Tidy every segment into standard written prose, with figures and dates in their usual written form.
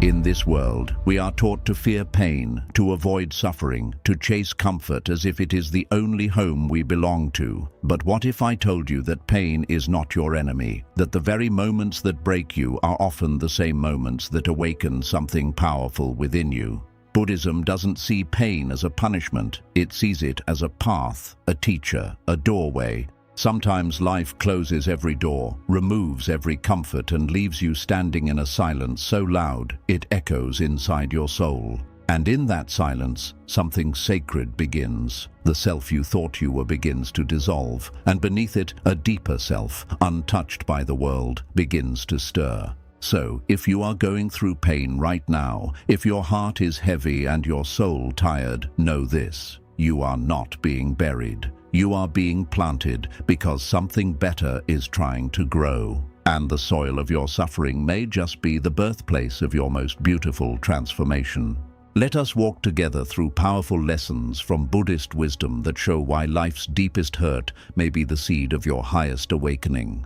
In this world, we are taught to fear pain, to avoid suffering, to chase comfort as if it is the only home we belong to. But what if I told you that pain is not your enemy, that the very moments that break you are often the same moments that awaken something powerful within you? Buddhism doesn't see pain as a punishment, it sees it as a path, a teacher, a doorway. Sometimes life closes every door, removes every comfort, and leaves you standing in a silence so loud it echoes inside your soul. And in that silence, something sacred begins. The self you thought you were begins to dissolve, and beneath it, a deeper self, untouched by the world, begins to stir. So, if you are going through pain right now, if your heart is heavy and your soul tired, know this: you are not being buried. You are being planted because something better is trying to grow. And the soil of your suffering may just be the birthplace of your most beautiful transformation. Let us walk together through powerful lessons from Buddhist wisdom that show why life's deepest hurt may be the seed of your highest awakening.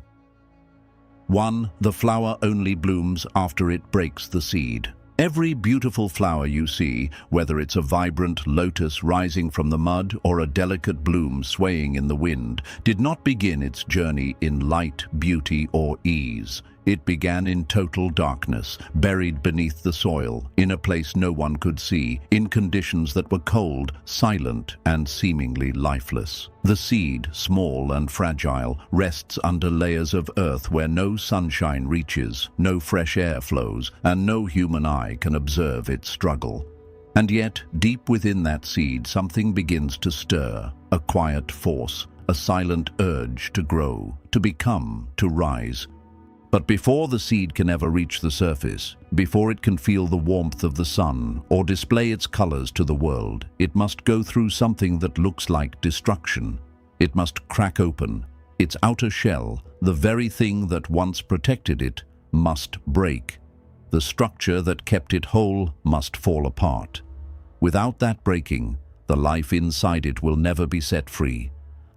1. The flower only blooms after it breaks the seed. Every beautiful flower you see, whether it's a vibrant lotus rising from the mud or a delicate bloom swaying in the wind, did not begin its journey in light, beauty, or ease. It began in total darkness, buried beneath the soil, in a place no one could see, in conditions that were cold, silent, and seemingly lifeless. The seed, small and fragile, rests under layers of earth where no sunshine reaches, no fresh air flows, and no human eye can observe its struggle. And yet, deep within that seed, something begins to stir, a quiet force, a silent urge to grow, to become, to rise. But before the seed can ever reach the surface, before it can feel the warmth of the sun or display its colors to the world, it must go through something that looks like destruction. It must crack open. Its outer shell, the very thing that once protected it, must break. The structure that kept it whole must fall apart. Without that breaking, the life inside it will never be set free.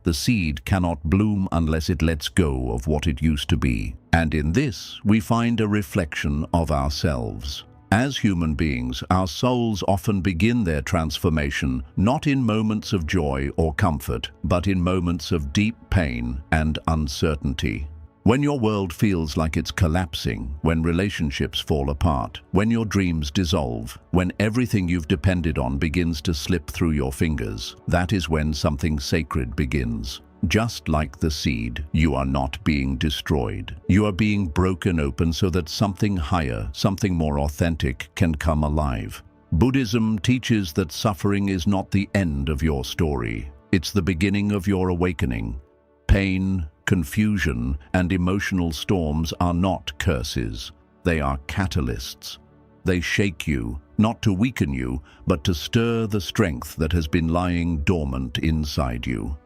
The seed cannot bloom unless it lets go of what it used to be. And in this, we find a reflection of ourselves. As human beings, our souls often begin their transformation not in moments of joy or comfort, but in moments of deep pain and uncertainty. When your world feels like it's collapsing, when relationships fall apart, when your dreams dissolve, when everything you've depended on begins to slip through your fingers, that is when something sacred begins. Just like the seed, you are not being destroyed. You are being broken open so that something higher, something more authentic can come alive. Buddhism teaches that suffering is not the end of your story. It's the beginning of your awakening. Pain, confusion, and emotional storms are not curses. They are catalysts. They shake you, not to weaken you, but to stir the strength that has been lying dormant inside you.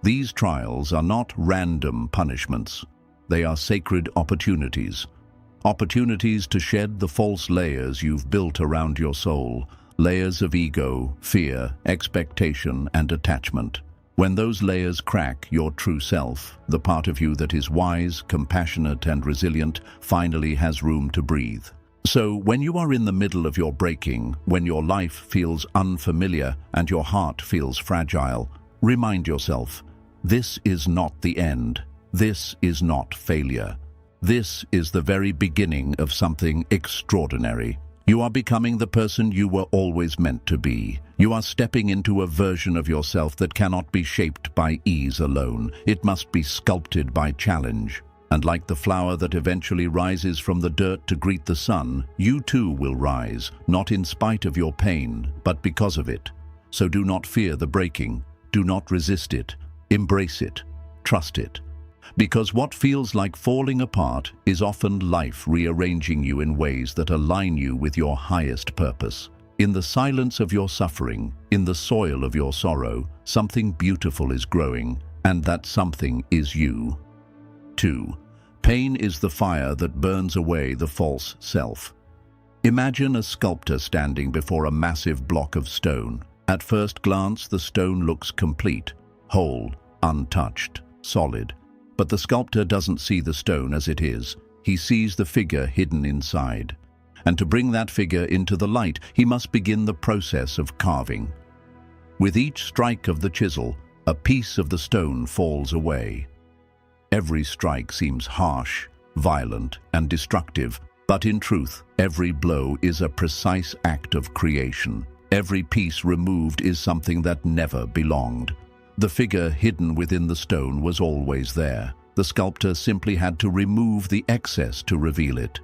These trials are not random punishments. They are sacred opportunities. Opportunities to shed the false layers you've built around your soul, layers of ego, fear, expectation, and attachment. When those layers crack, your true self, the part of you that is wise, compassionate, and resilient, finally has room to breathe. So, when you are in the middle of your breaking, when your life feels unfamiliar and your heart feels fragile, remind yourself, this is not the end. This is not failure. This is the very beginning of something extraordinary. You are becoming the person you were always meant to be. You are stepping into a version of yourself that cannot be shaped by ease alone. It must be sculpted by challenge. And like the flower that eventually rises from the dirt to greet the sun, you too will rise, not in spite of your pain, but because of it. So do not fear the breaking. Do not resist it. Embrace it. Trust it. Because what feels like falling apart is often life rearranging you in ways that align you with your highest purpose. In the silence of your suffering, in the soil of your sorrow, something beautiful is growing, and that something is you. 2. Pain is the fire that burns away the false self. Imagine a sculptor standing before a massive block of stone. At first glance, the stone looks complete, whole, untouched, solid. But the sculptor doesn't see the stone as it is. He sees the figure hidden inside. And to bring that figure into the light, he must begin the process of carving. With each strike of the chisel, a piece of the stone falls away. Every strike seems harsh, violent, and destructive, but in truth, every blow is a precise act of creation. Every piece removed is something that never belonged. The figure hidden within the stone was always there. The sculptor simply had to remove the excess to reveal it.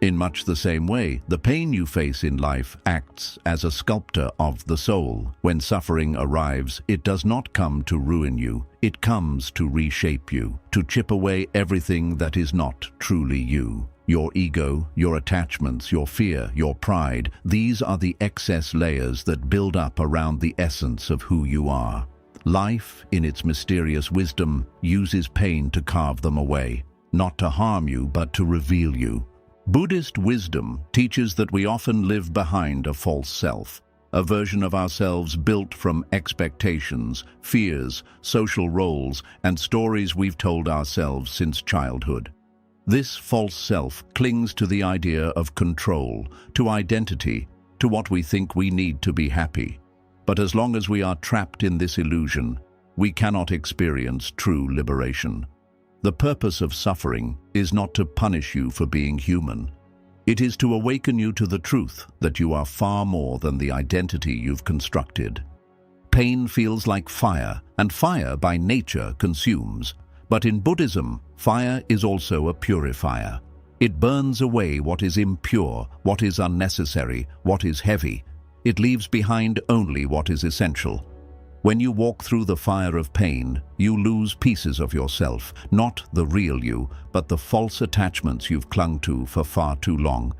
In much the same way, the pain you face in life acts as a sculptor of the soul. When suffering arrives, it does not come to ruin you. It comes to reshape you, to chip away everything that is not truly you. Your ego, your attachments, your fear, your pride, these are the excess layers that build up around the essence of who you are. Life, in its mysterious wisdom, uses pain to carve them away, not to harm you, but to reveal you. Buddhist wisdom teaches that we often live behind a false self, a version of ourselves built from expectations, fears, social roles, and stories we've told ourselves since childhood. This false self clings to the idea of control, to identity, to what we think we need to be happy. But as long as we are trapped in this illusion, we cannot experience true liberation. The purpose of suffering is not to punish you for being human. It is to awaken you to the truth that you are far more than the identity you've constructed. Pain feels like fire, and fire by nature consumes. But in Buddhism, fire is also a purifier. It burns away what is impure, what is unnecessary, what is heavy. It leaves behind only what is essential. When you walk through the fire of pain, you lose pieces of yourself, not the real you, but the false attachments you've clung to for far too long.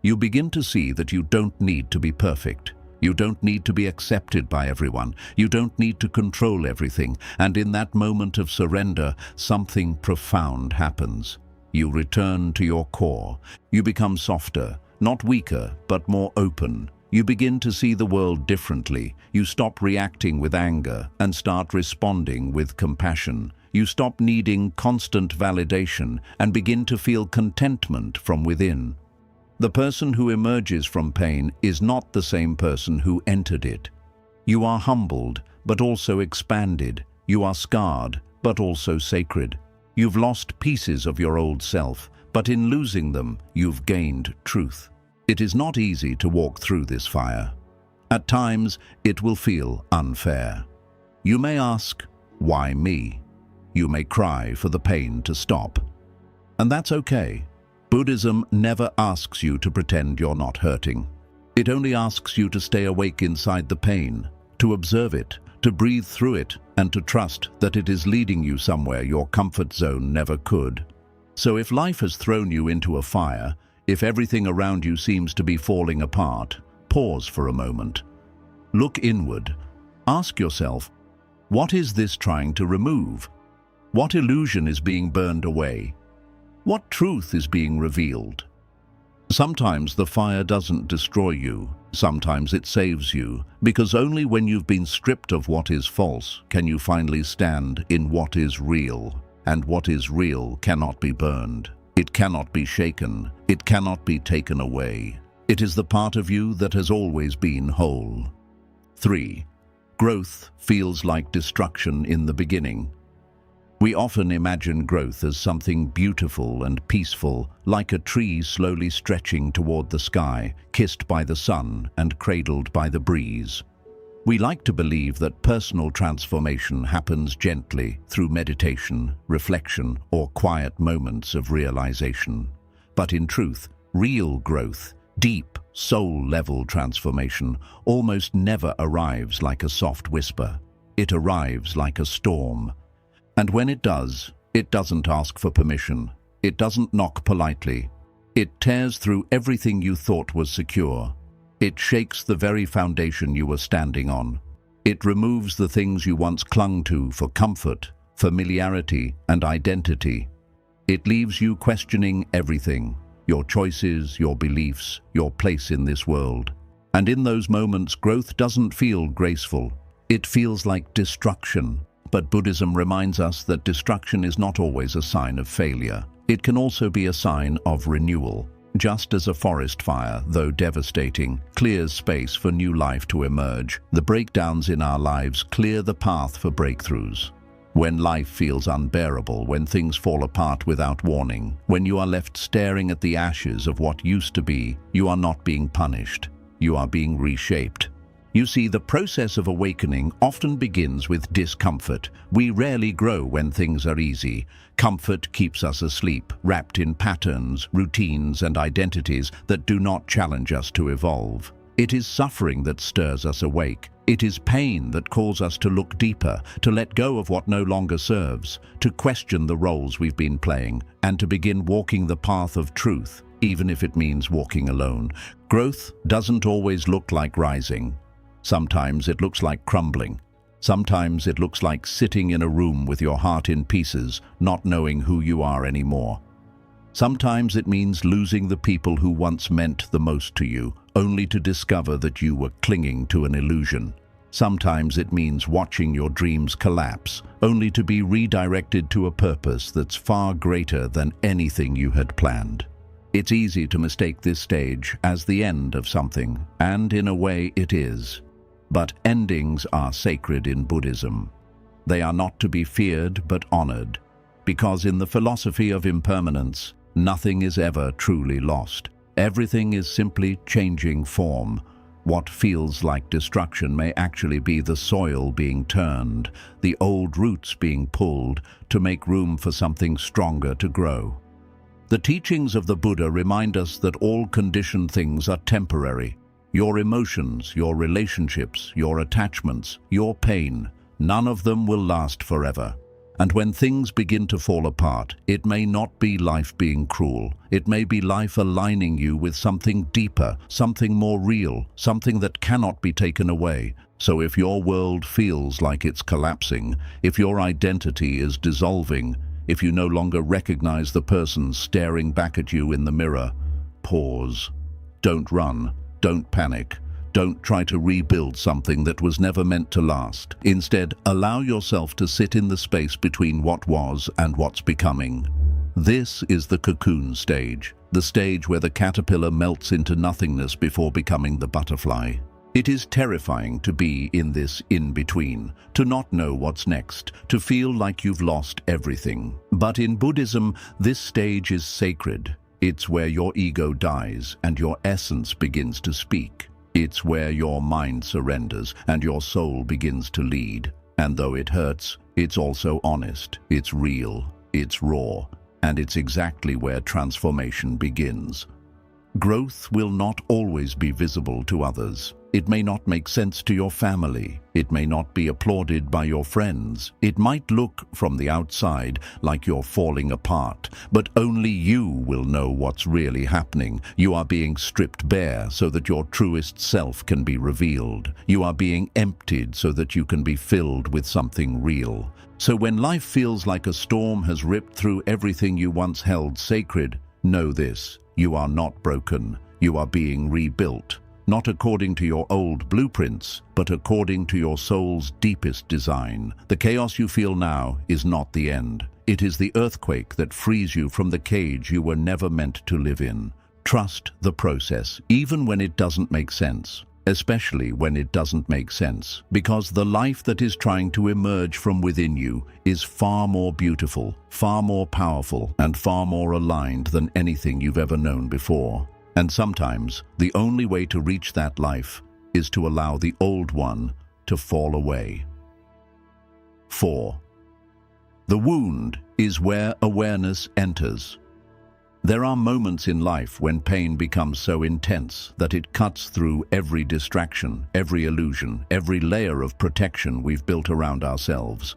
You begin to see that you don't need to be perfect. You don't need to be accepted by everyone. You don't need to control everything. And in that moment of surrender, something profound happens. You return to your core. You become softer, not weaker, but more open. You begin to see the world differently. You stop reacting with anger and start responding with compassion. You stop needing constant validation and begin to feel contentment from within. The person who emerges from pain is not the same person who entered it. You are humbled, but also expanded. You are scarred, but also sacred. You've lost pieces of your old self, but in losing them, you've gained truth. It is not easy to walk through this fire. At times, it will feel unfair. You may ask, why me? You may cry for the pain to stop. And that's okay. Buddhism never asks you to pretend you're not hurting. It only asks you to stay awake inside the pain, to observe it, to breathe through it, and to trust that it is leading you somewhere your comfort zone never could. So if life has thrown you into a fire, if everything around you seems to be falling apart, pause for a moment. Look inward. Ask yourself, what is this trying to remove? What illusion is being burned away? What truth is being revealed? Sometimes the fire doesn't destroy you. Sometimes it saves you, because only when you've been stripped of what is false can you finally stand in what is real. And what is real cannot be burned. It cannot be shaken. It cannot be taken away. It is the part of you that has always been whole. 3. Growth feels like destruction in the beginning. We often imagine growth as something beautiful and peaceful, like a tree slowly stretching toward the sky, kissed by the sun and cradled by the breeze. We like to believe that personal transformation happens gently through meditation, reflection, or quiet moments of realization. But in truth, real growth, deep, soul-level transformation, almost never arrives like a soft whisper. It arrives like a storm. And when it does, it doesn't ask for permission. It doesn't knock politely. It tears through everything you thought was secure. It shakes the very foundation you were standing on. It removes the things you once clung to for comfort, familiarity, and identity. It leaves you questioning everything, your choices, your beliefs, your place in this world. And in those moments, growth doesn't feel graceful. It feels like destruction. But Buddhism reminds us that destruction is not always a sign of failure. It can also be a sign of renewal. Just as a forest fire, though devastating, clears space for new life to emerge, the breakdowns in our lives clear the path for breakthroughs. When life feels unbearable, when things fall apart without warning, when you are left staring at the ashes of what used to be, you are not being punished. You are being reshaped. You see, the process of awakening often begins with discomfort. We rarely grow when things are easy. Comfort keeps us asleep, wrapped in patterns, routines, and identities that do not challenge us to evolve. It is suffering that stirs us awake. It is pain that calls us to look deeper, to let go of what no longer serves, to question the roles we've been playing, and to begin walking the path of truth, even if it means walking alone. Growth doesn't always look like rising. Sometimes it looks like crumbling. Sometimes it looks like sitting in a room with your heart in pieces, not knowing who you are anymore. Sometimes it means losing the people who once meant the most to you, only to discover that you were clinging to an illusion. Sometimes it means watching your dreams collapse, only to be redirected to a purpose that's far greater than anything you had planned. It's easy to mistake this stage as the end of something, and in a way it is. But endings are sacred in Buddhism. They are not to be feared but honored, because in the philosophy of impermanence, nothing is ever truly lost. Everything is simply changing form. What feels like destruction may actually be the soil being turned, the old roots being pulled to make room for something stronger to grow. The teachings of the Buddha remind us that all conditioned things are temporary. Your emotions, your relationships, your attachments, your pain, none of them will last forever. And when things begin to fall apart, it may not be life being cruel. It may be life aligning you with something deeper, something more real, something that cannot be taken away. So if your world feels like it's collapsing, if your identity is dissolving, if you no longer recognize the person staring back at you in the mirror, pause. Don't run. Don't panic. Don't try to rebuild something that was never meant to last. Instead, allow yourself to sit in the space between what was and what's becoming. This is the cocoon stage, the stage where the caterpillar melts into nothingness before becoming the butterfly. It is terrifying to be in this in-between, to not know what's next, to feel like you've lost everything. But in Buddhism, this stage is sacred. It's where your ego dies and your essence begins to speak. It's where your mind surrenders and your soul begins to lead. And though it hurts, it's also honest, it's real, it's raw, and it's exactly where transformation begins. Growth will not always be visible to others. It may not make sense to your family. It may not be applauded by your friends. It might look from the outside like you're falling apart, but only you will know what's really happening. You are being stripped bare so that your truest self can be revealed. You are being emptied so that you can be filled with something real. So when life feels like a storm has ripped through everything you once held sacred, know this: you are not broken. You are being rebuilt. Not according to your old blueprints, but according to your soul's deepest design. The chaos you feel now is not the end. It is the earthquake that frees you from the cage you were never meant to live in. Trust the process, even when it doesn't make sense. Especially when it doesn't make sense, because the life that is trying to emerge from within you is far more beautiful, far more powerful, and far more aligned than anything you've ever known before. And sometimes, the only way to reach that life is to allow the old one to fall away. 4. The wound is where awareness enters. There are moments in life when pain becomes so intense that it cuts through every distraction, every illusion, every layer of protection we've built around ourselves.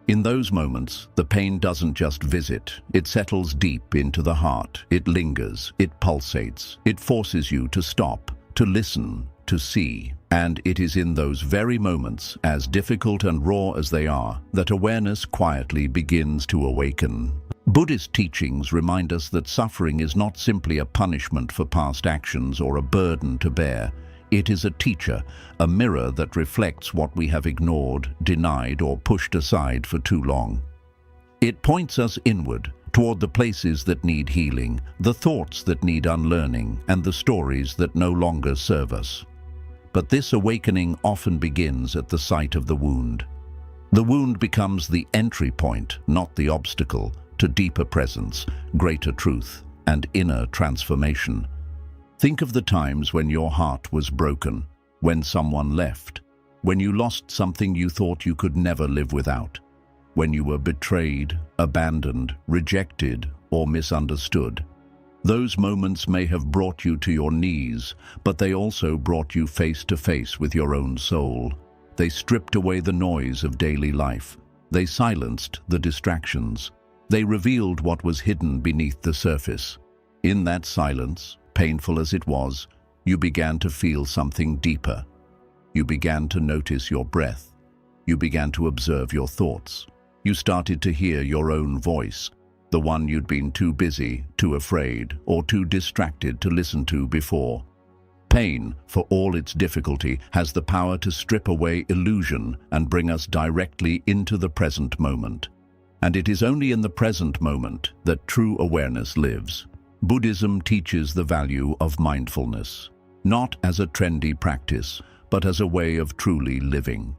In those moments, the pain doesn't just visit, it settles deep into the heart. It lingers, it pulsates, it forces you to stop, to listen, to see. And it is in those very moments, as difficult and raw as they are, that awareness quietly begins to awaken. Buddhist teachings remind us that suffering is not simply a punishment for past actions or a burden to bear. It is a teacher, a mirror that reflects what we have ignored, denied, or pushed aside for too long. It points us inward, toward the places that need healing, the thoughts that need unlearning, and the stories that no longer serve us. But this awakening often begins at the site of the wound. The wound becomes the entry point, not the obstacle, to deeper presence, greater truth, and inner transformation. Think of the times when your heart was broken, when someone left, when you lost something you thought you could never live without, when you were betrayed, abandoned, rejected, or misunderstood. Those moments may have brought you to your knees, but they also brought you face to face with your own soul. They stripped away the noise of daily life. They silenced the distractions. They revealed what was hidden beneath the surface. In that silence, painful as it was, you began to feel something deeper. You began to notice your breath. You began to observe your thoughts. You started to hear your own voice, the one you'd been too busy, too afraid, or too distracted to listen to before. Pain, for all its difficulty, has the power to strip away illusion and bring us directly into the present moment. And it is only in the present moment that true awareness lives. Buddhism teaches the value of mindfulness, not as a trendy practice, but as a way of truly living.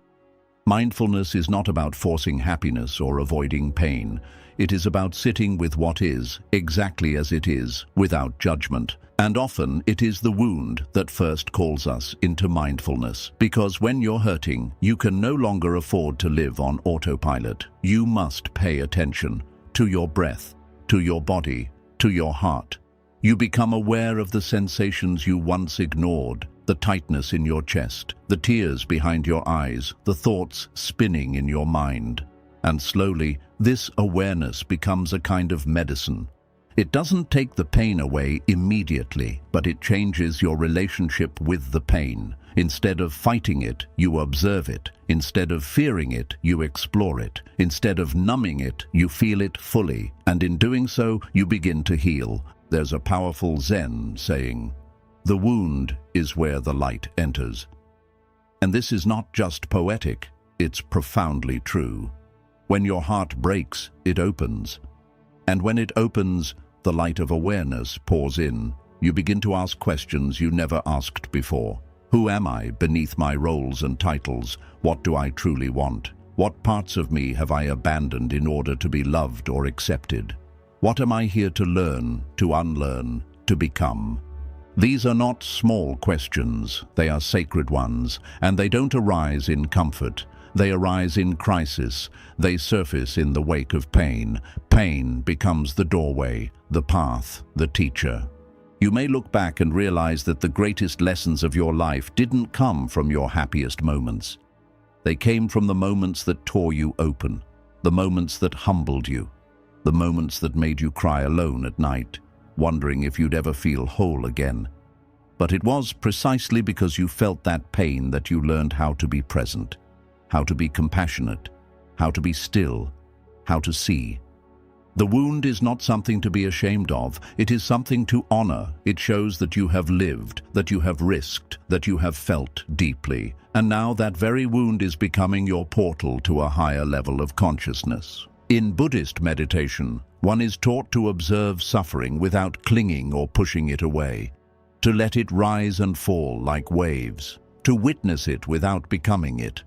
Mindfulness is not about forcing happiness or avoiding pain. It is about sitting with what is, exactly as it is, without judgment. And often it is the wound that first calls us into mindfulness. Because when you're hurting, you can no longer afford to live on autopilot. You must pay attention to your breath, to your body, to your heart. You become aware of the sensations you once ignored, the tightness in your chest, the tears behind your eyes, the thoughts spinning in your mind. And slowly, this awareness becomes a kind of medicine. It doesn't take the pain away immediately, but it changes your relationship with the pain. Instead of fighting it, you observe it. Instead of fearing it, you explore it. Instead of numbing it, you feel it fully. And in doing so, you begin to heal. There's a powerful Zen saying, "The wound is where the light enters." And this is not just poetic, it's profoundly true. When your heart breaks, it opens. And when it opens, the light of awareness pours in. You begin to ask questions you never asked before. Who am I beneath my roles and titles? What do I truly want? What parts of me have I abandoned in order to be loved or accepted? What am I here to learn, to unlearn, to become? These are not small questions, they are sacred ones, and they don't arise in comfort. They arise in crisis. They surface in the wake of pain. Pain becomes the doorway, the path, the teacher. You may look back and realize that the greatest lessons of your life didn't come from your happiest moments. They came from the moments that tore you open, the moments that humbled you, the moments that made you cry alone at night, wondering if you'd ever feel whole again. But it was precisely because you felt that pain that you learned how to be present, how to be compassionate, how to be still, how to see. The wound is not something to be ashamed of. It is something to honor. It shows that you have lived, that you have risked, that you have felt deeply. And now that very wound is becoming your portal to a higher level of consciousness. In Buddhist meditation, one is taught to observe suffering without clinging or pushing it away, to let it rise and fall like waves, to witness it without becoming it.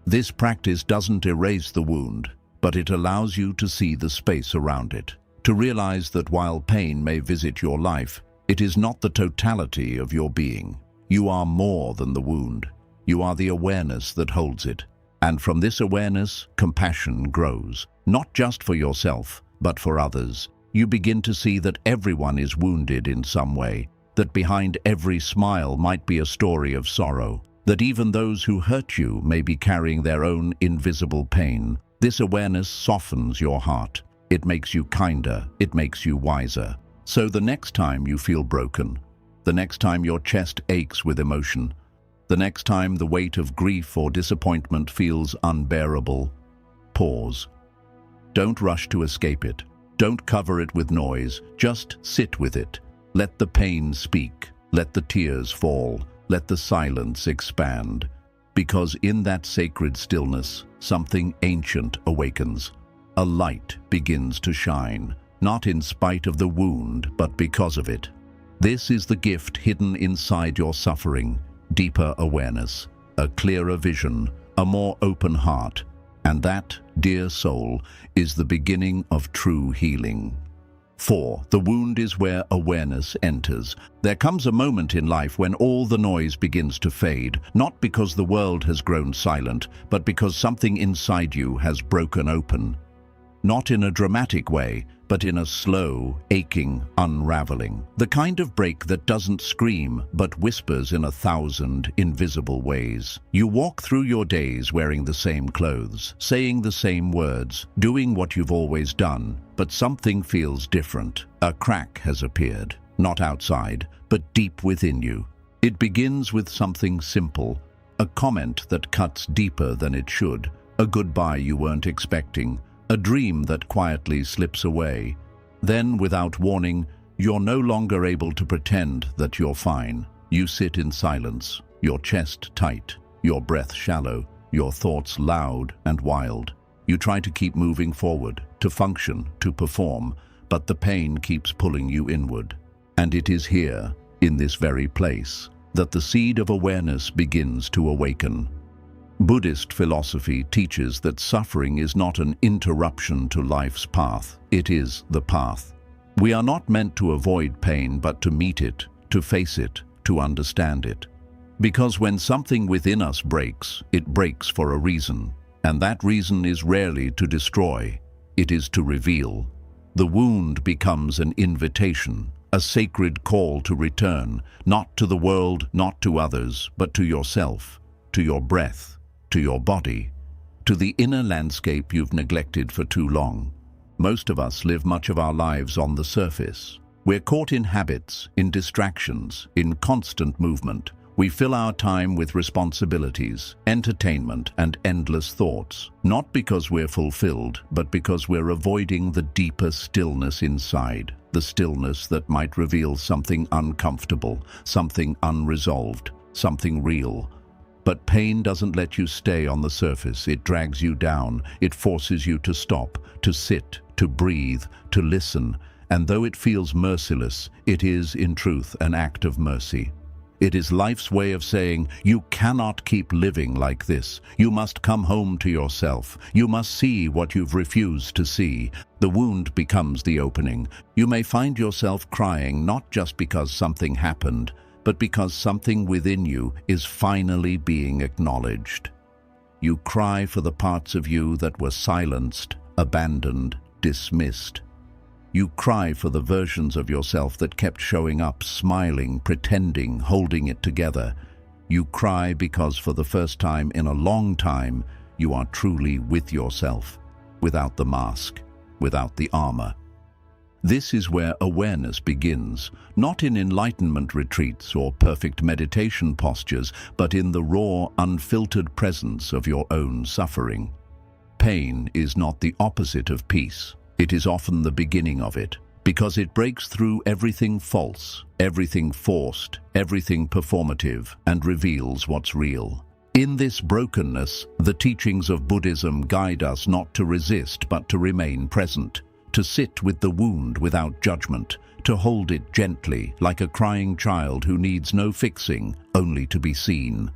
This practice doesn't erase the wound, but it allows you to see the space around it, to realize that while pain may visit your life, it is not the totality of your being. You are more than the wound. You are the awareness that holds it. And from this awareness, compassion grows, not just for yourself, but for others. You begin to see that everyone is wounded in some way, that behind every smile might be a story of sorrow, that even those who hurt you may be carrying their own invisible pain. This awareness softens your heart. It makes you kinder. It makes you wiser. So the next time you feel broken, the next time your chest aches with emotion, the next time the weight of grief or disappointment feels unbearable, pause. Don't rush to escape it. Don't cover it with noise. Just sit with it. Let the pain speak. Let the tears fall. Let the silence expand. Because in that sacred stillness, something ancient awakens. A light begins to shine, not in spite of the wound, but because of it. This is the gift hidden inside your suffering: deeper awareness, a clearer vision, a more open heart. And that, dear soul, is the beginning of true healing. 4. The wound is where awareness enters. There comes a moment in life when all the noise begins to fade, not because the world has grown silent, but because something inside you has broken open. Not in a dramatic way, but in a slow, aching unraveling. The kind of break that doesn't scream, but whispers in 1,000 invisible ways. You walk through your days wearing the same clothes, saying the same words, doing what you've always done, but something feels different. A crack has appeared, not outside, but deep within you. It begins with something simple, a comment that cuts deeper than it should, a goodbye you weren't expecting, a dream that quietly slips away. Then, without warning, you're no longer able to pretend that you're fine. You sit in silence, your chest tight, your breath shallow, your thoughts loud and wild. You try to keep moving forward, to function, to perform, but the pain keeps pulling you inward. And it is here, in this very place, that the seed of awareness begins to awaken. Buddhist philosophy teaches that suffering is not an interruption to life's path, it is the path. We are not meant to avoid pain, but to meet it, to face it, to understand it. Because when something within us breaks, it breaks for a reason, and that reason is rarely to destroy, it is to reveal. The wound becomes an invitation, a sacred call to return, not to the world, not to others, but to yourself, to your breath, to your body, to the inner landscape you've neglected for too long. Most of us live much of our lives on the surface. We're caught in habits, in distractions, in constant movement. We fill our time with responsibilities, entertainment, and endless thoughts, not because we're fulfilled, but because we're avoiding the deeper stillness inside, the stillness that might reveal something uncomfortable, something unresolved, something real. But pain doesn't let you stay on the surface. It drags you down. It forces you to stop, to sit, to breathe, to listen. And though it feels merciless, it is, in truth, an act of mercy. It is life's way of saying, you cannot keep living like this. You must come home to yourself. You must see what you've refused to see. The wound becomes the opening. You may find yourself crying not just because something happened, but because something within you is finally being acknowledged. You cry for the parts of you that were silenced, abandoned, dismissed. You cry for the versions of yourself that kept showing up, smiling, pretending, holding it together. You cry because for the first time in a long time, you are truly with yourself, without the mask, without the armor. This is where awareness begins, not in enlightenment retreats or perfect meditation postures, but in the raw, unfiltered presence of your own suffering. Pain is not the opposite of peace. It is often the beginning of it, because it breaks through everything false, everything forced, everything performative, and reveals what's real. In this brokenness, the teachings of Buddhism guide us not to resist, but to remain present. To sit with the wound without judgment, to hold it gently like a crying child who needs no fixing, only to be seen.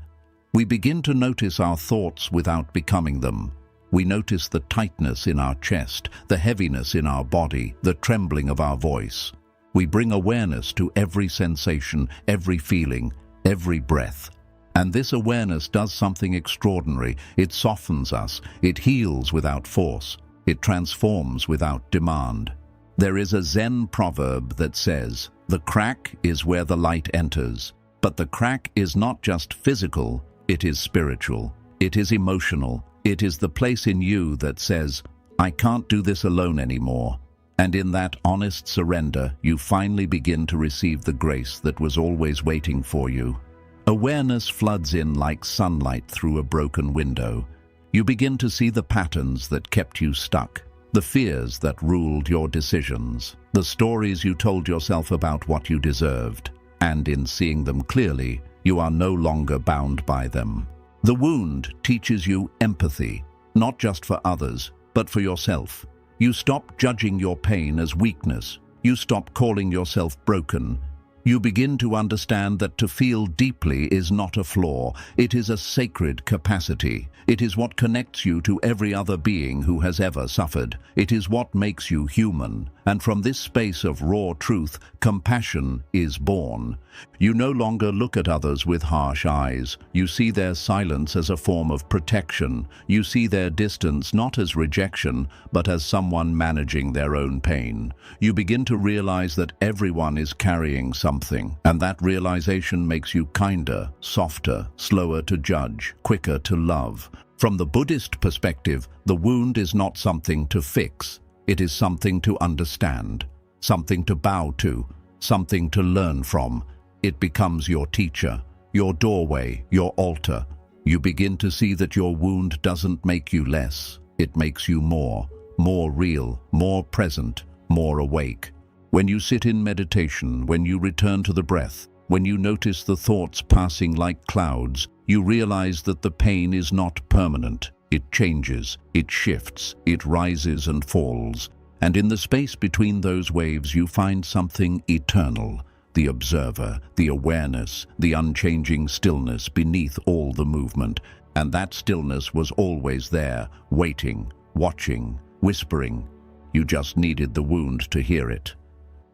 We begin to notice our thoughts without becoming them. We notice the tightness in our chest, the heaviness in our body, the trembling of our voice. We bring awareness to every sensation, every feeling, every breath. And this awareness does something extraordinary. It softens us, it heals without force. It transforms without demand. There is a Zen proverb that says, "The crack is where the light enters." But the crack is not just physical, it is spiritual. It is emotional. It is the place in you that says, "I can't do this alone anymore." And in that honest surrender, you finally begin to receive the grace that was always waiting for you. Awareness floods in like sunlight through a broken window. You begin to see the patterns that kept you stuck, the fears that ruled your decisions, the stories you told yourself about what you deserved, and in seeing them clearly, you are no longer bound by them. The wound teaches you empathy, not just for others, but for yourself. You stop judging your pain as weakness. You stop calling yourself broken. You begin to understand that to feel deeply is not a flaw. It is a sacred capacity. It is what connects you to every other being who has ever suffered. It is what makes you human. And from this space of raw truth, compassion is born. You no longer look at others with harsh eyes. You see their silence as a form of protection. You see their distance not as rejection, but as someone managing their own pain. You begin to realize that everyone is carrying something, and that realization makes you kinder, softer, slower to judge, quicker to love. From the Buddhist perspective, the wound is not something to fix. It is something to understand, something to bow to, something to learn from. It becomes your teacher, your doorway, your altar. You begin to see that your wound doesn't make you less. It makes you more real, more present, more awake. When you sit in meditation, when you return to the breath, when you notice the thoughts passing like clouds, you realize that the pain is not permanent. It changes, it shifts, it rises and falls. And in the space between those waves, you find something eternal. The observer, the awareness, the unchanging stillness beneath all the movement. And that stillness was always there, waiting, watching, whispering. You just needed the wound to hear it.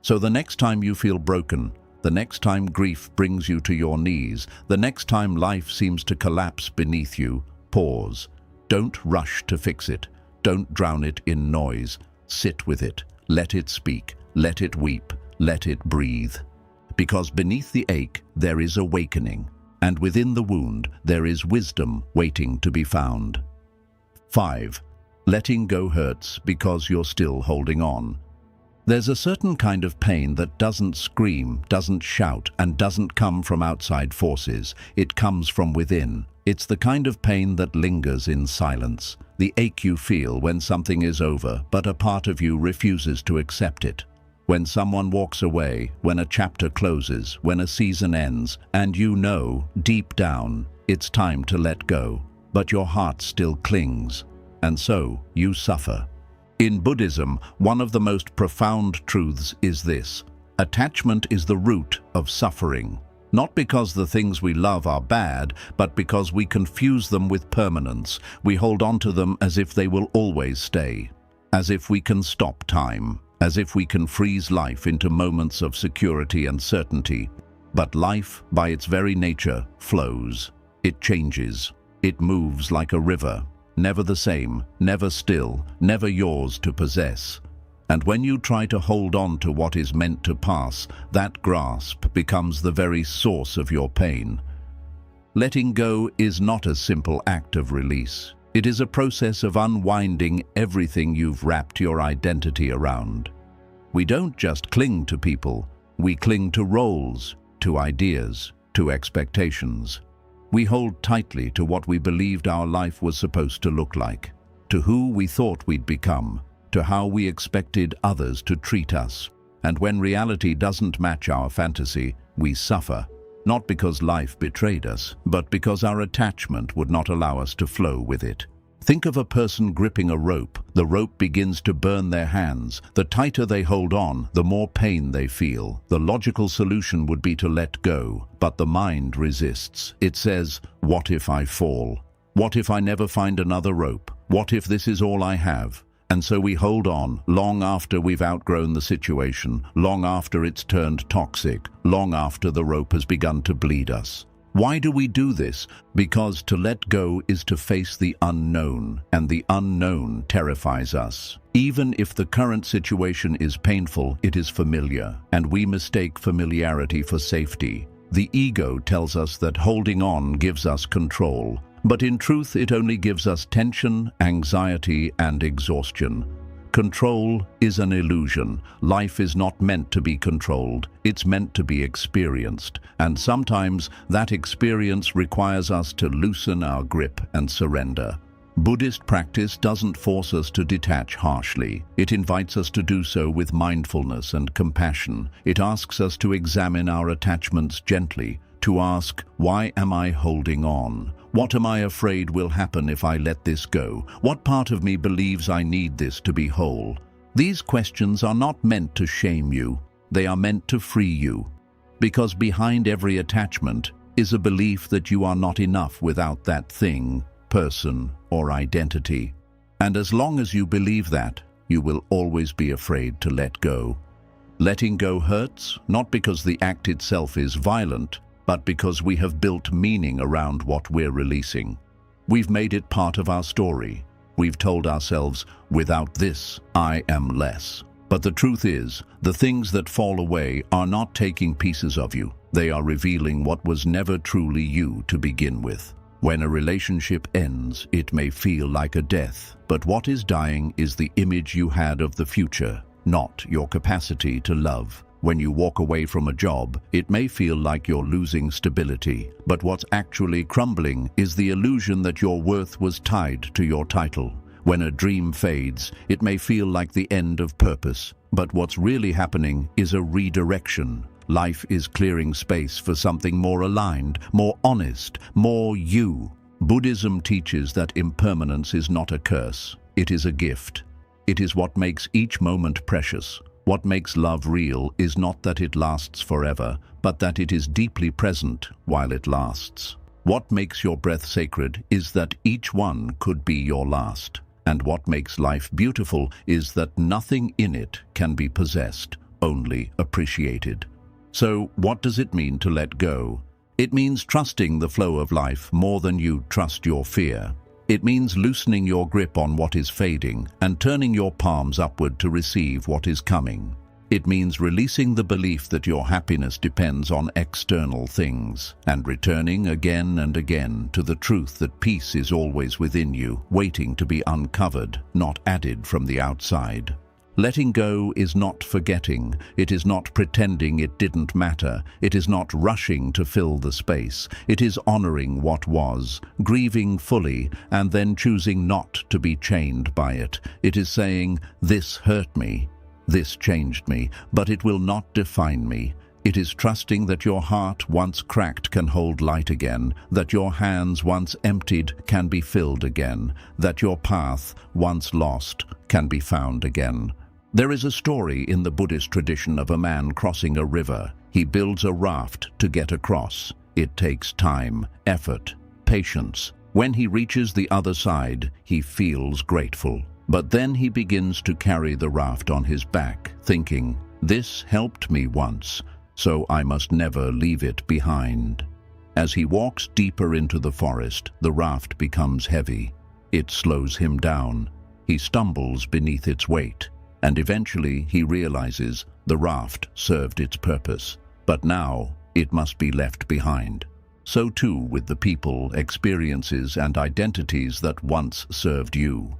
So the next time you feel broken, the next time grief brings you to your knees, the next time life seems to collapse beneath you, pause. Don't rush to fix it. Don't drown it in noise. Sit with it. Let it speak. Let it weep. Let it breathe. Because beneath the ache, there is awakening, and within the wound, there is wisdom waiting to be found. 5. Letting go hurts because you're still holding on. There's a certain kind of pain that doesn't scream, doesn't shout, and doesn't come from outside forces. It comes from within. It's the kind of pain that lingers in silence. The ache you feel when something is over, but a part of you refuses to accept it. When someone walks away, when a chapter closes, when a season ends, and you know, deep down, it's time to let go, but your heart still clings, and so you suffer. In Buddhism, one of the most profound truths is this: attachment is the root of suffering. Not because the things we love are bad, but because we confuse them with permanence. We hold on to them as if they will always stay, as if we can stop time, as if we can freeze life into moments of security and certainty. But life, by its very nature, flows. It changes. It moves like a river. Never the same, never still, never yours to possess. And when you try to hold on to what is meant to pass, that grasp becomes the very source of your pain. Letting go is not a simple act of release. It is a process of unwinding everything you've wrapped your identity around. We don't just cling to people, we cling to roles, to ideas, to expectations. We hold tightly to what we believed our life was supposed to look like, to who we thought we'd become, to how we expected others to treat us. And when reality doesn't match our fantasy, we suffer, not because life betrayed us, but because our attachment would not allow us to flow with it. Think of a person gripping a rope. The rope begins to burn their hands. The tighter they hold on, the more pain they feel. The logical solution would be to let go, but the mind resists. It says, "What if I fall? What if I never find another rope? What if this is all I have?" And so we hold on, long after we've outgrown the situation, long after it's turned toxic, long after the rope has begun to bleed us. Why do we do this? Because to let go is to face the unknown, and the unknown terrifies us. Even if the current situation is painful, it is familiar, and we mistake familiarity for safety. The ego tells us that holding on gives us control, but in truth it only gives us tension, anxiety, and exhaustion. Control is an illusion. Life is not meant to be controlled. It's meant to be experienced. And sometimes that experience requires us to loosen our grip and surrender. Buddhist practice doesn't force us to detach harshly. It invites us to do so with mindfulness and compassion. It asks us to examine our attachments gently, to ask, why am I holding on? What am I afraid will happen if I let this go? What part of me believes I need this to be whole? These questions are not meant to shame you. They are meant to free you. Because behind every attachment is a belief that you are not enough without that thing, person, or identity. And as long as you believe that, you will always be afraid to let go. Letting go hurts, not because the act itself is violent, but because we have built meaning around what we're releasing. We've made it part of our story. We've told ourselves, without this, I am less. But the truth is, the things that fall away are not taking pieces of you. They are revealing what was never truly you to begin with. When a relationship ends, it may feel like a death, but what is dying is the image you had of the future, not your capacity to love. When you walk away from a job, it may feel like you're losing stability, but what's actually crumbling is the illusion that your worth was tied to your title. When a dream fades, it may feel like the end of purpose, but what's really happening is a redirection. Life is clearing space for something more aligned, more honest, more you. Buddhism teaches that impermanence is not a curse, it is a gift. It is what makes each moment precious. What makes love real is not that it lasts forever, but that it is deeply present while it lasts. What makes your breath sacred is that each one could be your last. And what makes life beautiful is that nothing in it can be possessed, only appreciated. So, what does it mean to let go? It means trusting the flow of life more than you trust your fear. It means loosening your grip on what is fading and turning your palms upward to receive what is coming. It means releasing the belief that your happiness depends on external things and returning again and again to the truth that peace is always within you, waiting to be uncovered, not added from the outside. Letting go is not forgetting, it is not pretending it didn't matter, it is not rushing to fill the space, it is honoring what was, grieving fully, and then choosing not to be chained by it. It is saying, this hurt me, this changed me, but it will not define me. It is trusting that your heart once cracked can hold light again, that your hands once emptied can be filled again, that your path once lost can be found again. There is a story in the Buddhist tradition of a man crossing a river. He builds a raft to get across. It takes time, effort, patience. When he reaches the other side, he feels grateful. But then he begins to carry the raft on his back, thinking, this helped me once, so I must never leave it behind. As he walks deeper into the forest, the raft becomes heavy. It slows him down. He stumbles beneath its weight. And eventually he realizes the raft served its purpose, but now it must be left behind. So too with the people, experiences, and identities that once served you.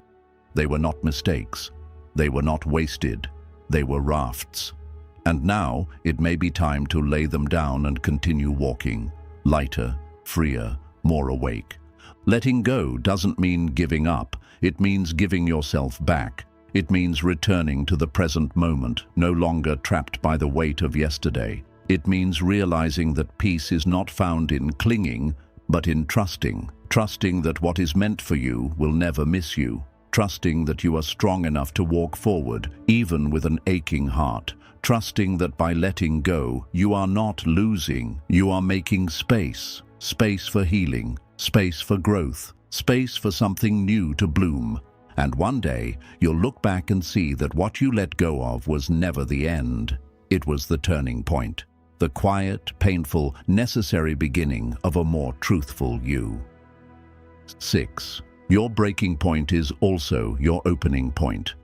They were not mistakes. They were not wasted. They were rafts. And now it may be time to lay them down and continue walking, lighter, freer, more awake. Letting go doesn't mean giving up. It means giving yourself back. It means returning to the present moment, no longer trapped by the weight of yesterday. It means realizing that peace is not found in clinging, but in trusting. Trusting that what is meant for you will never miss you. Trusting that you are strong enough to walk forward, even with an aching heart. Trusting that by letting go, you are not losing. You are making space. Space for healing. Space for growth. Space for something new to bloom. And one day, you'll look back and see that what you let go of was never the end. It was the turning point. The quiet, painful, necessary beginning of a more truthful you. 6. Your breaking point is also your opening point.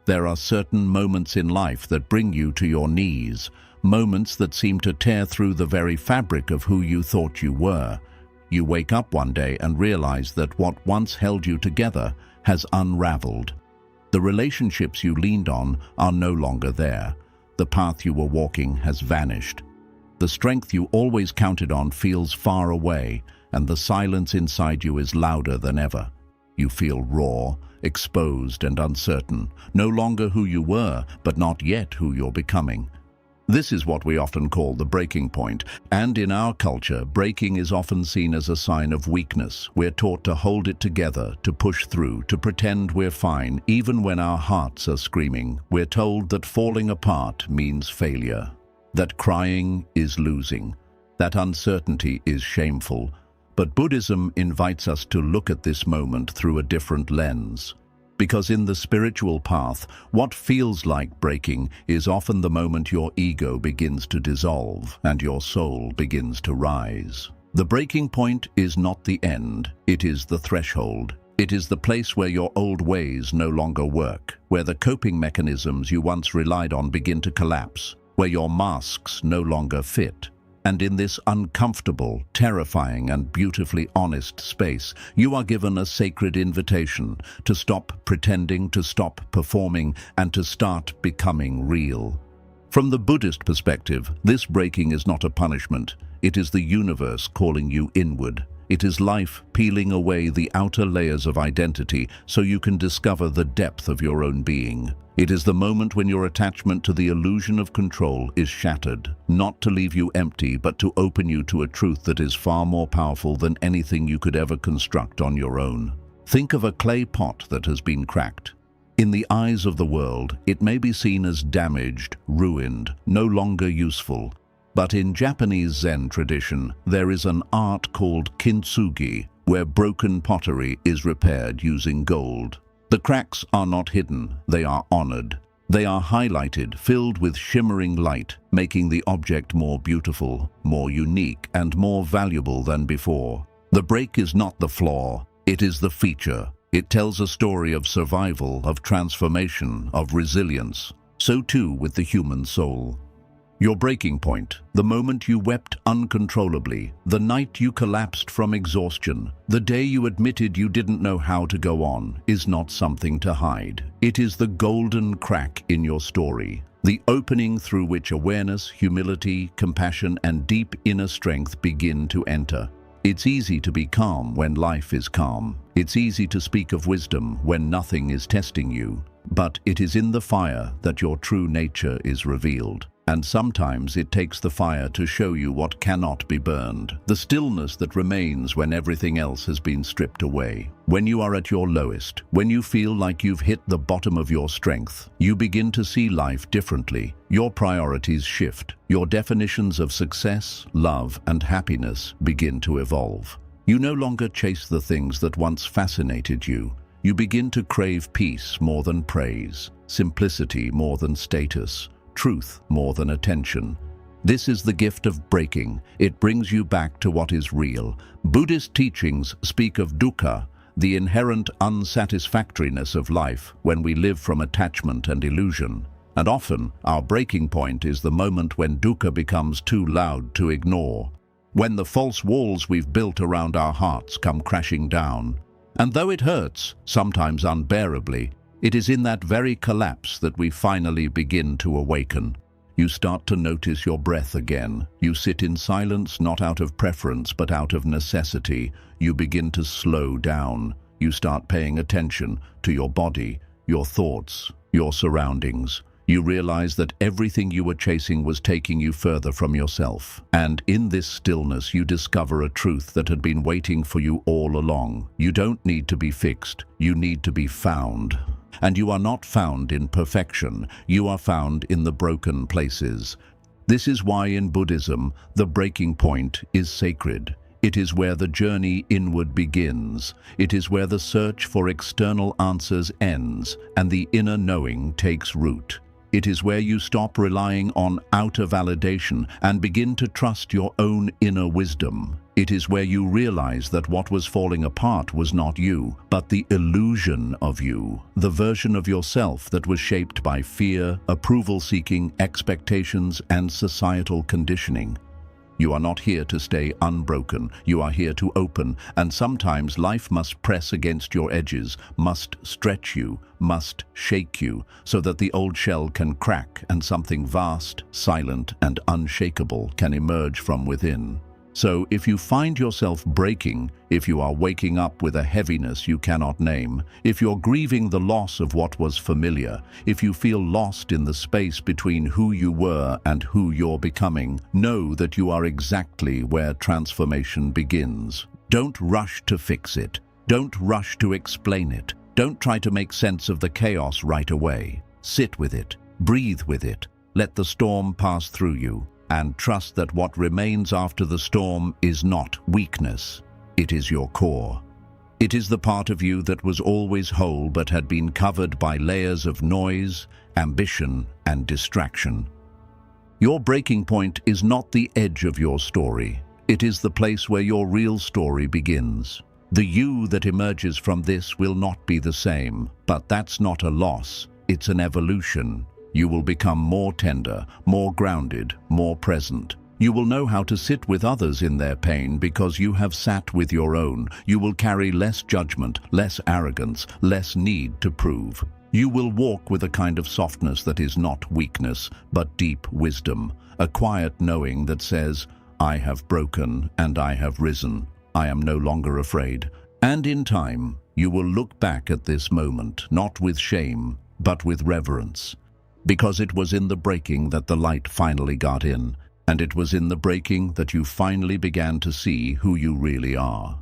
There are certain moments in life that bring you to your knees, moments that seem to tear through the very fabric of who you thought you were. You wake up one day and realize that what once held you together has unraveled. The relationships you leaned on are no longer there. The path you were walking has vanished. The strength you always counted on feels far away, and the silence inside you is louder than ever. You feel raw, exposed, and uncertain, no longer who you were, but not yet who you're becoming. This is what we often call the breaking point, and in our culture, breaking is often seen as a sign of weakness. We're taught to hold it together, to push through, to pretend we're fine, even when our hearts are screaming. We're told that falling apart means failure, that crying is losing, that uncertainty is shameful. But Buddhism invites us to look at this moment through a different lens. Because in the spiritual path, what feels like breaking is often the moment your ego begins to dissolve and your soul begins to rise. The breaking point is not the end, it is the threshold. It is the place where your old ways no longer work, where the coping mechanisms you once relied on begin to collapse, where your masks no longer fit. And in this uncomfortable, terrifying, and beautifully honest space, you are given a sacred invitation to stop pretending, to stop performing, and to start becoming real. From the Buddhist perspective, this breaking is not a punishment. It is the universe calling you inward. It is life peeling away the outer layers of identity so you can discover the depth of your own being. It is the moment when your attachment to the illusion of control is shattered, not to leave you empty, but to open you to a truth that is far more powerful than anything you could ever construct on your own. Think of a clay pot that has been cracked. In the eyes of the world, it may be seen as damaged, ruined, no longer useful. But in Japanese Zen tradition, there is an art called kintsugi, where broken pottery is repaired using gold. The cracks are not hidden, they are honored. They are highlighted, filled with shimmering light, making the object more beautiful, more unique, and more valuable than before. The break is not the flaw, it is the feature. It tells a story of survival, of transformation, of resilience. So too with the human soul. Your breaking point, the moment you wept uncontrollably, the night you collapsed from exhaustion, the day you admitted you didn't know how to go on, is not something to hide. It is the golden crack in your story, the opening through which awareness, humility, compassion, and deep inner strength begin to enter. It's easy to be calm when life is calm. It's easy to speak of wisdom when nothing is testing you. But it is in the fire that your true nature is revealed. And sometimes it takes the fire to show you what cannot be burned, the stillness that remains when everything else has been stripped away. When you are at your lowest, when you feel like you've hit the bottom of your strength, you begin to see life differently. Your priorities shift. Your definitions of success, love, and happiness begin to evolve. You no longer chase the things that once fascinated you. You begin to crave peace more than praise, simplicity more than status, truth more than attention. This is the gift of breaking. It brings you back to what is real. Buddhist teachings speak of dukkha, the inherent unsatisfactoriness of life when we live from attachment and illusion. And often, our breaking point is the moment when dukkha becomes too loud to ignore, when the false walls we've built around our hearts come crashing down. And though it hurts, sometimes unbearably, it is in that very collapse that we finally begin to awaken. You start to notice your breath again. You sit in silence, not out of preference, but out of necessity. You begin to slow down. You start paying attention to your body, your thoughts, your surroundings. You realize that everything you were chasing was taking you further from yourself. And in this stillness, you discover a truth that had been waiting for you all along. You don't need to be fixed. You need to be found. And you are not found in perfection. You are found in the broken places. This is why in Buddhism, the breaking point is sacred. It is where the journey inward begins. It is where the search for external answers ends and the inner knowing takes root. It is where you stop relying on outer validation and begin to trust your own inner wisdom. It is where you realize that what was falling apart was not you, but the illusion of you, the version of yourself that was shaped by fear, approval-seeking, expectations, and societal conditioning. You are not here to stay unbroken. You are here to open, and sometimes life must press against your edges, must stretch you, must shake you, so that the old shell can crack and something vast, silent, and unshakable can emerge from within. So if you find yourself breaking, if you are waking up with a heaviness you cannot name, if you're grieving the loss of what was familiar, if you feel lost in the space between who you were and who you're becoming, know that you are exactly where transformation begins. Don't rush to fix it. Don't rush to explain it. Don't try to make sense of the chaos right away. Sit with it. Breathe with it. Let the storm pass through you. And trust that what remains after the storm is not weakness. It is your core. It is the part of you that was always whole but had been covered by layers of noise, ambition, and distraction. Your breaking point is not the edge of your story. It is the place where your real story begins. The you that emerges from this will not be the same, but that's not a loss. It's an evolution. You will become more tender, more grounded, more present. You will know how to sit with others in their pain because you have sat with your own. You will carry less judgment, less arrogance, less need to prove. You will walk with a kind of softness that is not weakness, but deep wisdom, a quiet knowing that says, I have broken and I have risen. I am no longer afraid. And in time, you will look back at this moment, not with shame, but with reverence. Because it was in the breaking that the light finally got in, and it was in the breaking that you finally began to see who you really are.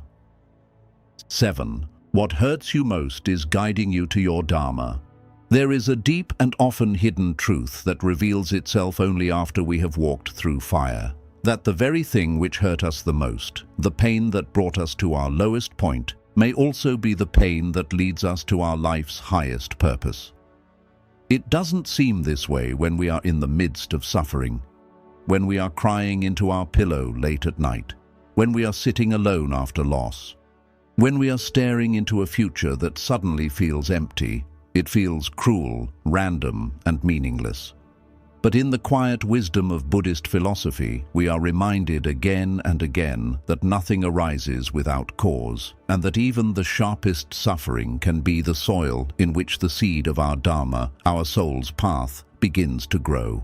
7. What hurts you most is guiding you to your Dharma. There is a deep and often hidden truth that reveals itself only after we have walked through fire. That the very thing which hurt us the most, the pain that brought us to our lowest point, may also be the pain that leads us to our life's highest purpose. It doesn't seem this way when we are in the midst of suffering, when we are crying into our pillow late at night, when we are sitting alone after loss, when we are staring into a future that suddenly feels empty. It feels cruel, random, and meaningless. But in the quiet wisdom of Buddhist philosophy, we are reminded again and again that nothing arises without cause, and that even the sharpest suffering can be the soil in which the seed of our Dharma, our soul's path, begins to grow.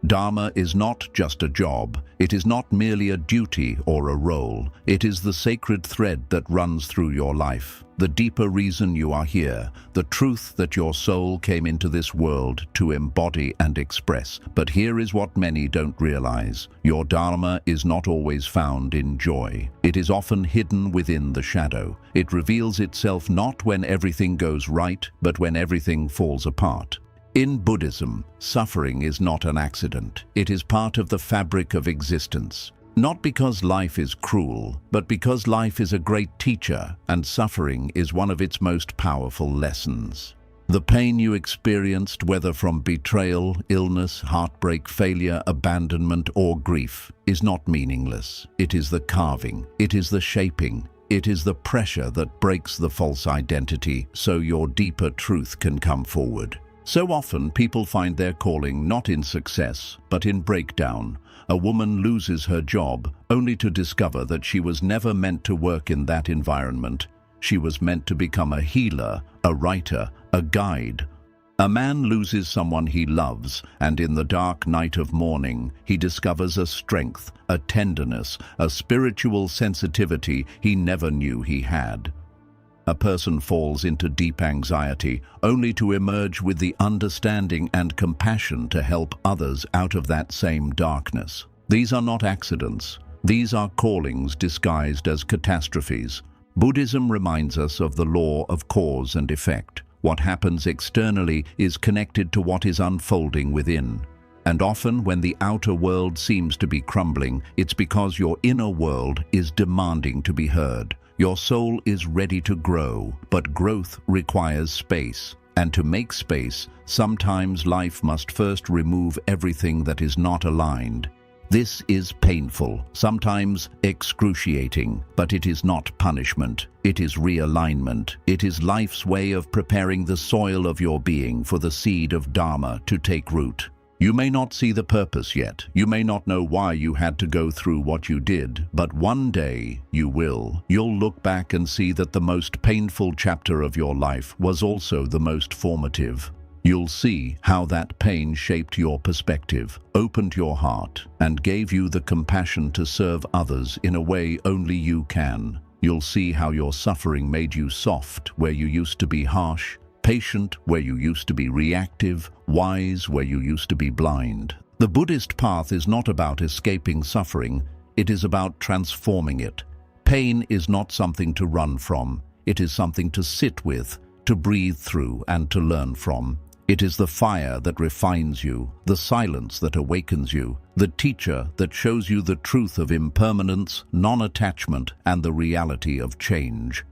Dharma is not just a job. It is not merely a duty or a role. It is the sacred thread that runs through your life, the deeper reason you are here, the truth that your soul came into this world to embody and express. But here is what many don't realize. Your Dharma is not always found in joy. It is often hidden within the shadow. It reveals itself not when everything goes right, but when everything falls apart. In Buddhism, suffering is not an accident. It is part of the fabric of existence. Not because life is cruel, but because life is a great teacher, and suffering is one of its most powerful lessons. The pain you experienced, whether from betrayal, illness, heartbreak, failure, abandonment, or grief, is not meaningless. It is the carving. It is the shaping. It is the pressure that breaks the false identity so your deeper truth can come forward. So often people find their calling not in success, but in breakdown. A woman loses her job only to discover that she was never meant to work in that environment. She was meant to become a healer, a writer, a guide. A man loses someone he loves, and in the dark night of mourning, he discovers a strength, a tenderness, a spiritual sensitivity he never knew he had. A person falls into deep anxiety only to emerge with the understanding and compassion to help others out of that same darkness. These are not accidents. These are callings disguised as catastrophes. Buddhism reminds us of the law of cause and effect. What happens externally is connected to what is unfolding within. And often when the outer world seems to be crumbling, it's because your inner world is demanding to be heard. Your soul is ready to grow, but growth requires space. And to make space, sometimes life must first remove everything that is not aligned. This is painful, sometimes excruciating, but it is not punishment. It is realignment. It is life's way of preparing the soil of your being for the seed of Dharma to take root. You may not see the purpose yet. You may not know why you had to go through what you did, but one day you will. You'll look back and see that the most painful chapter of your life was also the most formative. You'll see how that pain shaped your perspective, opened your heart, and gave you the compassion to serve others in a way only you can. You'll see how your suffering made you soft where you used to be harsh, patient where you used to be reactive, wise where you used to be blind. The Buddhist path is not about escaping suffering, it is about transforming it. Pain is not something to run from, it is something to sit with, to breathe through, and to learn from. It is the fire that refines you, the silence that awakens you, the teacher that shows you the truth of impermanence, non-attachment, and the reality of change.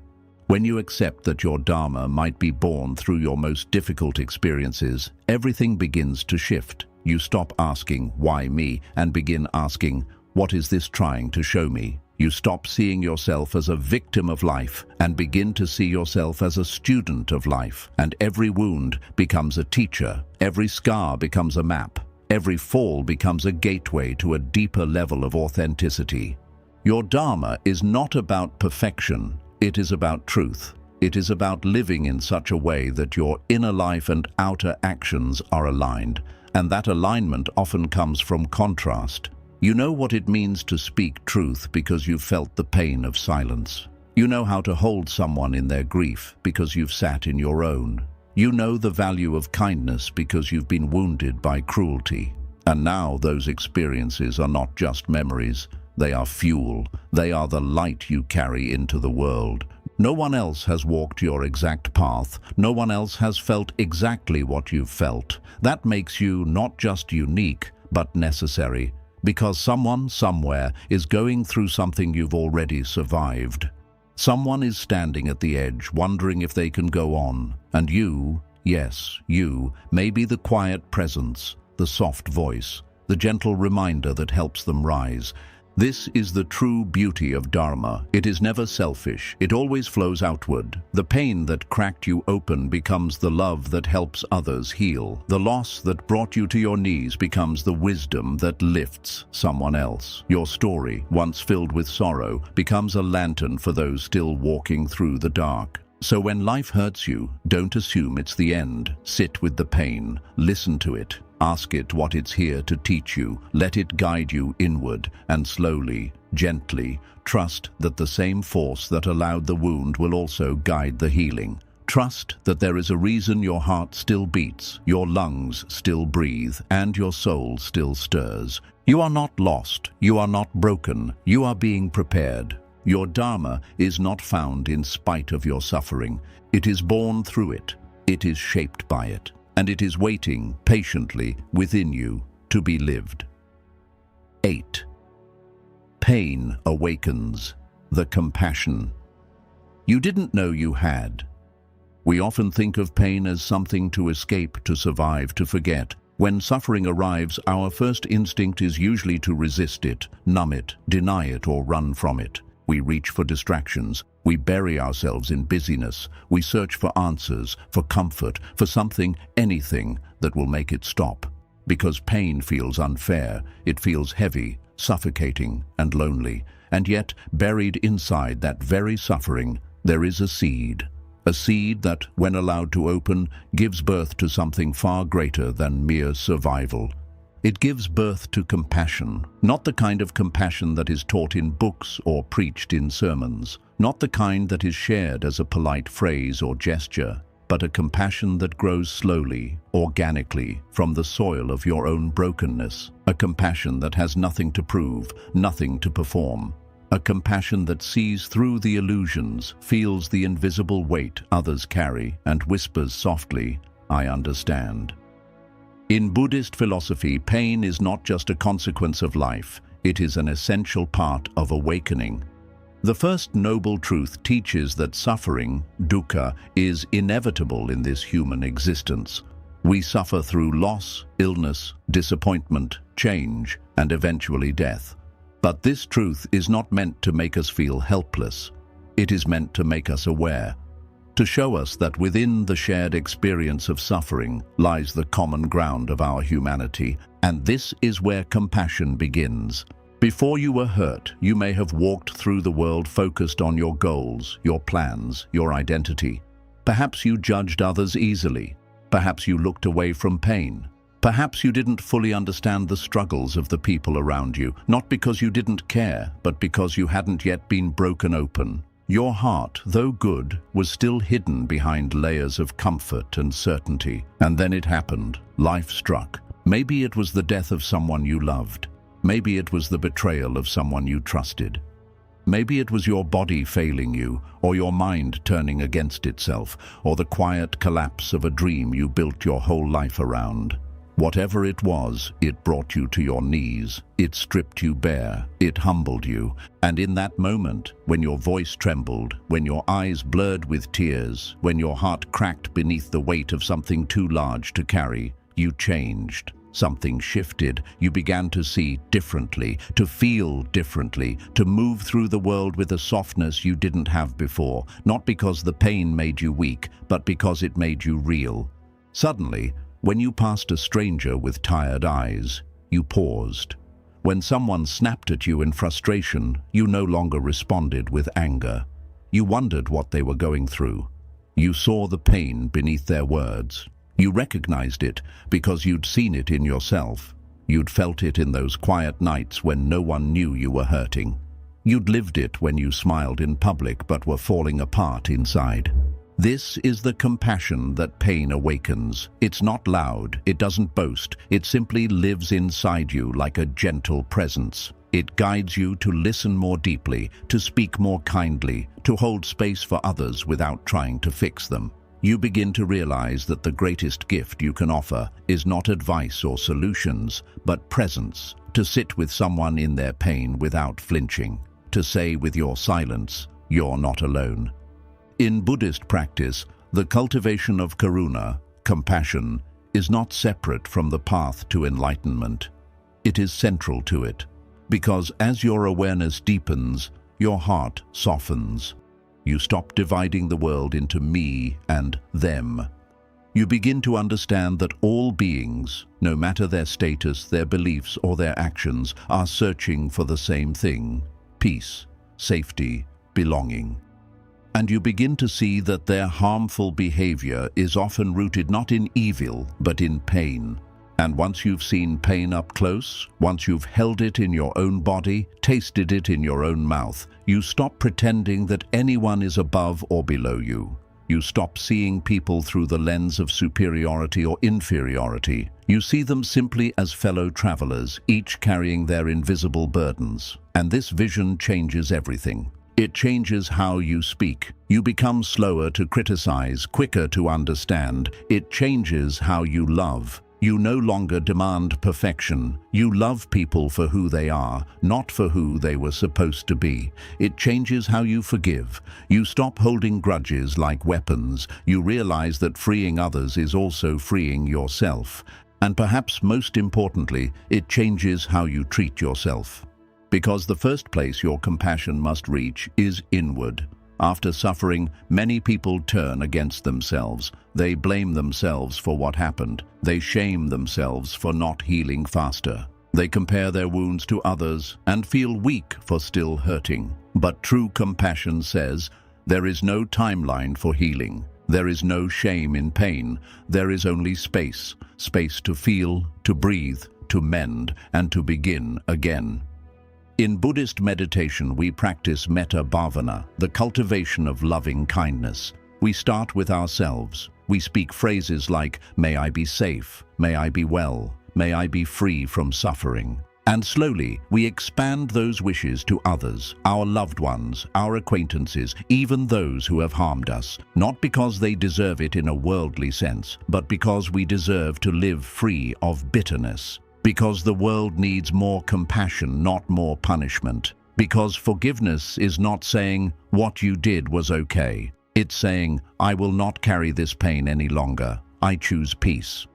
When you accept that your Dharma might be born through your most difficult experiences, everything begins to shift. You stop asking, "Why me?" and begin asking, "What is this trying to show me?" You stop seeing yourself as a victim of life and begin to see yourself as a student of life. And every wound becomes a teacher, every scar becomes a map, every fall becomes a gateway to a deeper level of authenticity. Your Dharma is not about perfection, it is about truth. It is about living in such a way that your inner life and outer actions are aligned, and that alignment often comes from contrast. You know what it means to speak truth because you've felt the pain of silence. You know how to hold someone in their grief because you've sat in your own. You know the value of kindness because you've been wounded by cruelty. And now those experiences are not just memories, they are fuel. They are the light you carry into the world. No one else has walked your exact path. No one else has felt exactly what you've felt. That makes you not just unique, but necessary. Because someone, somewhere, is going through something you've already survived. Someone is standing at the edge, wondering if they can go on. And you, yes, you, may be the quiet presence, the soft voice, the gentle reminder that helps them rise. This is the true beauty of Dharma. It is never selfish. It always flows outward. The pain that cracked you open becomes the love that helps others heal. The loss that brought you to your knees becomes the wisdom that lifts someone else. Your story, once filled with sorrow, becomes a lantern for those still walking through the dark. So when life hurts you, don't assume it's the end. Sit with the pain. Listen to it. Ask it what it's here to teach you. Let it guide you inward, and slowly, gently, trust that the same force that allowed the wound will also guide the healing. Trust that there is a reason your heart still beats, your lungs still breathe, and your soul still stirs. You are not lost. You are not broken. You are being prepared. Your Dharma is not found in spite of your suffering. It is born through it. It is shaped by it. And it is waiting patiently within you to be lived. 8. Pain awakens the compassion you didn't know you had. We often think of pain as something to escape, to survive, to forget. When suffering arrives, our first instinct is usually to resist it, numb it, deny it, or run from it. We reach for distractions. We bury ourselves in busyness. We search for answers, for comfort, for something, anything that will make it stop. Because pain feels unfair, it feels heavy, suffocating, and lonely. And yet, buried inside that very suffering, there is a seed. A seed that, when allowed to open, gives birth to something far greater than mere survival. It gives birth to compassion, not the kind of compassion that is taught in books or preached in sermons, not the kind that is shared as a polite phrase or gesture, but a compassion that grows slowly, organically, from the soil of your own brokenness, a compassion that has nothing to prove, nothing to perform, a compassion that sees through the illusions, feels the invisible weight others carry, and whispers softly, "I understand." In Buddhist philosophy, pain is not just a consequence of life, it is an essential part of awakening. The first noble truth teaches that suffering, dukkha, is inevitable in this human existence. We suffer through loss, illness, disappointment, change, and eventually death. But this truth is not meant to make us feel helpless. It is meant to make us aware, to show us that within the shared experience of suffering lies the common ground of our humanity, and this is where compassion begins. Before you were hurt, you may have walked through the world focused on your goals, your plans, your identity. Perhaps you judged others easily. Perhaps you looked away from pain. Perhaps you didn't fully understand the struggles of the people around you, not because you didn't care, but because you hadn't yet been broken open. Your heart, though good, was still hidden behind layers of comfort and certainty. And then it happened. Life struck. Maybe it was the death of someone you loved. Maybe it was the betrayal of someone you trusted. Maybe it was your body failing you, or your mind turning against itself, or the quiet collapse of a dream you built your whole life around. Whatever it was, it brought you to your knees. It stripped you bare. It humbled you. And in that moment, when your voice trembled, when your eyes blurred with tears, when your heart cracked beneath the weight of something too large to carry, you changed. Something shifted. You began to see differently, to feel differently, to move through the world with a softness you didn't have before, not because the pain made you weak, but because it made you real. Suddenly, when you passed a stranger with tired eyes, you paused. When someone snapped at you in frustration, you no longer responded with anger. You wondered what they were going through. You saw the pain beneath their words. You recognized it because you'd seen it in yourself. You'd felt it in those quiet nights when no one knew you were hurting. You'd lived it when you smiled in public but were falling apart inside. This is the compassion that pain awakens. It's not loud, it doesn't boast, it simply lives inside you like a gentle presence. It guides you to listen more deeply, to speak more kindly, to hold space for others without trying to fix them. You begin to realize that the greatest gift you can offer is not advice or solutions, but presence, to sit with someone in their pain without flinching, to say with your silence, "You're not alone." In Buddhist practice, the cultivation of karuna, compassion, is not separate from the path to enlightenment. It is central to it, because as your awareness deepens, your heart softens. You stop dividing the world into me and them. You begin to understand that all beings, no matter their status, their beliefs, or their actions, are searching for the same thing: peace, safety, belonging. And you begin to see that their harmful behavior is often rooted not in evil, but in pain. And once you've seen pain up close, once you've held it in your own body, tasted it in your own mouth, you stop pretending that anyone is above or below you. You stop seeing people through the lens of superiority or inferiority. You see them simply as fellow travelers, each carrying their invisible burdens. And this vision changes everything. It changes how you speak. You become slower to criticize, quicker to understand. It changes how you love. You no longer demand perfection. You love people for who they are, not for who they were supposed to be. It changes how you forgive. You stop holding grudges like weapons. You realize that freeing others is also freeing yourself. And perhaps most importantly, it changes how you treat yourself. Because the first place your compassion must reach is inward. After suffering, many people turn against themselves. They blame themselves for what happened. They shame themselves for not healing faster. They compare their wounds to others and feel weak for still hurting. But true compassion says, there is no timeline for healing. There is no shame in pain. There is only space. Space to feel, to breathe, to mend, and to begin again. In Buddhist meditation, we practice metta bhavana, the cultivation of loving kindness. We start with ourselves. We speak phrases like, "May I be safe, may I be well, may I be free from suffering." And slowly, we expand those wishes to others, our loved ones, our acquaintances, even those who have harmed us, not because they deserve it in a worldly sense, but because we deserve to live free of bitterness. Because the world needs more compassion, not more punishment. Because forgiveness is not saying, "What you did was okay." It's saying, "I will not carry this pain any longer. I choose peace."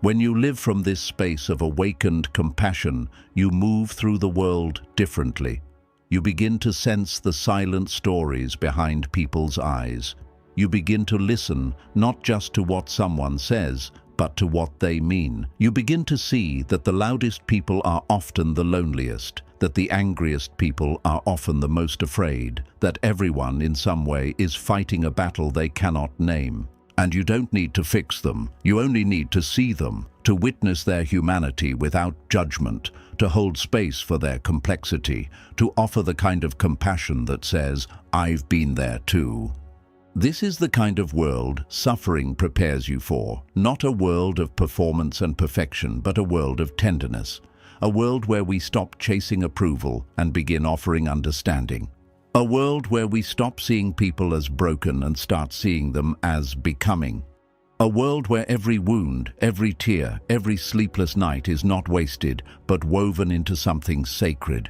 When you live from this space of awakened compassion, you move through the world differently. You begin to sense the silent stories behind people's eyes. You begin to listen not just to what someone says, but to what they mean. You begin to see that the loudest people are often the loneliest, that the angriest people are often the most afraid, that everyone in some way is fighting a battle they cannot name. And you don't need to fix them, you only need to see them, to witness their humanity without judgment, to hold space for their complexity, to offer the kind of compassion that says, "I've been there too." This is the kind of world suffering prepares you for, not a world of performance and perfection, but a world of tenderness, a world where we stop chasing approval and begin offering understanding. A world where we stop seeing people as broken and start seeing them as becoming. A world where every wound, every tear, every sleepless night is not wasted, but woven into something sacred.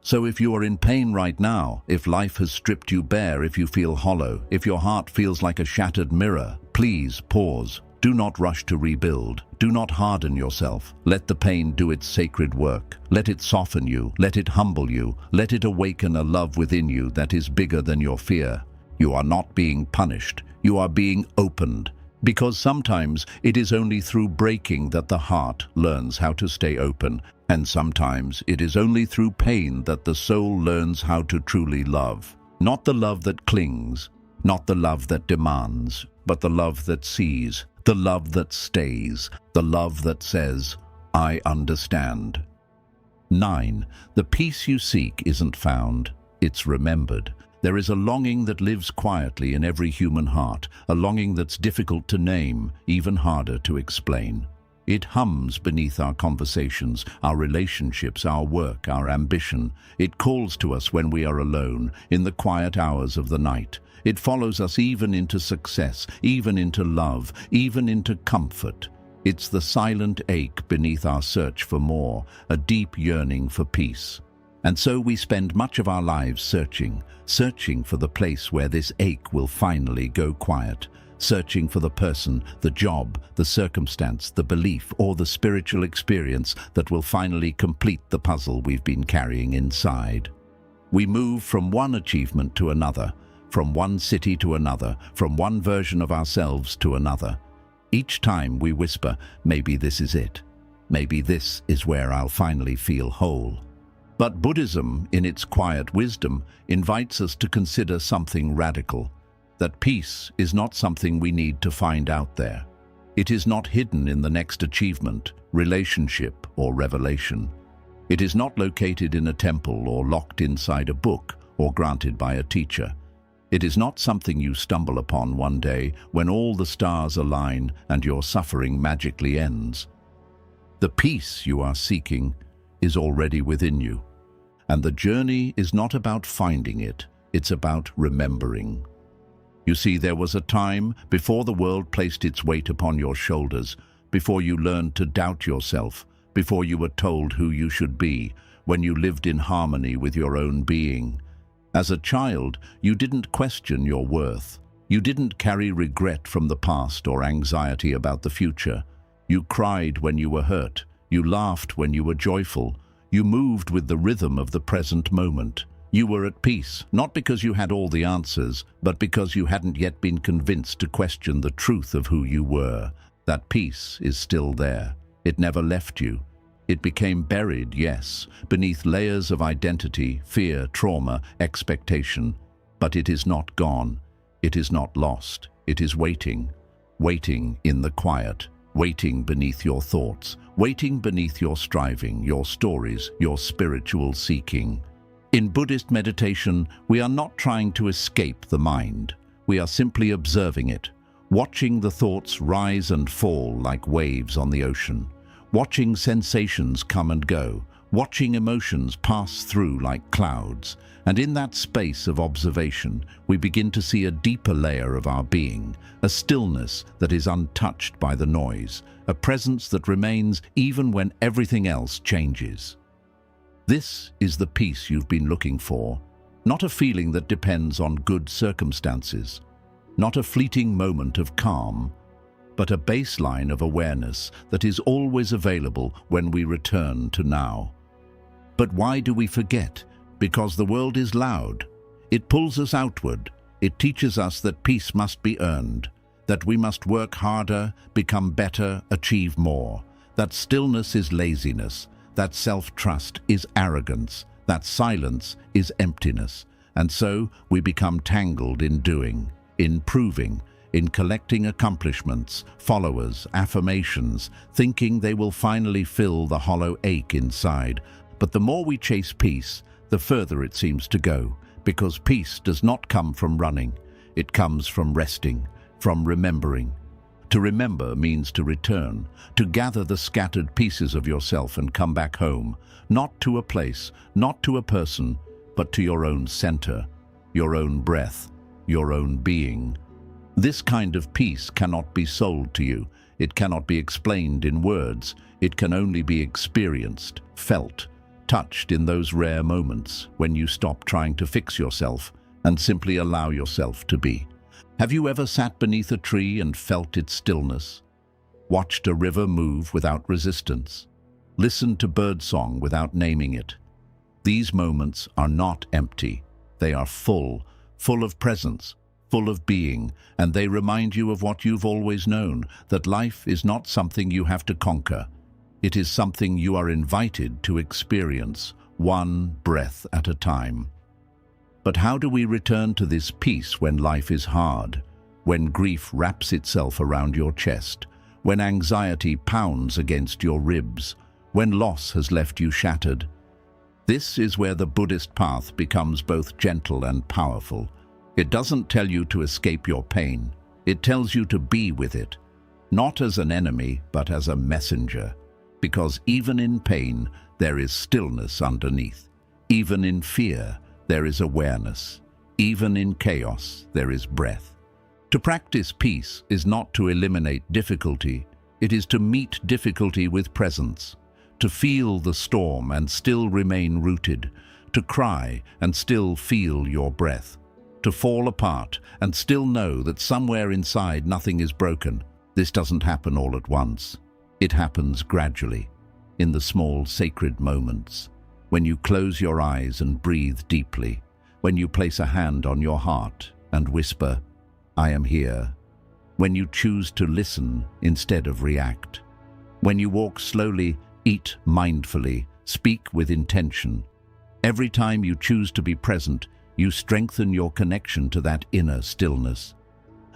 So if you are in pain right now, if life has stripped you bare, if you feel hollow, if your heart feels like a shattered mirror, please pause. Do not rush to rebuild. Do not harden yourself. Let the pain do its sacred work. Let it soften you. Let it humble you. Let it awaken a love within you that is bigger than your fear. You are not being punished. You are being opened. Because sometimes it is only through breaking that the heart learns how to stay open, and sometimes it is only through pain that the soul learns how to truly love. Not the love that clings, not the love that demands, but the love that sees, the love that stays, the love that says, "I understand." 9. The peace you seek isn't found, it's remembered. There is a longing that lives quietly in every human heart, a longing that's difficult to name, even harder to explain. It hums beneath our conversations, our relationships, our work, our ambition. It calls to us when we are alone, in the quiet hours of the night. It follows us even into success, even into love, even into comfort. It's the silent ache beneath our search for more, a deep yearning for peace. And so we spend much of our lives searching for the place where this ache will finally go quiet, searching for the person, the job, the circumstance, the belief, or the spiritual experience that will finally complete the puzzle we've been carrying inside. We move from one achievement to another, from one city to another, from one version of ourselves to another. Each time we whisper, maybe this is it. Maybe this is where I'll finally feel whole. But Buddhism, in its quiet wisdom, invites us to consider something radical, that peace is not something we need to find out there. It is not hidden in the next achievement, relationship, or revelation. It is not located in a temple or locked inside a book or granted by a teacher. It is not something you stumble upon one day when all the stars align and your suffering magically ends. The peace you are seeking is already within you. And the journey is not about finding it, it's about remembering. You see, there was a time before the world placed its weight upon your shoulders, before you learned to doubt yourself, before you were told who you should be, when you lived in harmony with your own being. As a child, you didn't question your worth. You didn't carry regret from the past or anxiety about the future. You cried when you were hurt. You laughed when you were joyful. You moved with the rhythm of the present moment. You were at peace, not because you had all the answers, but because you hadn't yet been convinced to question the truth of who you were. That peace is still there. It never left you. It became buried, yes, beneath layers of identity, fear, trauma, expectation. But it is not gone. It is not lost. It is waiting. Waiting in the quiet. Waiting beneath your thoughts. Waiting beneath your striving, your stories, your spiritual seeking. In Buddhist meditation, we are not trying to escape the mind. We are simply observing it, watching the thoughts rise and fall like waves on the ocean, watching sensations come and go, watching emotions pass through like clouds. And in that space of observation, we begin to see a deeper layer of our being, a stillness that is untouched by the noise, a presence that remains even when everything else changes. This is the peace you've been looking for, not a feeling that depends on good circumstances, not a fleeting moment of calm, but a baseline of awareness that is always available when we return to now. But why do we forget? Because the world is loud. It pulls us outward. It teaches us that peace must be earned, that we must work harder, become better, achieve more, that stillness is laziness, that self-trust is arrogance, that silence is emptiness. And so we become tangled in doing, in proving, in collecting accomplishments, followers, affirmations, thinking they will finally fill the hollow ache inside. But the more we chase peace, the further it seems to go, because peace does not come from running. It comes from resting, from remembering. To remember means to return, to gather the scattered pieces of yourself and come back home, not to a place, not to a person, but to your own center, your own breath, your own being. This kind of peace cannot be sold to you. It cannot be explained in words. It can only be experienced, felt, touched in those rare moments when you stop trying to fix yourself and simply allow yourself to be. Have you ever sat beneath a tree and felt its stillness? Watched a river move without resistance? Listened to birdsong without naming it? These moments are not empty. They are full of presence, full of being, and they remind you of what you've always known, that life is not something you have to conquer. It is something you are invited to experience, one breath at a time. But how do we return to this peace when life is hard, when grief wraps itself around your chest, when anxiety pounds against your ribs, when loss has left you shattered? This is where the Buddhist path becomes both gentle and powerful. It doesn't tell you to escape your pain. It tells you to be with it, not as an enemy, but as a messenger. Because even in pain, there is stillness underneath. Even in fear, there is awareness. Even in chaos, there is breath. To practice peace is not to eliminate difficulty. It is to meet difficulty with presence, to feel the storm and still remain rooted, to cry and still feel your breath, to fall apart and still know that somewhere inside nothing is broken. This doesn't happen all at once. It happens gradually, in the small sacred moments, when you close your eyes and breathe deeply, when you place a hand on your heart and whisper, "I am here," when you choose to listen instead of react, when you walk slowly, eat mindfully, speak with intention. Every time you choose to be present, you strengthen your connection to that inner stillness.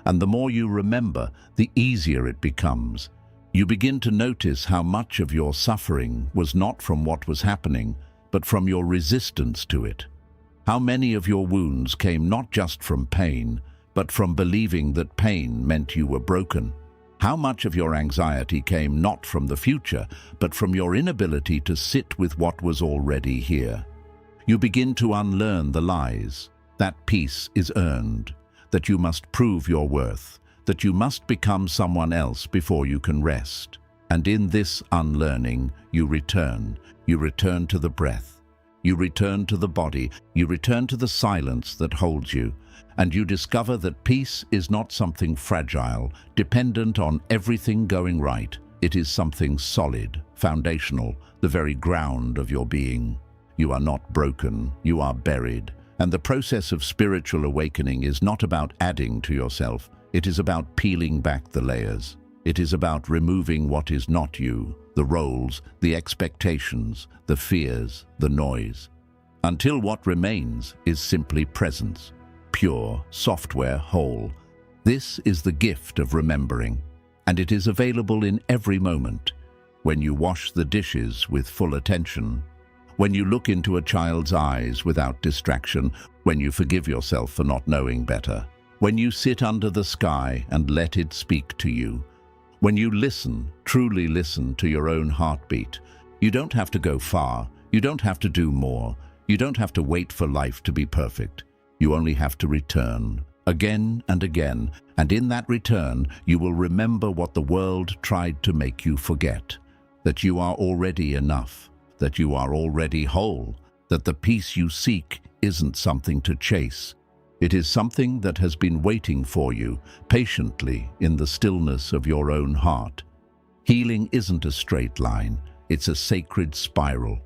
And the more you remember, the easier it becomes. You begin to notice how much of your suffering was not from what was happening, but from your resistance to it. How many of your wounds came not just from pain, but from believing that pain meant you were broken? How much of your anxiety came not from the future, but from your inability to sit with what was already here? You begin to unlearn the lies, that peace is earned, that you must prove your worth, that you must become someone else before you can rest. And in this unlearning, you return to the breath, you return to the body, you return to the silence that holds you, and you discover that peace is not something fragile, dependent on everything going right. It is something solid, foundational, the very ground of your being. You are not broken, you are buried. And the process of spiritual awakening is not about adding to yourself. It is about peeling back the layers. It is about removing what is not you, the roles, the expectations, the fears, the noise, until what remains is simply presence, pure, software, whole. This is the gift of remembering, and it is available in every moment. When you wash the dishes with full attention, when you look into a child's eyes without distraction, when you forgive yourself for not knowing better, when you sit under the sky and let it speak to you, when you listen, truly listen to your own heartbeat. You don't have to go far, you don't have to do more, you don't have to wait for life to be perfect. You only have to return, again and again, and in that return you will remember what the world tried to make you forget, that you are already enough, that you are already whole, that the peace you seek isn't something to chase. It is something that has been waiting for you patiently in the stillness of your own heart. Healing isn't a straight line, it's a sacred spiral.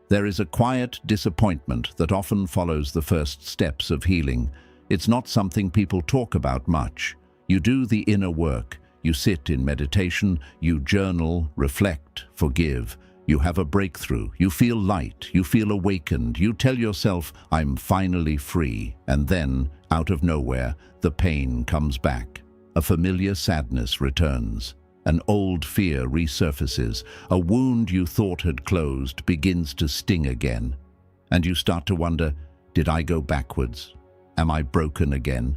There is a quiet disappointment that often follows the first steps of healing. It's not something people talk about much. You do the inner work, you sit in meditation, you journal, reflect, forgive. You have a breakthrough, you feel light, you feel awakened, you tell yourself, "I'm finally free," and then, out of nowhere, the pain comes back. a familiar sadness returns. An old fear resurfaces. A wound you thought had closed begins to sting again. And you start to wonder, did I go backwards? Am I broken again?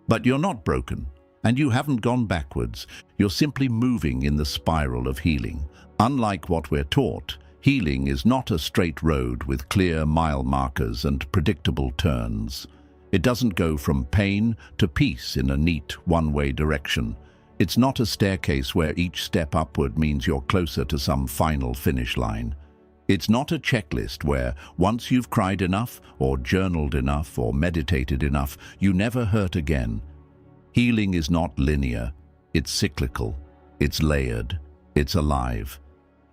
But you're not broken, and you haven't gone backwards. You're simply moving in the spiral of healing. Unlike what we're taught, healing is not a straight road with clear mile markers and predictable turns. It doesn't go from pain to peace in a neat one-way direction. It's not a staircase where each step upward means you're closer to some final finish line. It's not a checklist where, once you've cried enough, or journaled enough, or meditated enough, you never hurt again. Healing is not linear. It's cyclical. It's layered. It's alive.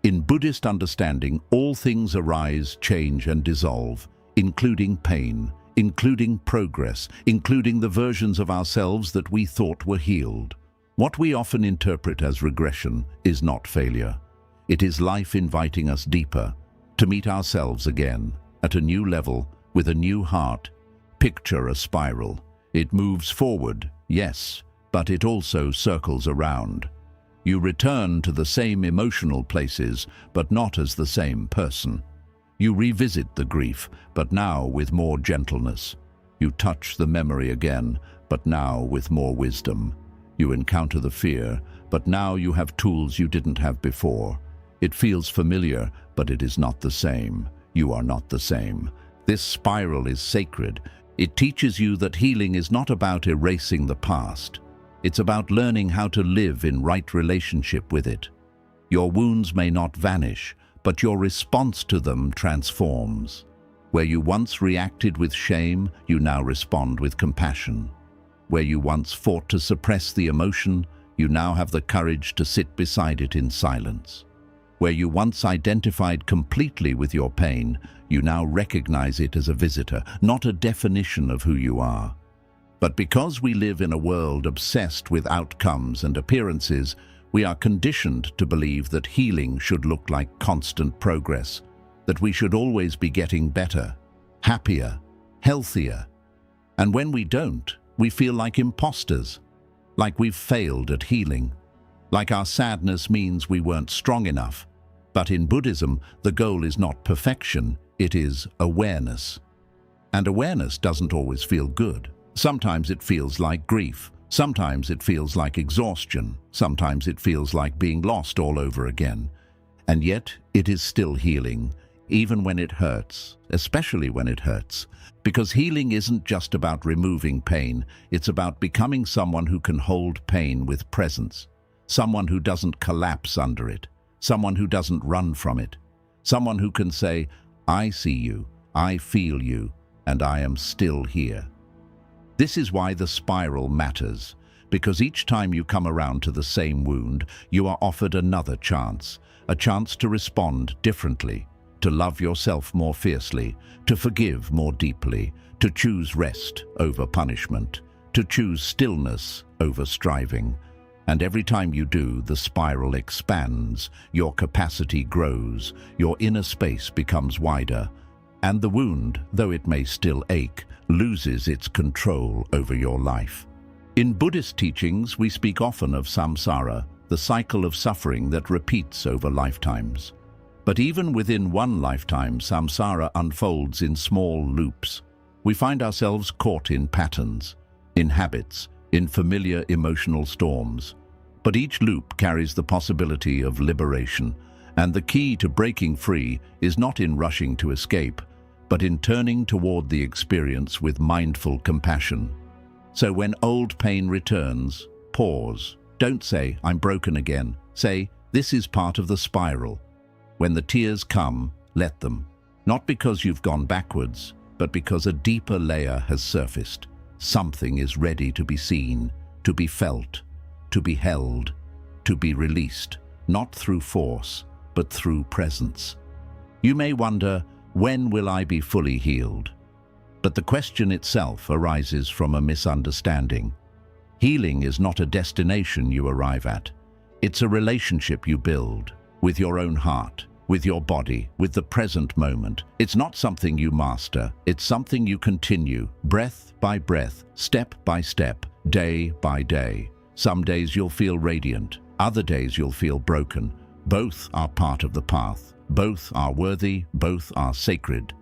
In Buddhist understanding, all things arise, change, and dissolve, including pain, including progress, including the versions of ourselves that we thought were healed. What we often interpret as regression is not failure. It is life inviting us deeper, to meet ourselves again, at a new level, with a new heart. Picture a spiral. It moves forward, yes, but it also circles around. You return to the same emotional places, but not as the same person. You revisit the grief, but now with more gentleness. You touch the memory again, but now with more wisdom. You encounter the fear, but now you have tools you didn't have before. It feels familiar, but it is not the same. You are not the same. This spiral is sacred. It teaches you that healing is not about erasing the past. It's about learning how to live in right relationship with it. Your wounds may not vanish, but your response to them transforms. Where you once reacted with shame, you now respond with compassion. Where you once fought to suppress the emotion, you now have the courage to sit beside it in silence. Where you once identified completely with your pain, you now recognize it as a visitor, not a definition of who you are. But because we live in a world obsessed with outcomes and appearances, we are conditioned to believe that healing should look like constant progress, that we should always be getting better, happier, healthier. And when we don't, we feel like imposters, like we've failed at healing, like our sadness means we weren't strong enough. But in Buddhism, the goal is not perfection, it is awareness. And awareness doesn't always feel good. Sometimes it feels like grief. Sometimes it feels like exhaustion. Sometimes it feels like being lost all over again. And yet, it is still healing, even when it hurts, especially when it hurts. Because healing isn't just about removing pain, it's about becoming someone who can hold pain with presence, someone who doesn't collapse under it, someone who doesn't run from it, someone who can say, I see you, I feel you, and I am still here. This is why the spiral matters, because each time you come around to the same wound, you are offered another chance, a chance to respond differently, to love yourself more fiercely, to forgive more deeply, to choose rest over punishment, to choose stillness over striving. And every time you do, the spiral expands, your capacity grows, your inner space becomes wider, and the wound, though it may still ache, loses its control over your life. In Buddhist teachings, we speak often of samsara, the cycle of suffering that repeats over lifetimes. But even within one lifetime, samsara unfolds in small loops. We find ourselves caught in patterns, in habits, in familiar emotional storms. But each loop carries the possibility of liberation, and the key to breaking free is not in rushing to escape, but in turning toward the experience with mindful compassion. So when old pain returns, pause. Don't say, I'm broken again. Say, this is part of the spiral. When the tears come, let them. Not because you've gone backwards, but because a deeper layer has surfaced. Something is ready to be seen, to be felt, to be held, to be released, not through force, but through presence. You may wonder, when will I be fully healed? But the question itself arises from a misunderstanding. Healing is not a destination you arrive at. It's a relationship you build with your own heart, with your body, with the present moment. It's not something you master. It's something you continue, breath by breath, step by step, day by day. Some days you'll feel radiant, other days you'll feel broken. Both are part of the path. Both are worthy, both are sacred.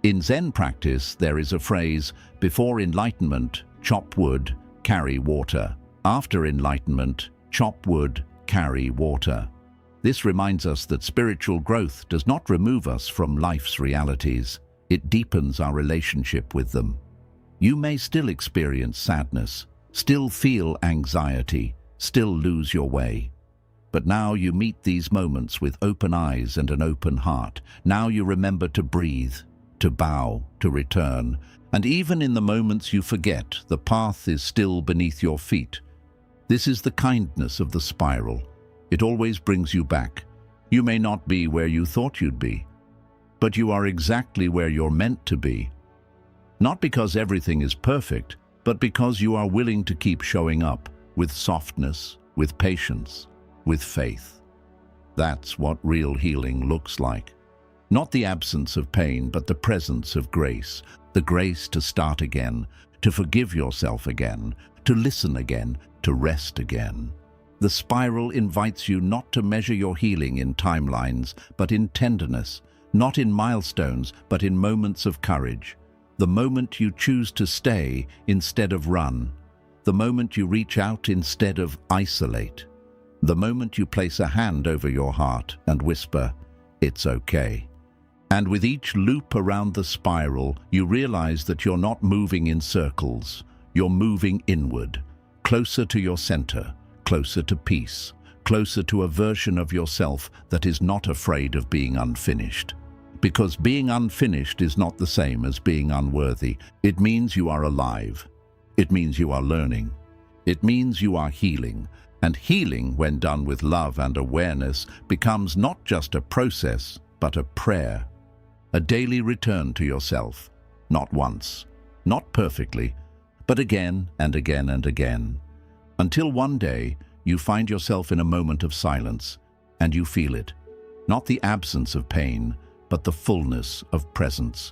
In Zen practice, there is a phrase, before enlightenment, chop wood, carry water. After enlightenment, chop wood, carry water. This reminds us that spiritual growth does not remove us from life's realities. It deepens our relationship with them. You may still experience sadness, still feel anxiety, still lose your way. But now you meet these moments with open eyes and an open heart. Now you remember to breathe, to bow, to return. And even in the moments you forget, the path is still beneath your feet. This is the kindness of the spiral. It always brings you back. You may not be where you thought you'd be, but you are exactly where you're meant to be. Not because everything is perfect, but because you are willing to keep showing up with softness, with patience, with faith. That's what real healing looks like. Not the absence of pain, but the presence of grace. The grace to start again, to forgive yourself again, to listen again, to rest again. The spiral invites you not to measure your healing in timelines, but in tenderness, not in milestones, but in moments of courage. The moment you choose to stay instead of run. The moment you reach out instead of isolate. The moment you place a hand over your heart and whisper, "It's okay." And with each loop around the spiral, you realize that you're not moving in circles. You're moving inward, closer to your center, closer to peace, closer to a version of yourself that is not afraid of being unfinished. Because being unfinished is not the same as being unworthy. It means you are alive. It means you are learning. It means you are healing. And healing, when done with love and awareness, becomes not just a process, but a prayer. A daily return to yourself. Not once, not perfectly, but again and again and again. Until one day, you find yourself in a moment of silence, and you feel it. Not the absence of pain, but the fullness of presence.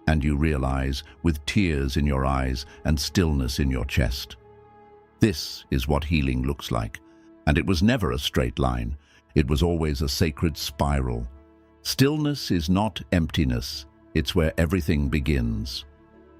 And you realize, with tears in your eyes and stillness in your chest. This is what healing looks like. And it was never a straight line. It was always a sacred spiral. Stillness is not emptiness. It's where everything begins.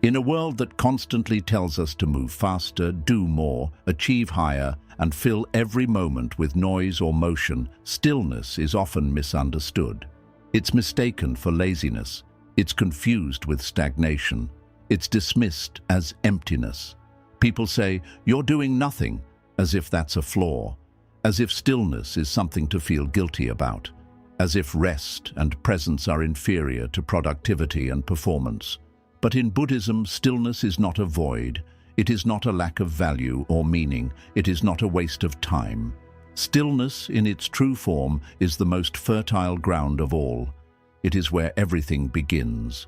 In a world that constantly tells us to move faster, do more, achieve higher, and fill every moment with noise or motion, stillness is often misunderstood. It's mistaken for laziness. It's confused with stagnation. It's dismissed as emptiness. People say, "You're doing nothing," as if that's a flaw, as if stillness is something to feel guilty about, as if rest and presence are inferior to productivity and performance. But in Buddhism, stillness is not a void. It is not a lack of value or meaning. It is not a waste of time. Stillness, in its true form, is the most fertile ground of all. It is where everything begins.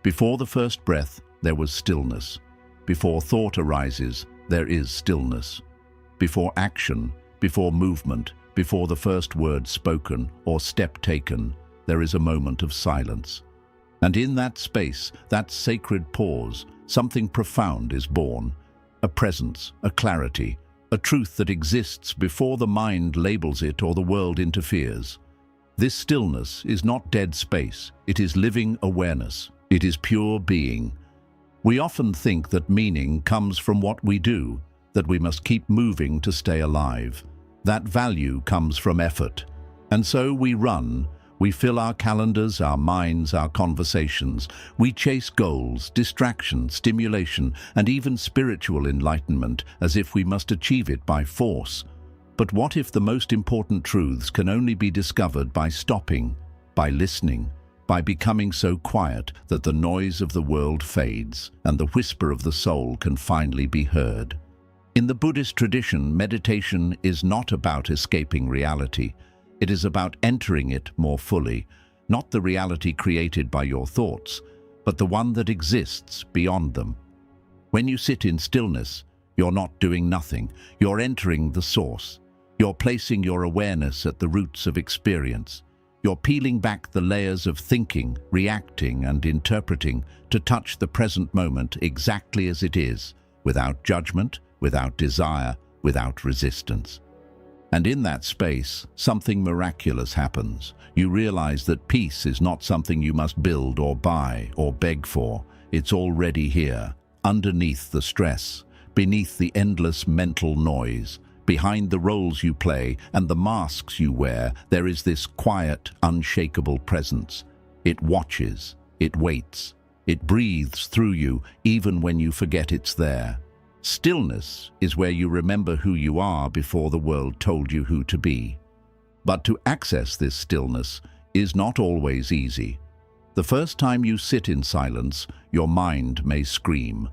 Before the first breath, there was stillness. Before thought arises, there is stillness. Before action, before movement, before the first word spoken or step taken, there is a moment of silence. And in that space, that sacred pause, something profound is born. A presence, a clarity, a truth that exists before the mind labels it or the world interferes. This stillness is not dead space. It is living awareness. It is pure being. We often think that meaning comes from what we do, that we must keep moving to stay alive. That value comes from effort. And so we run. We fill our calendars, our minds, our conversations. We chase goals, distraction, stimulation, and even spiritual enlightenment as if we must achieve it by force. But what if the most important truths can only be discovered by stopping, by listening, by becoming so quiet that the noise of the world fades and the whisper of the soul can finally be heard? In the Buddhist tradition, meditation is not about escaping reality. It is about entering it more fully, not the reality created by your thoughts, but the one that exists beyond them. When you sit in stillness, you're not doing nothing. You're entering the source. You're placing your awareness at the roots of experience. You're peeling back the layers of thinking, reacting, and interpreting to touch the present moment exactly as it is, without judgment, without desire, without resistance. And in that space, something miraculous happens. You realize that peace is not something you must build or buy or beg for. It's already here, underneath the stress, beneath the endless mental noise. Behind the roles you play and the masks you wear, there is this quiet, unshakable presence. It watches, it waits, it breathes through you even when you forget it's there. Stillness is where you remember who you are before the world told you who to be. But to access this stillness is not always easy. The first time you sit in silence, your mind may scream.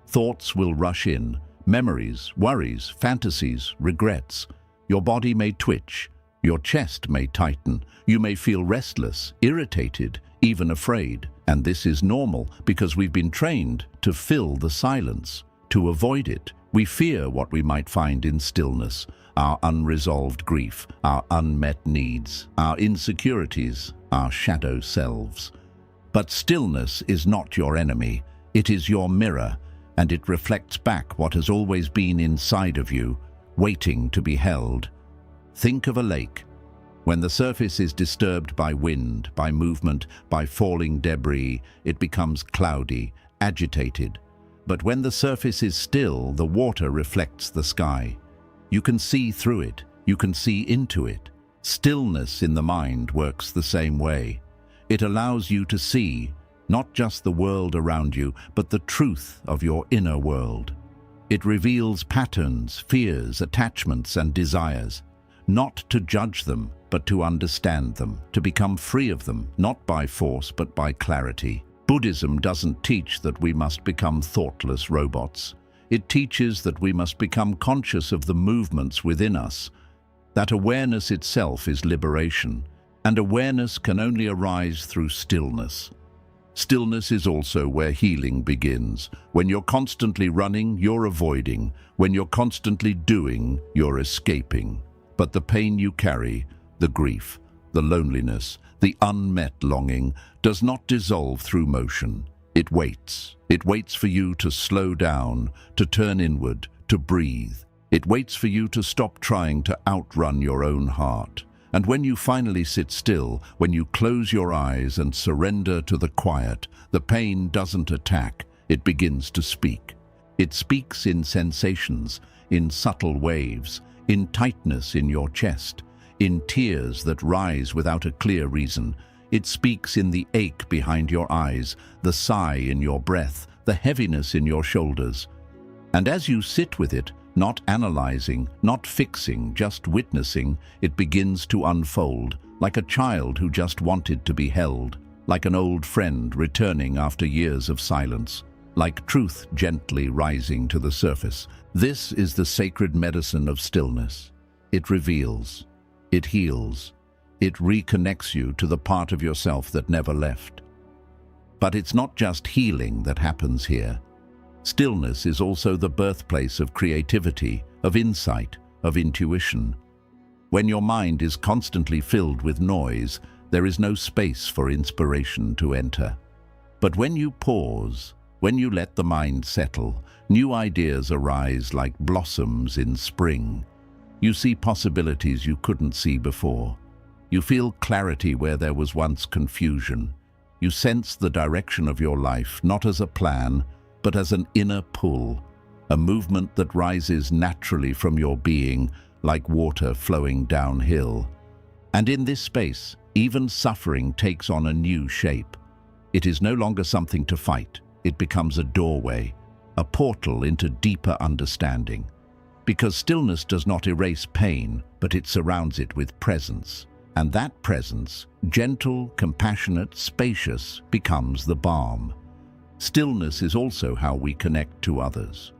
Thoughts will rush in, memories, worries, fantasies, regrets. Your body may twitch, your chest may tighten, you may feel restless, irritated, even afraid. And this is normal because we've been trained to fill the silence. To avoid it, we fear what we might find in stillness, our unresolved grief, our unmet needs, our insecurities, our shadow selves. But stillness is not your enemy. It is your mirror, and it reflects back what has always been inside of you, waiting to be held. Think of a lake. When the surface is disturbed by wind, by movement, by falling debris, it becomes cloudy, agitated. But when the surface is still, the water reflects the sky. You can see through it. You can see into it. Stillness in the mind works the same way. It allows you to see, not just the world around you, but the truth of your inner world. It reveals patterns, fears, attachments, and desires. Not to judge them, but to understand them, to become free of them, not by force, but by clarity. Buddhism doesn't teach that we must become thoughtless robots. It teaches that we must become conscious of the movements within us, that awareness itself is liberation, and awareness can only arise through stillness. Stillness is also where healing begins. When you're constantly running, you're avoiding. When you're constantly doing, you're escaping. But the pain you carry, the grief, the loneliness, the unmet longing, does not dissolve through motion. It waits. It waits for you to slow down, to turn inward, to breathe. It waits for you to stop trying to outrun your own heart. And when you finally sit still, when you close your eyes and surrender to the quiet, the pain doesn't attack, it begins to speak. It speaks in sensations, in subtle waves, in tightness in your chest, in tears that rise without a clear reason. It speaks in the ache behind your eyes, the sigh in your breath, the heaviness in your shoulders. And as you sit with it, not analyzing, not fixing, just witnessing, it begins to unfold, like a child who just wanted to be held, like an old friend returning after years of silence, like truth gently rising to the surface. This is the sacred medicine of stillness. It reveals, it heals, it reconnects you to the part of yourself that never left. But it's not just healing that happens here. Stillness is also the birthplace of creativity, of insight, of intuition. When your mind is constantly filled with noise, there is no space for inspiration to enter. But when you pause, when you let the mind settle, new ideas arise like blossoms in spring. You see possibilities you couldn't see before. You feel clarity where there was once confusion. You sense the direction of your life, not as a plan, but as an inner pull, a movement that rises naturally from your being, like water flowing downhill. And in this space, even suffering takes on a new shape. It is no longer something to fight. It becomes a doorway, a portal into deeper understanding. Because stillness does not erase pain, but it surrounds it with presence. And that presence, gentle, compassionate, spacious, becomes the balm. Stillness is also how we connect to others.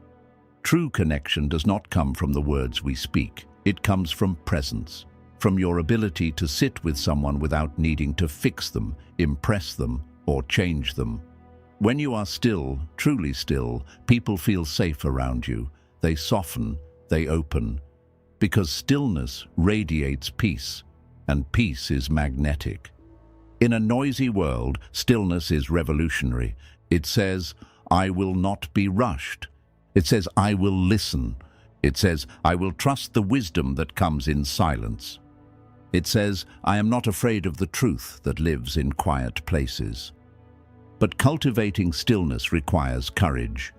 True connection does not come from the words we speak. It comes from presence, from your ability to sit with someone without needing to fix them, impress them, or change them. When you are still, truly still, people feel safe around you. They soften, they open, because stillness radiates peace, and peace is magnetic. In a noisy world, stillness is revolutionary. It says, I will not be rushed. It says, I will listen. It says, I will trust the wisdom that comes in silence. It says, I am not afraid of the truth that lives in quiet places. But cultivating stillness requires courage.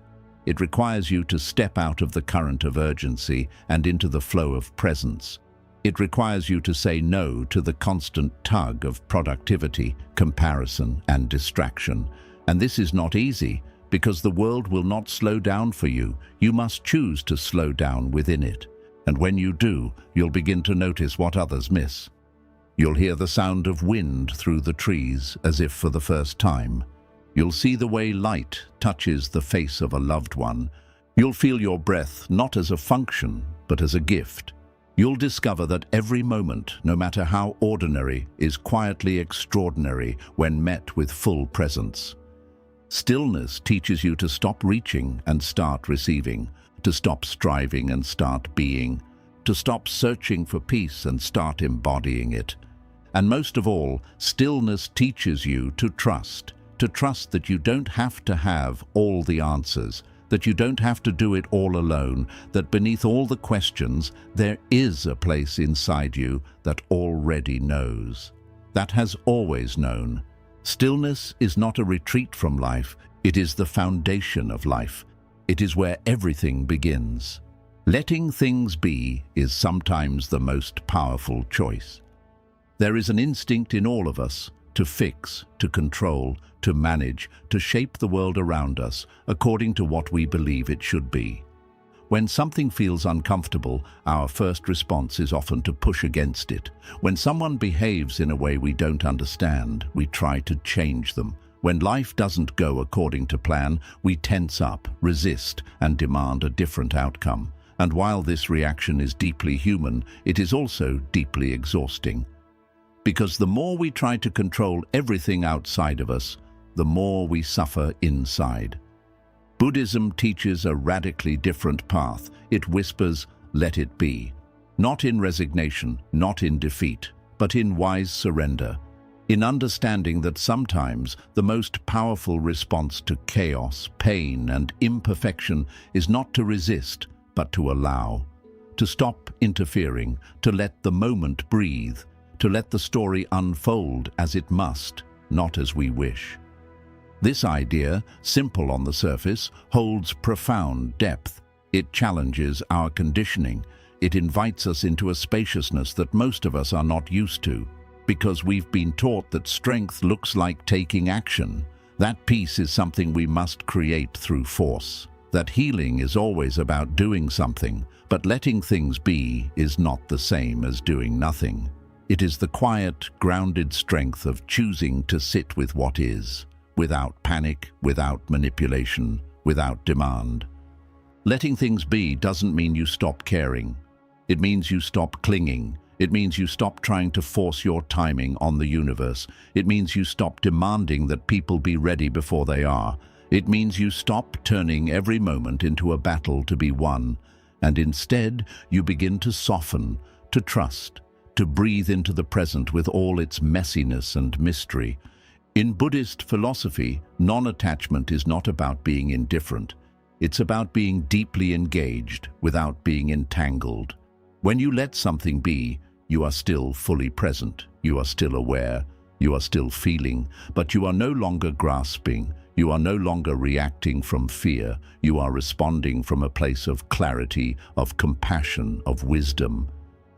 It requires you to step out of the current of urgency and into the flow of presence. It requires you to say no to the constant tug of productivity, comparison, and distraction. And this is not easy, because the world will not slow down for you. You must choose to slow down within it. And when you do, you'll begin to notice what others miss. You'll hear the sound of wind through the trees as if for the first time. You'll see the way light touches the face of a loved one. You'll feel your breath not as a function, but as a gift. You'll discover that every moment, no matter how ordinary, is quietly extraordinary when met with full presence. Stillness teaches you to stop reaching and start receiving, to stop striving and start being, to stop searching for peace and start embodying it. And most of all, stillness teaches you to trust that you don't have to have all the answers, that you don't have to do it all alone, that beneath all the questions, there is a place inside you that already knows, that has always known. Stillness is not a retreat from life, it is the foundation of life. It is where everything begins. Letting things be is sometimes the most powerful choice. There is an instinct in all of us to fix, to control, to manage, to shape the world around us according to what we believe it should be. When something feels uncomfortable, our first response is often to push against it. When someone behaves in a way we don't understand, we try to change them. When life doesn't go according to plan, we tense up, resist, and demand a different outcome. And while this reaction is deeply human, it is also deeply exhausting. Because the more we try to control everything outside of us, the more we suffer inside. Buddhism teaches a radically different path. It whispers, let it be. Not in resignation, not in defeat, but in wise surrender. In understanding that sometimes the most powerful response to chaos, pain, and imperfection is not to resist, but to allow. To stop interfering, to let the moment breathe, to let the story unfold as it must, not as we wish. This idea, simple on the surface, holds profound depth. It challenges our conditioning. It invites us into a spaciousness that most of us are not used to. Because we've been taught that strength looks like taking action. That peace is something we must create through force. That healing is always about doing something, but letting things be is not the same as doing nothing. It is the quiet, grounded strength of choosing to sit with what is, without panic, without manipulation, without demand. Letting things be doesn't mean you stop caring. It means you stop clinging. It means you stop trying to force your timing on the universe. It means you stop demanding that people be ready before they are. It means you stop turning every moment into a battle to be won, and instead you begin to soften, to trust, to breathe into the present with all its messiness and mystery. In Buddhist philosophy, non-attachment is not about being indifferent. It's about being deeply engaged without being entangled. When you let something be, you are still fully present. You are still aware. You are still feeling, but you are no longer grasping. You are no longer reacting from fear. You are responding from a place of clarity, of compassion, of wisdom.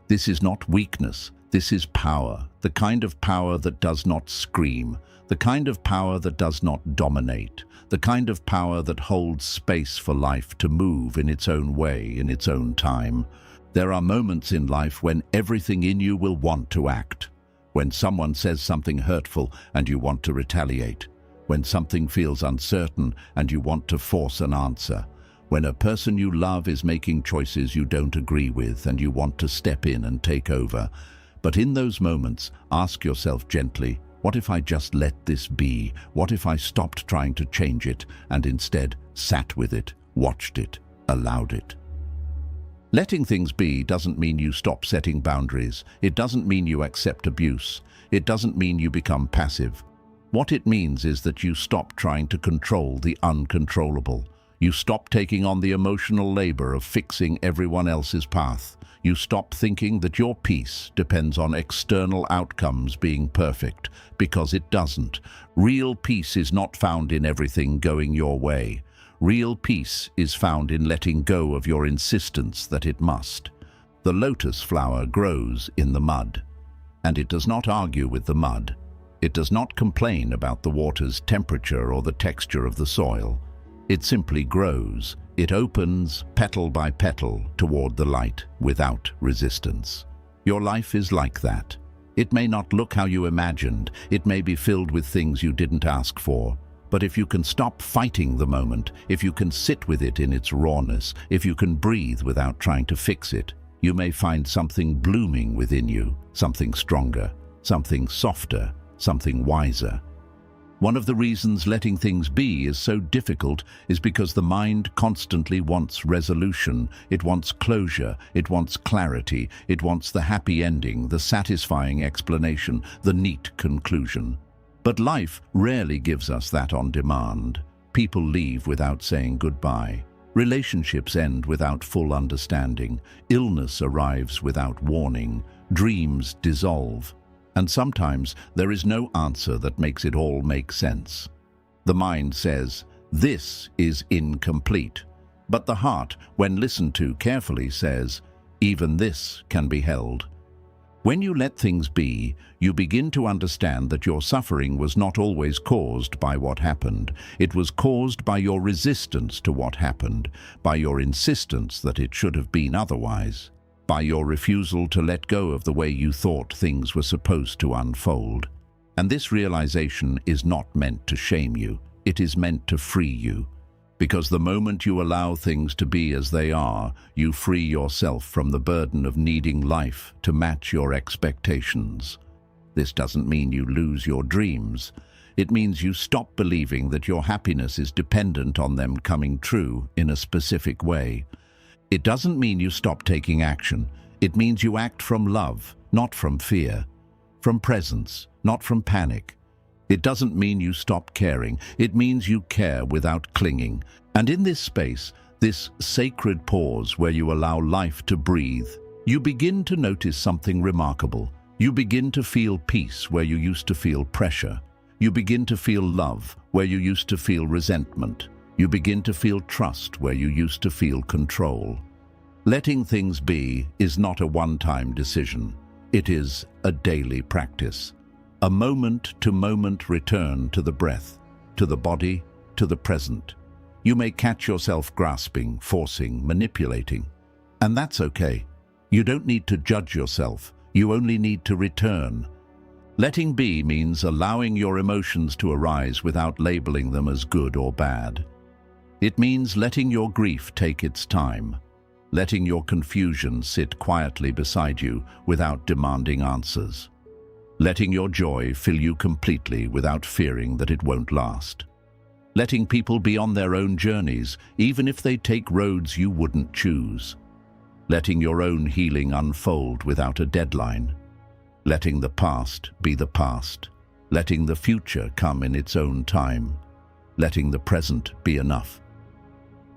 This is not weakness. This is power, the kind of power that does not scream, the kind of power that does not dominate, the kind of power that holds space for life to move in its own way, in its own time. There are moments in life when everything in you will want to act. When someone says something hurtful and you want to retaliate. When something feels uncertain and you want to force an answer. When a person you love is making choices you don't agree with and you want to step in and take over. But in those moments, ask yourself gently, what if I just let this be? What if I stopped trying to change it and instead sat with it, watched it, allowed it? Letting things be doesn't mean you stop setting boundaries. It doesn't mean you accept abuse. It doesn't mean you become passive. What it means is that you stop trying to control the uncontrollable. You stop taking on the emotional labor of fixing everyone else's path. You stop thinking that your peace depends on external outcomes being perfect, because it doesn't. Real peace is not found in everything going your way. Real peace is found in letting go of your insistence that it must. The lotus flower grows in the mud, and it does not argue with the mud. It does not complain about the water's temperature or the texture of the soil. It simply grows. It opens, petal by petal, toward the light, without resistance. Your life is like that. It may not look how you imagined. It may be filled with things you didn't ask for. But if you can stop fighting the moment, if you can sit with it in its rawness, if you can breathe without trying to fix it, you may find something blooming within you, something stronger, something softer, something wiser. One of the reasons letting things be is so difficult is because the mind constantly wants resolution. It wants closure. It wants clarity. It wants the happy ending, the satisfying explanation, the neat conclusion. But life rarely gives us that on demand. People leave without saying goodbye. Relationships end without full understanding. Illness arrives without warning. Dreams dissolve. And sometimes there is no answer that makes it all make sense. The mind says, this is incomplete. But the heart, when listened to carefully, says, even this can be held. When you let things be, you begin to understand that your suffering was not always caused by what happened. It was caused by your resistance to what happened, by your insistence that it should have been otherwise, by your refusal to let go of the way you thought things were supposed to unfold. And this realization is not meant to shame you. It is meant to free you. Because the moment you allow things to be as they are, you free yourself from the burden of needing life to match your expectations. This doesn't mean you lose your dreams. It means you stop believing that your happiness is dependent on them coming true in a specific way. It doesn't mean you stop taking action. It means you act from love, not from fear, from presence, not from panic. It doesn't mean you stop caring. It means you care without clinging. And in this space, this sacred pause where you allow life to breathe, you begin to notice something remarkable. You begin to feel peace where you used to feel pressure. You begin to feel love where you used to feel resentment. You begin to feel trust where you used to feel control. Letting things be is not a one-time decision. It is a daily practice. A moment-to-moment return to the breath, to the body, to the present. You may catch yourself grasping, forcing, manipulating. And that's okay. You don't need to judge yourself. You only need to return. Letting be means allowing your emotions to arise without labeling them as good or bad. It means letting your grief take its time, letting your confusion sit quietly beside you without demanding answers. Letting your joy fill you completely without fearing that it won't last. Letting people be on their own journeys, even if they take roads you wouldn't choose. Letting your own healing unfold without a deadline. Letting the past be the past. Letting the future come in its own time. Letting the present be enough.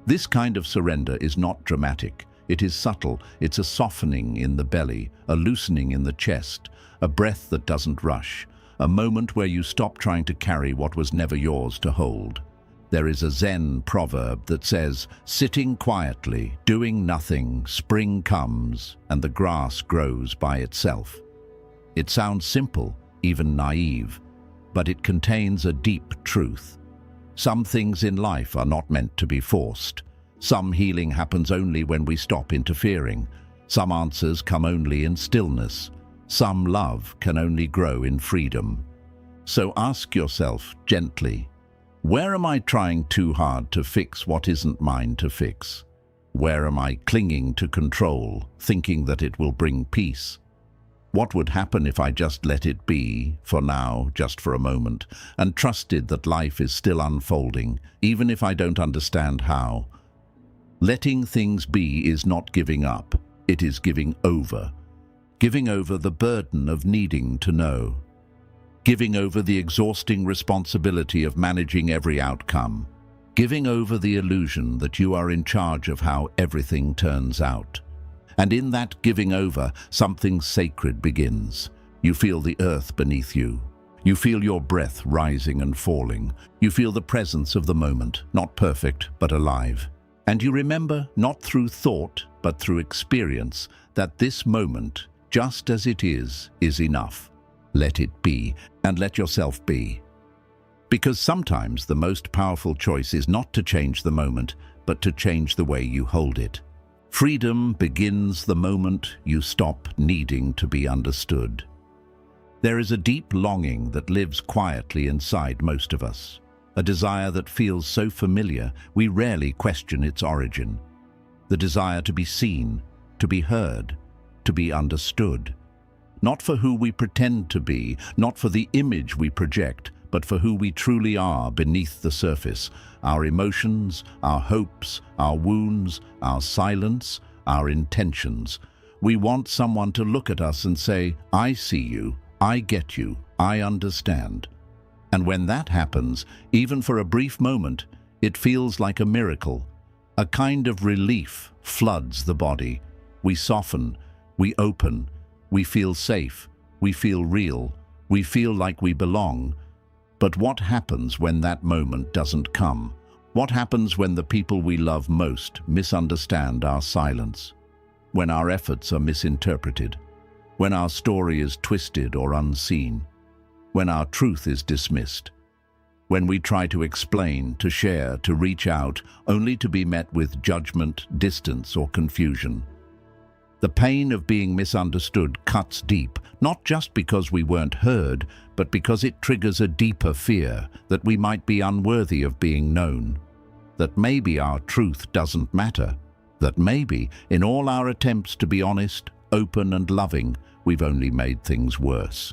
This kind of surrender is not dramatic. It is subtle. It's a softening in the belly, a loosening in the chest, a breath that doesn't rush, a moment where you stop trying to carry what was never yours to hold. There is a Zen proverb that says, sitting quietly, doing nothing, spring comes, and the grass grows by itself. It sounds simple, even naive, but it contains a deep truth. Some things in life are not meant to be forced. Some healing happens only when we stop interfering. Some answers come only in stillness. Some love can only grow in freedom. So ask yourself gently, where am I trying too hard to fix what isn't mine to fix? Where am I clinging to control, thinking that it will bring peace? What would happen if I just let it be, for now, just for a moment, and trusted that life is still unfolding, even if I don't understand how? Letting things be is not giving up, it is giving over. Giving over the burden of needing to know. Giving over the exhausting responsibility of managing every outcome. giving over the illusion that you are in charge of how everything turns out. And in that giving over, something sacred begins. You feel the earth beneath you. You feel your breath rising and falling. You feel the presence of the moment, not perfect, but alive. And you remember, not through thought, but through experience, that this moment, just as it is enough. Let it be, and let yourself be. Because sometimes the most powerful choice is not to change the moment, but to change the way you hold it. Freedom begins the moment you stop needing to be understood. There is a deep longing that lives quietly inside most of us, a desire that feels so familiar we rarely question its origin. The desire to be seen, to be heard, to be understood. Not for who we pretend to be, not for the image we project, but for who we truly are beneath the surface. Our emotions, our hopes, our wounds, our silence, our intentions. We want someone to look at us and say, "I see you, I get you, I understand." And when that happens, even for a brief moment, it feels like a miracle. A kind of relief floods the body. We soften, we open, we feel safe, we feel real, we feel like we belong. But what happens when that moment doesn't come? What happens when the people we love most misunderstand our silence? When our efforts are misinterpreted? When our story is twisted or unseen? When our truth is dismissed? When we try to explain, to share, to reach out, only to be met with judgment, distance, or confusion? The pain of being misunderstood cuts deep, not just because we weren't heard, but because it triggers a deeper fear that we might be unworthy of being known, that maybe our truth doesn't matter, that maybe, in all our attempts to be honest, open and loving, we've only made things worse.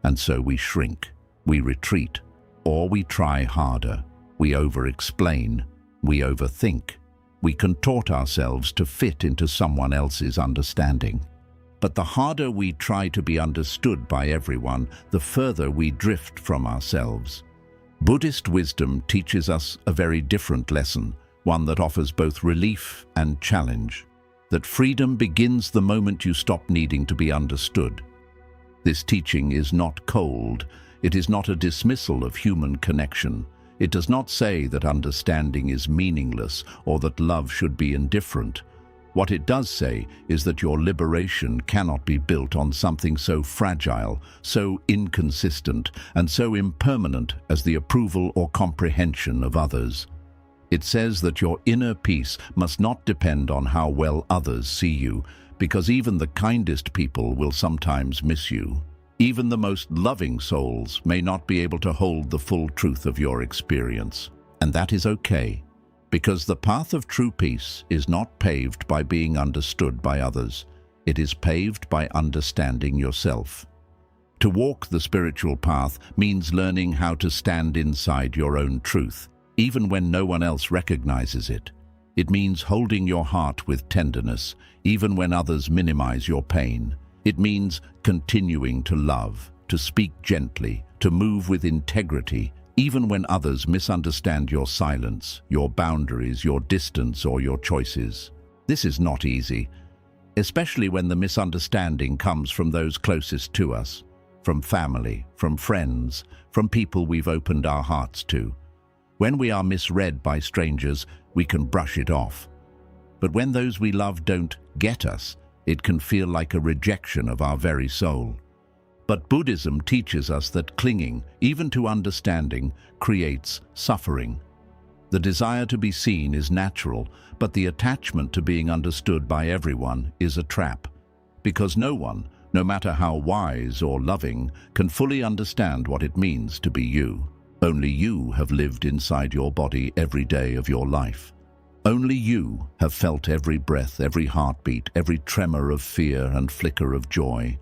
And so we shrink, we retreat, or we try harder, we over-explain, we overthink. We contort ourselves to fit into someone else's understanding. But the harder we try to be understood by everyone, the further we drift from ourselves. Buddhist wisdom teaches us a very different lesson, one that offers both relief and challenge. That freedom begins the moment you stop needing to be understood. This teaching is not cold. It is not a dismissal of human connection. It does not say that understanding is meaningless or that love should be indifferent. What it does say is that your liberation cannot be built on something so fragile, so inconsistent, and so impermanent as the approval or comprehension of others. It says that your inner peace must not depend on how well others see you, because even the kindest people will sometimes miss you. Even the most loving souls may not be able to hold the full truth of your experience. And that is okay, because the path of true peace is not paved by being understood by others. It is paved by understanding yourself. To walk the spiritual path means learning how to stand inside your own truth, even when no one else recognizes it. It means holding your heart with tenderness, even when others minimize your pain. It means continuing to love, to speak gently, to move with integrity, even when others misunderstand your silence, your boundaries, your distance, or your choices. This is not easy, especially when the misunderstanding comes from those closest to us, from family, from friends, from people we've opened our hearts to. When we are misread by strangers, we can brush it off. But when those we love don't get us, it can feel like a rejection of our very soul. But Buddhism teaches us that clinging, even to understanding, creates suffering. The desire to be seen is natural, but the attachment to being understood by everyone is a trap. Because no one, no matter how wise or loving, can fully understand what it means to be you. Only you have lived inside your body every day of your life. Only you have felt every breath, every heartbeat, every tremor of fear and flicker of joy.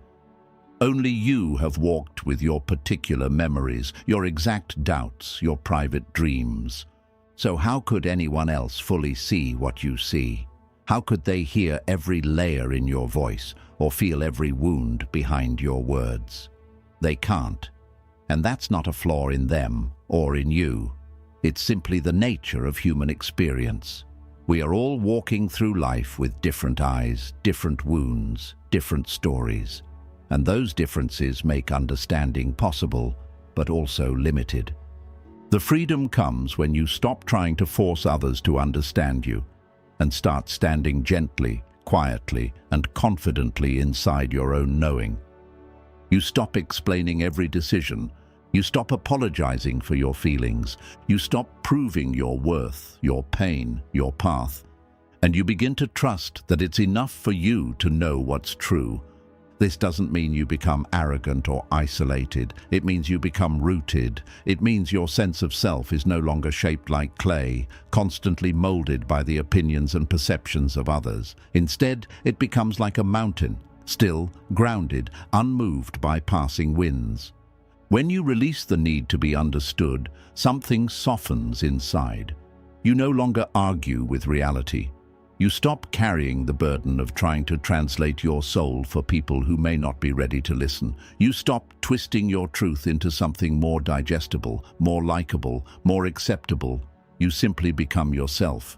Only you have walked with your particular memories, your exact doubts, your private dreams. So how could anyone else fully see what you see? How could they hear every layer in your voice or feel every wound behind your words? They can't. And that's not a flaw in them or in you. It's simply the nature of human experience. We are all walking through life with different eyes, different wounds, different stories. And those differences make understanding possible, but also limited. The freedom comes when you stop trying to force others to understand you and start standing gently, quietly, and confidently inside your own knowing. You stop explaining every decision. You stop apologizing for your feelings. You stop proving your worth, your pain, your path. And you begin to trust that it's enough for you to know what's true. This doesn't mean you become arrogant or isolated. It means you become rooted. It means your sense of self is no longer shaped like clay, constantly molded by the opinions and perceptions of others. Instead, it becomes like a mountain, still, grounded, unmoved by passing winds. When you release the need to be understood, something softens inside. You no longer argue with reality. You stop carrying the burden of trying to translate your soul for people who may not be ready to listen. You stop twisting your truth into something more digestible, more likable, more acceptable. You simply become yourself.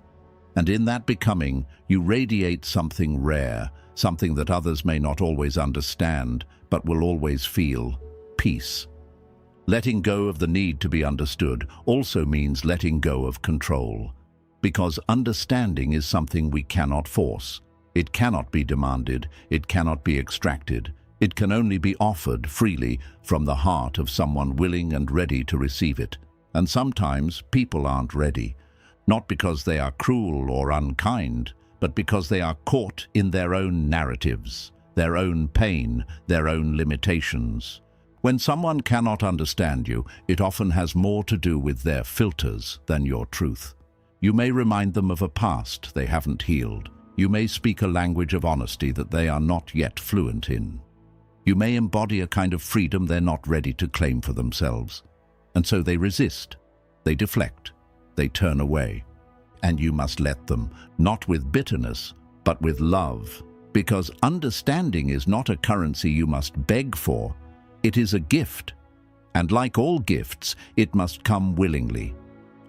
And in that becoming, you radiate something rare, something that others may not always understand, but will always feel: peace. Letting go of the need to be understood also means letting go of control. Because understanding is something we cannot force. It cannot be demanded. It cannot be extracted. It can only be offered freely from the heart of someone willing and ready to receive it. And sometimes people aren't ready, not because they are cruel or unkind, but because they are caught in their own narratives, their own pain, their own limitations. When someone cannot understand you, it often has more to do with their filters than your truth. You may remind them of a past they haven't healed. You may speak a language of honesty that they are not yet fluent in. You may embody a kind of freedom they're not ready to claim for themselves. And so they resist, they deflect, they turn away. And you must let them, not with bitterness, but with love. Because understanding is not a currency you must beg for. It is a gift. And like all gifts, it must come willingly.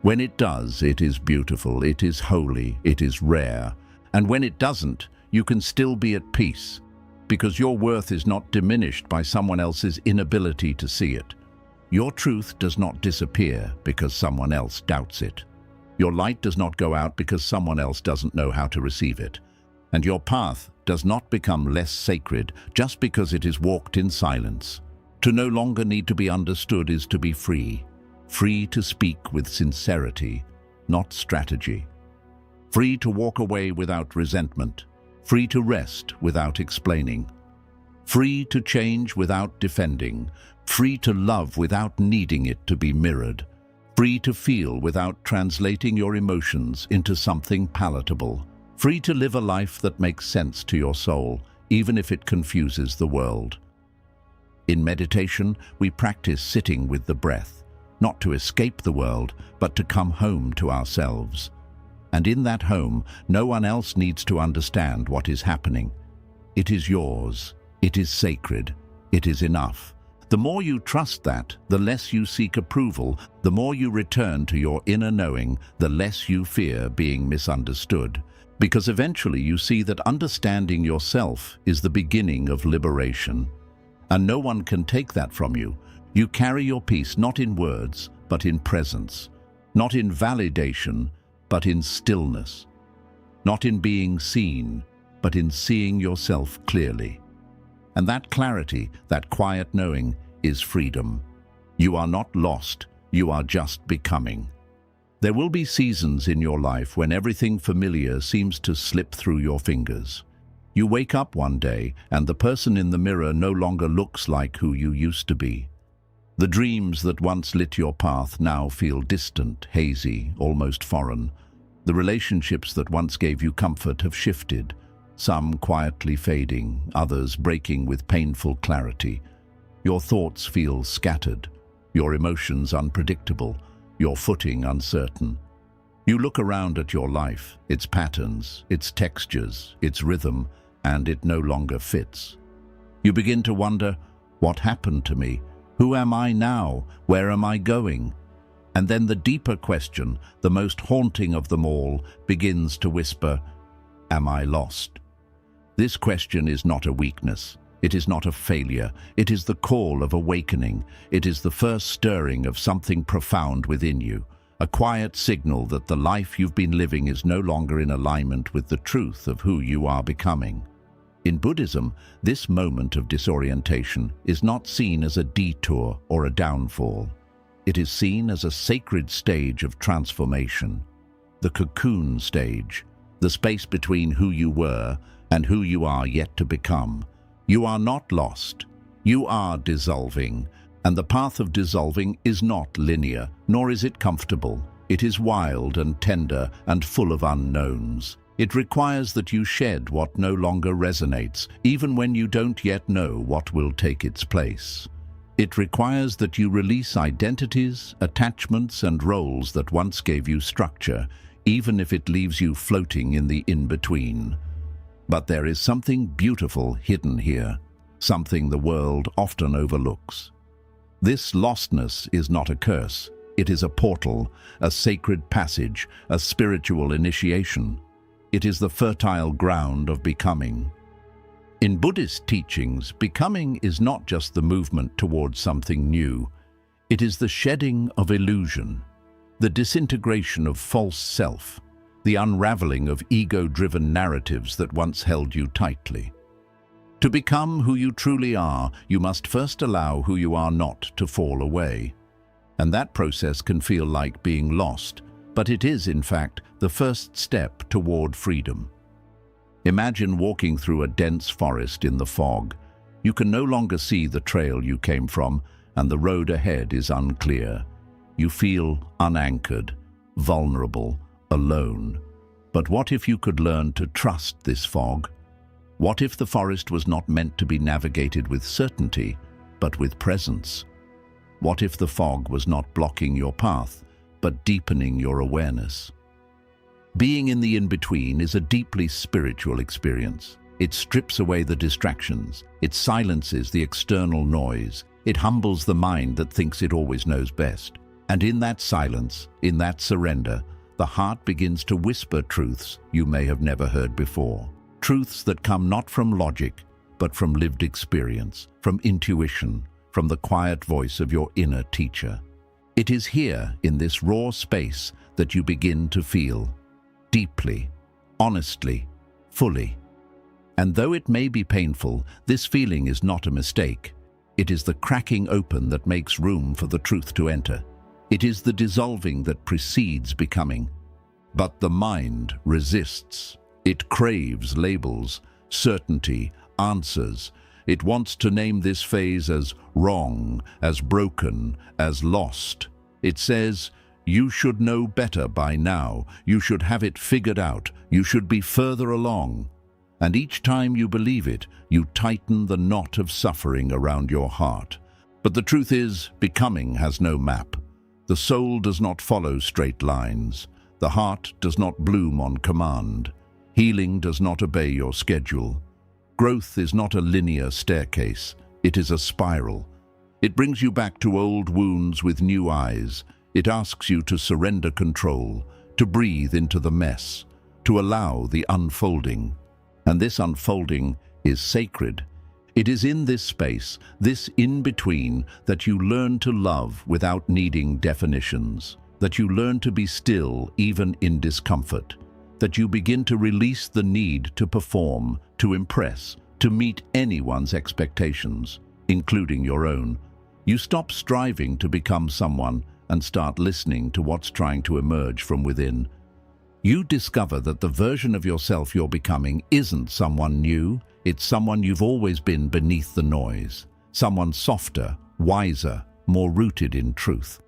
When it does, it is beautiful, it is holy, it is rare. And when it doesn't, you can still be at peace, because your worth is not diminished by someone else's inability to see it. Your truth does not disappear because someone else doubts it. Your light does not go out because someone else doesn't know how to receive it. And your path does not become less sacred just because it is walked in silence. To no longer need to be understood is to be free. Free to speak with sincerity, not strategy. Free to walk away without resentment. Free to rest without explaining. Free to change without defending. Free to love without needing it to be mirrored. Free to feel without translating your emotions into something palatable. Free to live a life that makes sense to your soul, even if it confuses the world. In meditation, we practice sitting with the breath. Not to escape the world, but to come home to ourselves. And in that home, no one else needs to understand what is happening. It is yours. It is sacred. It is enough. The more you trust that, the less you seek approval, the more you return to your inner knowing, the less you fear being misunderstood. Because eventually you see that understanding yourself is the beginning of liberation. And no one can take that from you. You carry your peace not in words, but in presence. Not in validation, but in stillness. Not in being seen, but in seeing yourself clearly. And that clarity, that quiet knowing, is freedom. You are not lost, you are just becoming. There will be seasons in your life when everything familiar seems to slip through your fingers. You wake up one day and the person in the mirror no longer looks like who you used to be. The dreams that once lit your path now feel distant, hazy, almost foreign. The relationships that once gave you comfort have shifted, some quietly fading, others breaking with painful clarity. Your thoughts feel scattered, your emotions unpredictable, your footing uncertain. You look around at your life, its patterns, its textures, its rhythm, and it no longer fits. You begin to wonder, what happened to me? Who am I now? Where am I going? And then the deeper question, the most haunting of them all, begins to whisper, "Am I lost?" This question is not a weakness. It is not a failure. It is the call of awakening. It is the first stirring of something profound within you, a quiet signal that the life you've been living is no longer in alignment with the truth of who you are becoming. In Buddhism, this moment of disorientation is not seen as a detour or a downfall. It is seen as a sacred stage of transformation, the cocoon stage, the space between who you were and who you are yet to become. You are not lost. You are dissolving, and the path of dissolving is not linear, nor is it comfortable. It is wild and tender and full of unknowns. It requires that you shed what no longer resonates, even when you don't yet know what will take its place. It requires that you release identities, attachments, and roles that once gave you structure, even if it leaves you floating in the in-between. But there is something beautiful hidden here, something the world often overlooks. This lostness is not a curse. It is a portal, a sacred passage, a spiritual initiation. It is the fertile ground of becoming. In Buddhist teachings, becoming is not just the movement towards something new. It is the shedding of illusion, the disintegration of false self, the unraveling of ego-driven narratives that once held you tightly. To become who you truly are, you must first allow who you are not to fall away. And that process can feel like being lost, but it is, in fact, the first step toward freedom. Imagine walking through a dense forest in the fog. You can no longer see the trail you came from, and the road ahead is unclear. You feel unanchored, vulnerable, alone. But what if you could learn to trust this fog? What if the forest was not meant to be navigated with certainty, but with presence? What if the fog was not blocking your path, but deepening your awareness? Being in the in-between is a deeply spiritual experience. It strips away the distractions. It silences the external noise. It humbles the mind that thinks it always knows best. And in that silence, in that surrender, the heart begins to whisper truths you may have never heard before. Truths that come not from logic, but from lived experience, from intuition, from the quiet voice of your inner teacher. It is here, in this raw space, that you begin to feel deeply, honestly, fully. And though it may be painful, this feeling is not a mistake. It is the cracking open that makes room for the truth to enter. It is the dissolving that precedes becoming. But the mind resists. It craves labels, certainty, answers. It wants to name this phase as wrong, as broken, as lost. It says, "You should know better by now. You should have it figured out. You should be further along." And each time you believe it, you tighten the knot of suffering around your heart. But the truth is, becoming has no map. The soul does not follow straight lines. The heart does not bloom on command. Healing does not obey your schedule. Growth is not a linear staircase. It is a spiral. It brings you back to old wounds with new eyes. It asks you to surrender control, to breathe into the mess, to allow the unfolding. And this unfolding is sacred. It is in this space, this in-between, that you learn to love without needing definitions, that you learn to be still even in discomfort, that you begin to release the need to perform, to impress, to meet anyone's expectations, including your own. You stop striving to become someone and start listening to what's trying to emerge from within. You discover that the version of yourself you're becoming isn't someone new, it's someone you've always been beneath the noise, someone softer, wiser, more rooted in truth.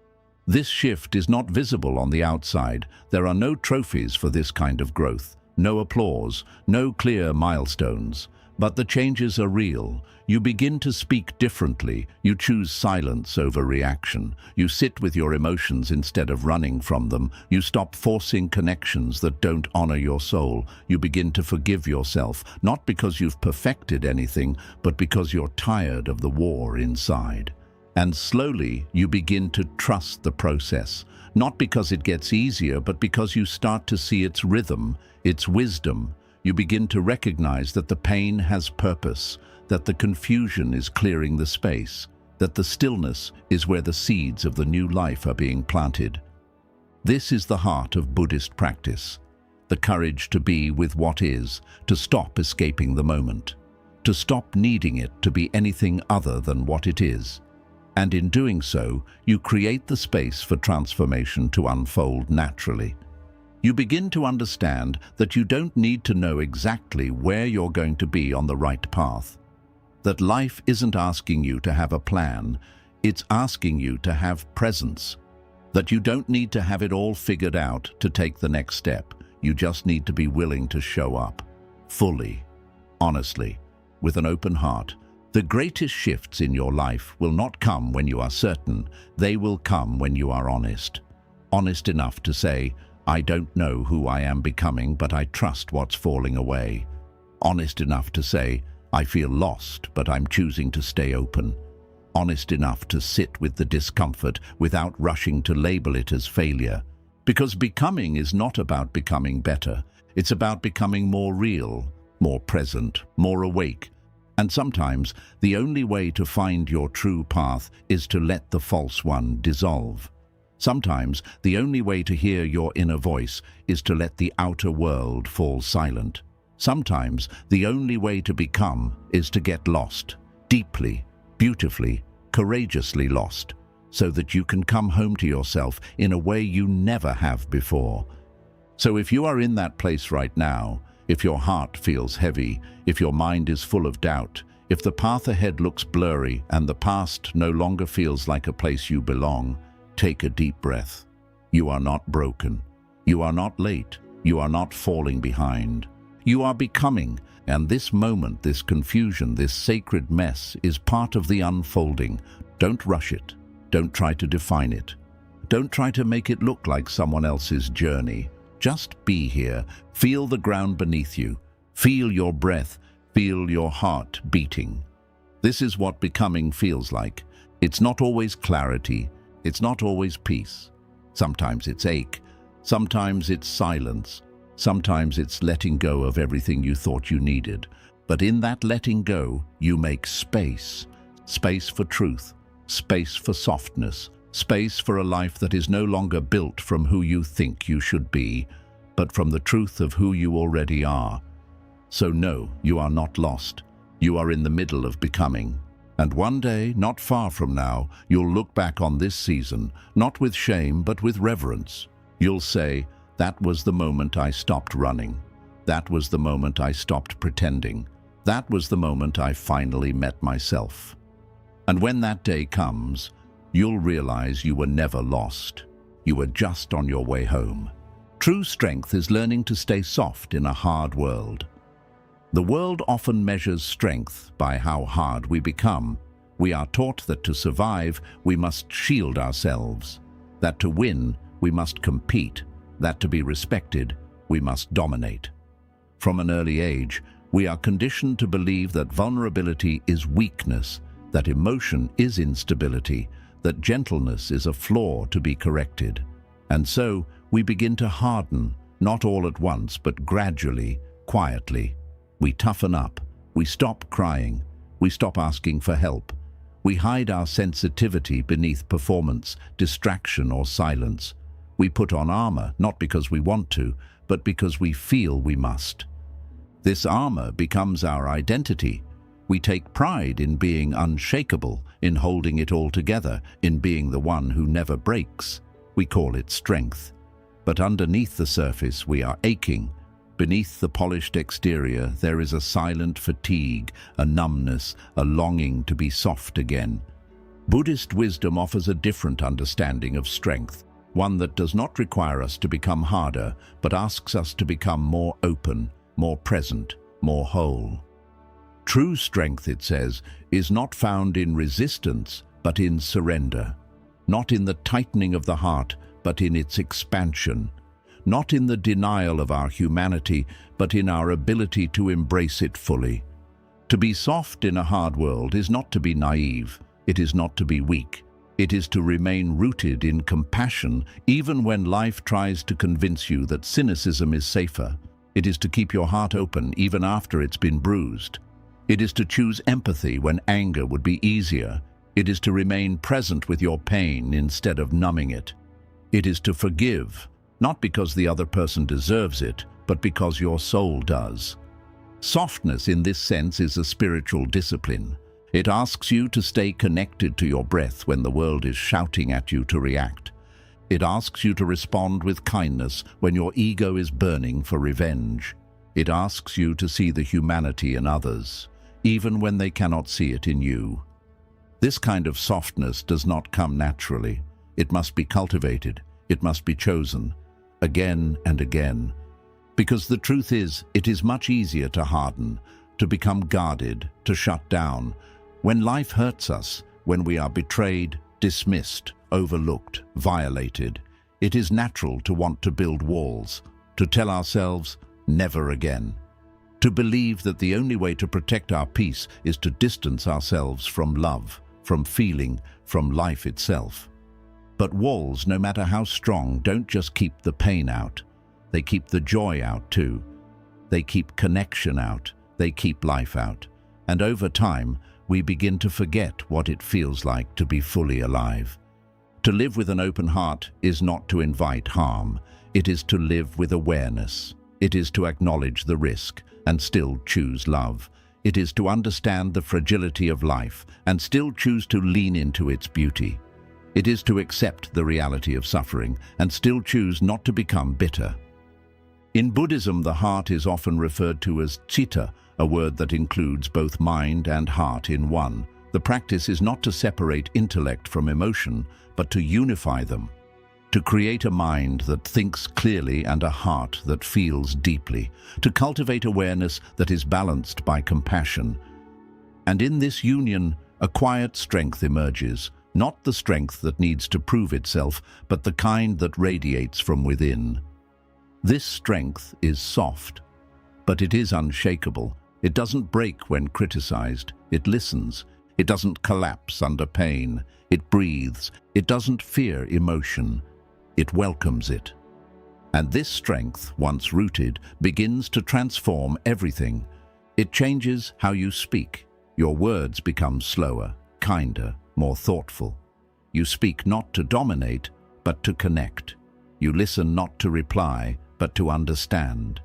This shift is not visible on the outside. There are no trophies for this kind of growth, no applause, no clear milestones. But the changes are real. You begin to speak differently. You choose silence over reaction. You sit with your emotions instead of running from them. You stop forcing connections that don't honor your soul. You begin to forgive yourself, not because you've perfected anything, but because you're tired of the war inside. And slowly, you begin to trust the process, not because it gets easier, but because you start to see its rhythm, its wisdom. You begin to recognize that the pain has purpose, that the confusion is clearing the space, that the stillness is where the seeds of the new life are being planted. This is the heart of Buddhist practice, the courage to be with what is, to stop escaping the moment, to stop needing it to be anything other than what it is. And in doing so, you create the space for transformation to unfold naturally. You begin to understand that you don't need to know exactly where you're going to be on the right path, that life isn't asking you to have a plan, it's asking you to have presence, that you don't need to have it all figured out to take the next step. You just need to be willing to show up, fully, honestly, with an open heart. The greatest shifts in your life will not come when you are certain, they will come when you are honest. Honest enough to say, I don't know who I am becoming, but I trust what's falling away. Honest enough to say, I feel lost, but I'm choosing to stay open. Honest enough to sit with the discomfort without rushing to label it as failure. Because becoming is not about becoming better. It's about becoming more real, more present, more awake. And sometimes the only way to find your true path is to let the false one dissolve. Sometimes the only way to hear your inner voice is to let the outer world fall silent. Sometimes the only way to become is to get lost, deeply, beautifully, courageously lost, so that you can come home to yourself in a way you never have before. So if you are in that place right now, if your heart feels heavy, if your mind is full of doubt, if the path ahead looks blurry and the past no longer feels like a place you belong, take a deep breath. You are not broken. You are not late. You are not falling behind. You are becoming, and this moment, this confusion, this sacred mess is part of the unfolding. Don't rush it. Don't try to define it. Don't try to make it look like someone else's journey. Just be here. Feel the ground beneath you. Feel your breath. Feel your heart beating. This is what becoming feels like. It's not always clarity. It's not always peace. Sometimes it's ache. Sometimes it's silence. Sometimes it's letting go of everything you thought you needed. But in that letting go, you make space. Space for truth. Space for softness. Space for a life that is no longer built from who you think you should be, but from the truth of who you already are. So no, you are not lost. You are in the middle of becoming. And one day, not far from now, you'll look back on this season, not with shame, but with reverence. You'll say, that was the moment I stopped running. That was the moment I stopped pretending. That was the moment I finally met myself. And when that day comes, you'll realize you were never lost. You were just on your way home. True strength is learning to stay soft in a hard world. The world often measures strength by how hard we become. We are taught that to survive, we must shield ourselves, that to win, we must compete, that to be respected, we must dominate. From an early age, we are conditioned to believe that vulnerability is weakness, that emotion is instability, that gentleness is a flaw to be corrected. And so, we begin to harden, not all at once, but gradually, quietly. We toughen up, we stop crying, we stop asking for help. We hide our sensitivity beneath performance, distraction, or silence. We put on armor, not because we want to, but because we feel we must. This armor becomes our identity. We take pride in being unshakable, in holding it all together, in being the one who never breaks. We call it strength. But underneath the surface, we are aching. Beneath the polished exterior, there is a silent fatigue, a numbness, a longing to be soft again. Buddhist wisdom offers a different understanding of strength, one that does not require us to become harder, but asks us to become more open, more present, more whole. True strength, it says, is not found in resistance, but in surrender. Not in the tightening of the heart, but in its expansion. Not in the denial of our humanity, but in our ability to embrace it fully. To be soft in a hard world is not to be naive. It is not to be weak. It is to remain rooted in compassion even when life tries to convince you that cynicism is safer. It is to keep your heart open even after it's been bruised. It is to choose empathy when anger would be easier. It is to remain present with your pain instead of numbing it. It is to forgive, not because the other person deserves it, but because your soul does. Softness in this sense is a spiritual discipline. It asks you to stay connected to your breath when the world is shouting at you to react. It asks you to respond with kindness when your ego is burning for revenge. It asks you to see the humanity in others, even when they cannot see it in you. This kind of softness does not come naturally. It must be cultivated. It must be chosen, again and again. Because the truth is, it is much easier to harden, to become guarded, to shut down. When life hurts us, when we are betrayed, dismissed, overlooked, violated, it is natural to want to build walls, to tell ourselves, never again. To believe that the only way to protect our peace is to distance ourselves from love, from feeling, from life itself. But walls, no matter how strong, don't just keep the pain out. They keep the joy out too. They keep connection out. They keep life out. And over time, we begin to forget what it feels like to be fully alive. To live with an open heart is not to invite harm. It is to live with awareness. It is to acknowledge the risk and still choose love. It is to understand the fragility of life and still choose to lean into its beauty. It is to accept the reality of suffering and still choose not to become bitter. In Buddhism, the heart is often referred to as citta, a word that includes both mind and heart in one. The practice is not to separate intellect from emotion, but to unify them, to create a mind that thinks clearly and a heart that feels deeply, to cultivate awareness that is balanced by compassion. And in this union, a quiet strength emerges, not the strength that needs to prove itself, but the kind that radiates from within. This strength is soft, but it is unshakable. It doesn't break when criticized. It listens. It doesn't collapse under pain. It breathes. It doesn't fear emotion. It welcomes it. And this strength, once rooted, begins to transform everything. It changes how you speak. Your words become slower, kinder, more thoughtful. You speak not to dominate, but to connect. You listen not to reply, but to understand.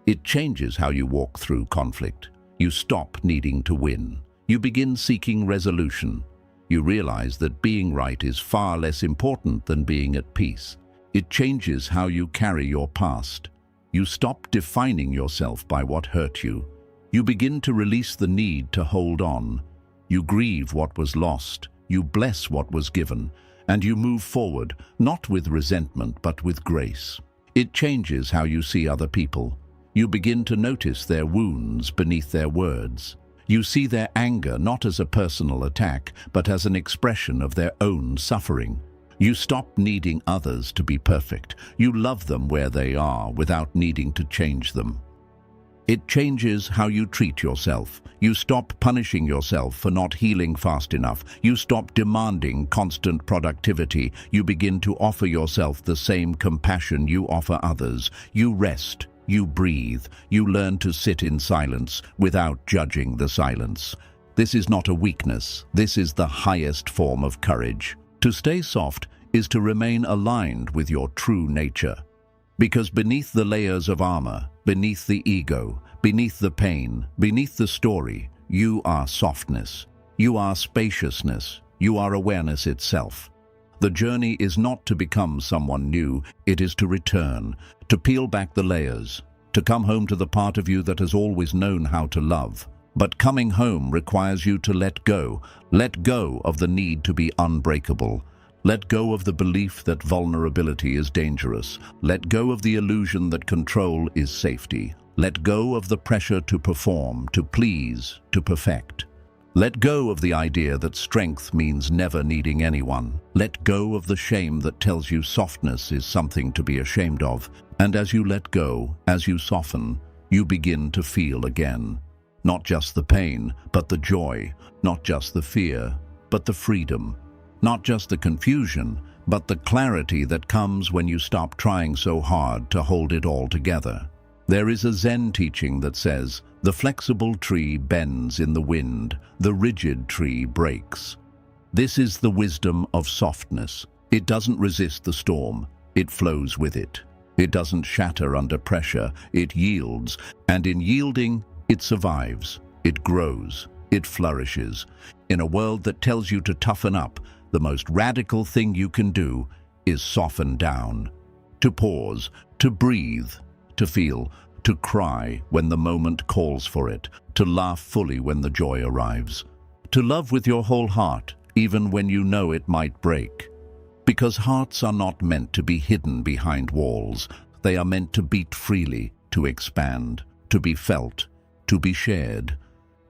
It changes how you walk through conflict. You stop needing to win. You begin seeking resolution. You realize that being right is far less important than being at peace. It changes how you carry your past. You stop defining yourself by what hurt you. You begin to release the need to hold on. You grieve what was lost. You bless what was given. And you move forward, not with resentment, but with grace. It changes how you see other people. You begin to notice their wounds beneath their words. You see their anger not as a personal attack, but as an expression of their own suffering. You stop needing others to be perfect. You love them where they are without needing to change them. It changes how you treat yourself. You stop punishing yourself for not healing fast enough. You stop demanding constant productivity. You begin to offer yourself the same compassion you offer others. You rest. You breathe. You learn to sit in silence without judging the silence. This is not a weakness. This is the highest form of courage. To stay soft is to remain aligned with your true nature. Because beneath the layers of armor, beneath the ego, beneath the pain, beneath the story, you are softness. You are spaciousness. You are awareness itself. The journey is not to become someone new. It is to return, to peel back the layers, to come home to the part of you that has always known how to love. But coming home requires you to let go of the need to be unbreakable. Let go of the belief that vulnerability is dangerous. Let go of the illusion that control is safety. Let go of the pressure to perform, to please, to perfect. Let go of the idea that strength means never needing anyone. Let go of the shame that tells you softness is something to be ashamed of. And as you let go, as you soften, you begin to feel again. Not just the pain, but the joy. Not just the fear, but the freedom. Not just the confusion, but the clarity that comes when you stop trying so hard to hold it all together. There is a Zen teaching that says, "The flexible tree bends in the wind, the rigid tree breaks." This is the wisdom of softness. It doesn't resist the storm, it flows with it. It doesn't shatter under pressure, it yields, and in yielding, it survives, it grows, it flourishes. In a world that tells you to toughen up, the most radical thing you can do is soften down. To pause, to breathe, to feel, to cry when the moment calls for it, to laugh fully when the joy arrives. To love with your whole heart, even when you know it might break. Because hearts are not meant to be hidden behind walls. They are meant to beat freely, to expand, to be felt, to be shared.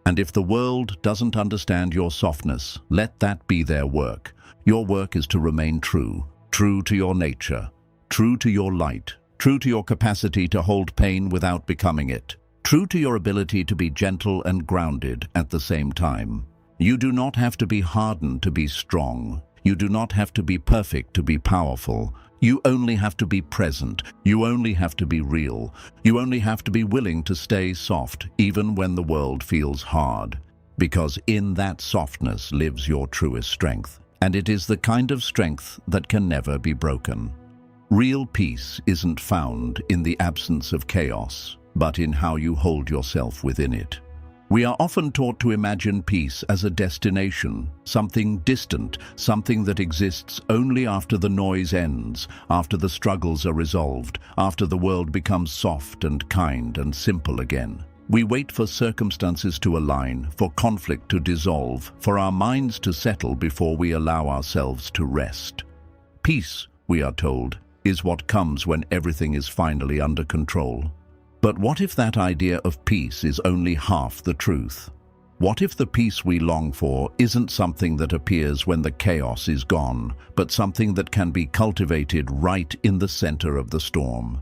And if the world doesn't understand your softness, let that be their work. Your work is to remain true, true to your nature, true to your light, true to your capacity to hold pain without becoming it, true to your ability to be gentle and grounded at the same time. You do not have to be hardened to be strong. You do not have to be perfect to be powerful. You only have to be present. You only have to be real. You only have to be willing to stay soft, even when the world feels hard. Because in that softness lives your truest strength. And it is the kind of strength that can never be broken. Real peace isn't found in the absence of chaos, but in how you hold yourself within it. We are often taught to imagine peace as a destination, something distant, something that exists only after the noise ends, after the struggles are resolved, after the world becomes soft and kind and simple again. We wait for circumstances to align, for conflict to dissolve, for our minds to settle before we allow ourselves to rest. Peace, we are told, is what comes when everything is finally under control. But what if that idea of peace is only half the truth? What if the peace we long for isn't something that appears when the chaos is gone, but something that can be cultivated right in the center of the storm?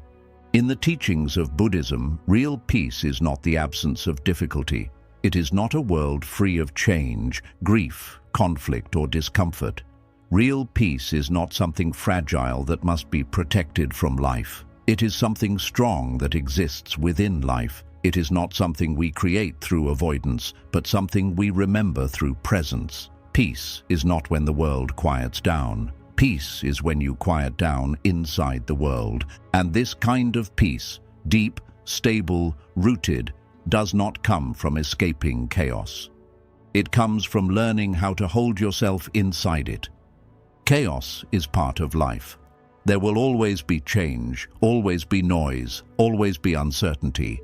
In the teachings of Buddhism, real peace is not the absence of difficulty. It is not a world free of change, grief, conflict, or discomfort. Real peace is not something fragile that must be protected from life. It is something strong that exists within life. It is not something we create through avoidance, but something we remember through presence. Peace is not when the world quiets down. Peace is when you quiet down inside the world. And this kind of peace, deep, stable, rooted, does not come from escaping chaos. It comes from learning how to hold yourself inside it. Chaos is part of life. There will always be change, always be noise, always be uncertainty.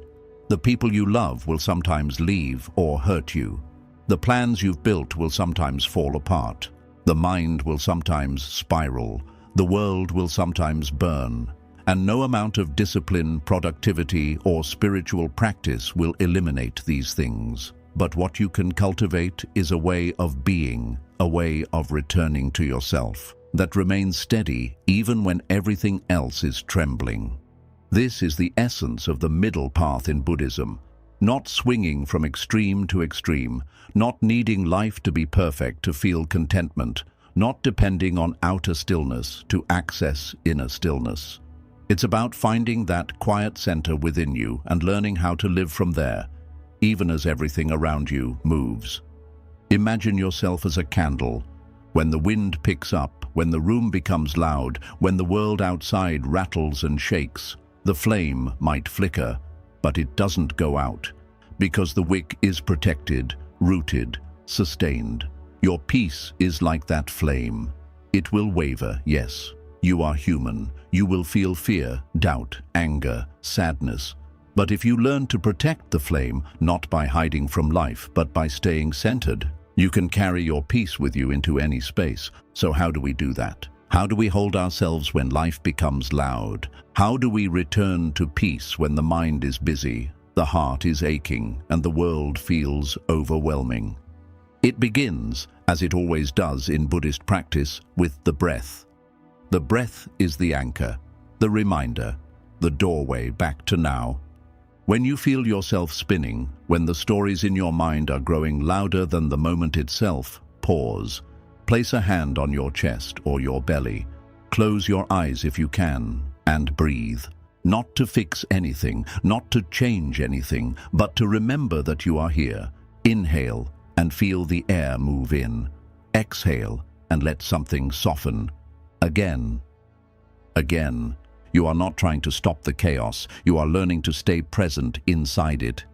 The people you love will sometimes leave or hurt you. The plans you've built will sometimes fall apart. The mind will sometimes spiral. The world will sometimes burn. And no amount of discipline, productivity, or spiritual practice will eliminate these things. But what you can cultivate is a way of being, a way of returning to yourself, that remains steady even when everything else is trembling. This is the essence of the middle path in Buddhism, not swinging from extreme to extreme, not needing life to be perfect to feel contentment, not depending on outer stillness to access inner stillness. It's about finding that quiet center within you and learning how to live from there, even as everything around you moves. Imagine yourself as a candle. When the wind picks up, when the room becomes loud, when the world outside rattles and shakes, the flame might flicker, but it doesn't go out, because the wick is protected, rooted, sustained. Your peace is like that flame. It will waver, yes. You are human. You will feel fear, doubt, anger, sadness. But if you learn to protect the flame, not by hiding from life, but by staying centered, you can carry your peace with you into any space. So how do we do that? How do we hold ourselves when life becomes loud? How do we return to peace when the mind is busy, the heart is aching, and the world feels overwhelming? It begins, as it always does in Buddhist practice, with the breath. The breath is the anchor, the reminder, the doorway back to now. When you feel yourself spinning, when the stories in your mind are growing louder than the moment itself, pause. Place a hand on your chest or your belly. Close your eyes if you can, and breathe. Not to fix anything, not to change anything, but to remember that you are here. Inhale and feel the air move in. Exhale and let something soften. Again. Again. You are not trying to stop the chaos. You are learning to stay present inside it.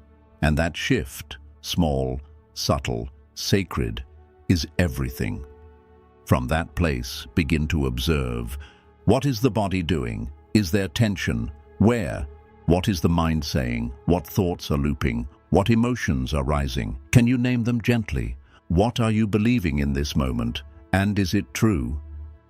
And that shift, small, subtle, sacred, is everything. From that place, begin to observe. What is the body doing? Is there tension? Where? What is the mind saying? What thoughts are looping? What emotions are rising? Can you name them gently? What are you believing in this moment? And is it true?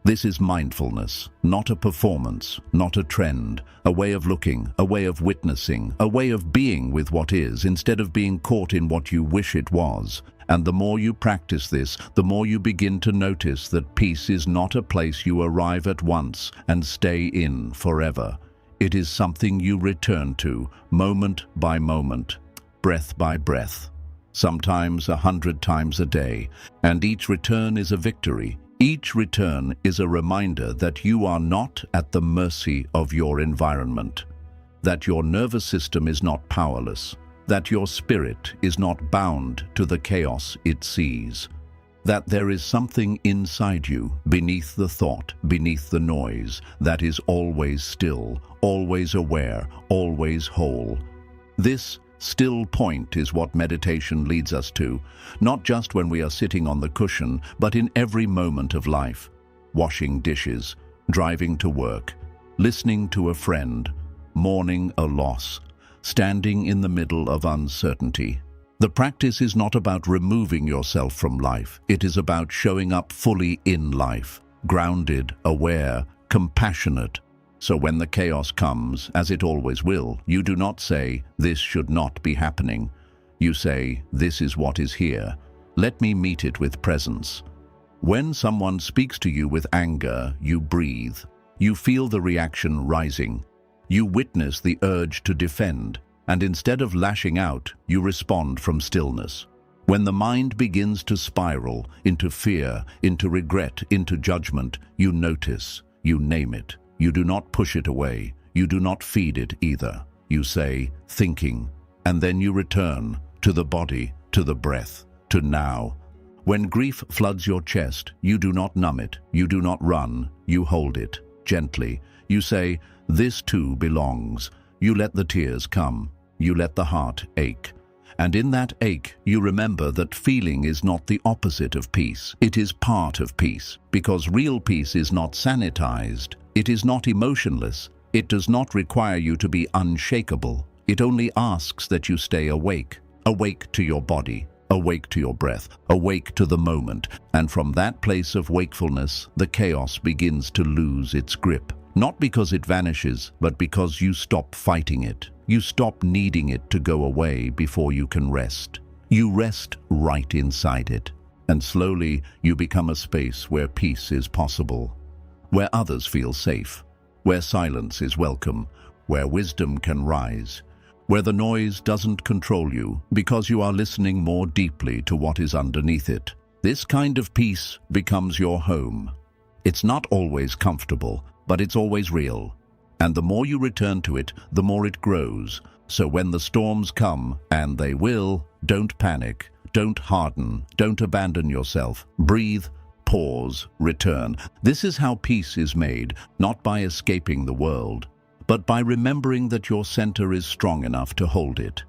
This is mindfulness, not a performance, not a trend, a way of looking, a way of witnessing, a way of being with what is, instead of being caught in what you wish it was. And the more you practice this, the more you begin to notice that peace is not a place you arrive at once and stay in forever. It is something you return to, moment by moment, breath by breath, sometimes 100 times a day, and each return is a victory. Each return is a reminder that you are not at the mercy of your environment, that your nervous system is not powerless, that your spirit is not bound to the chaos it sees, that there is something inside you, beneath the thought, beneath the noise, that is always still, always aware, always whole. This still point is what meditation leads us to, not just when we are sitting on the cushion, but in every moment of life. Washing dishes, driving to work, listening to a friend, mourning a loss, standing in the middle of uncertainty. The practice is not about removing yourself from life. It is about showing up fully in life, grounded, aware, compassionate. So when the chaos comes, as it always will, you do not say, "This should not be happening." You say, "This is what is here. Let me meet it with presence." When someone speaks to you with anger, you breathe. You feel the reaction rising. You witness the urge to defend, and instead of lashing out, you respond from stillness. When the mind begins to spiral into fear, into regret, into judgment, you notice, you name it. You do not push it away. You do not feed it either. You say, thinking, and then you return to the body, to the breath, to now. When grief floods your chest, you do not numb it. You do not run. You hold it gently. You say, "This too belongs." You let the tears come. You let the heart ache. And in that ache, you remember that feeling is not the opposite of peace. It is part of peace, because real peace is not sanitized. It is not emotionless. It does not require you to be unshakable. It only asks that you stay awake, awake to your body, awake to your breath, awake to the moment. And from that place of wakefulness, the chaos begins to lose its grip. Not because it vanishes, but because you stop fighting it. You stop needing it to go away before you can rest. You rest right inside it. And slowly, you become a space where peace is possible, where others feel safe, where silence is welcome, where wisdom can rise, where the noise doesn't control you because you are listening more deeply to what is underneath it. This kind of peace becomes your home. It's not always comfortable, but it's always real. And the more you return to it, the more it grows. So when the storms come, and they will, don't panic, don't harden, don't abandon yourself. Breathe, pause, return. This is how peace is made, not by escaping the world, but by remembering that your center is strong enough to hold it.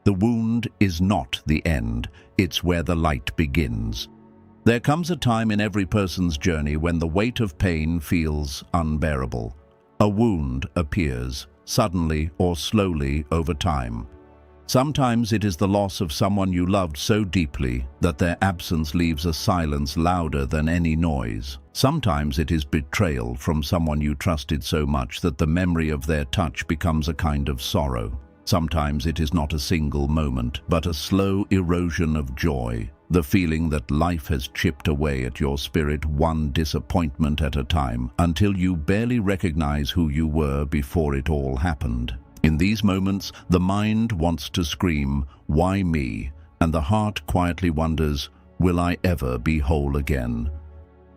The wound is not the end, it's where the light begins. There comes a time in every person's journey when the weight of pain feels unbearable. A wound appears, suddenly or slowly over time. Sometimes it is the loss of someone you loved so deeply that their absence leaves a silence louder than any noise. Sometimes it is betrayal from someone you trusted so much that the memory of their touch becomes a kind of sorrow. Sometimes it is not a single moment, but a slow erosion of joy, the feeling that life has chipped away at your spirit one disappointment at a time, until you barely recognize who you were before it all happened. In these moments, the mind wants to scream, "Why me?" And the heart quietly wonders, "Will I ever be whole again?"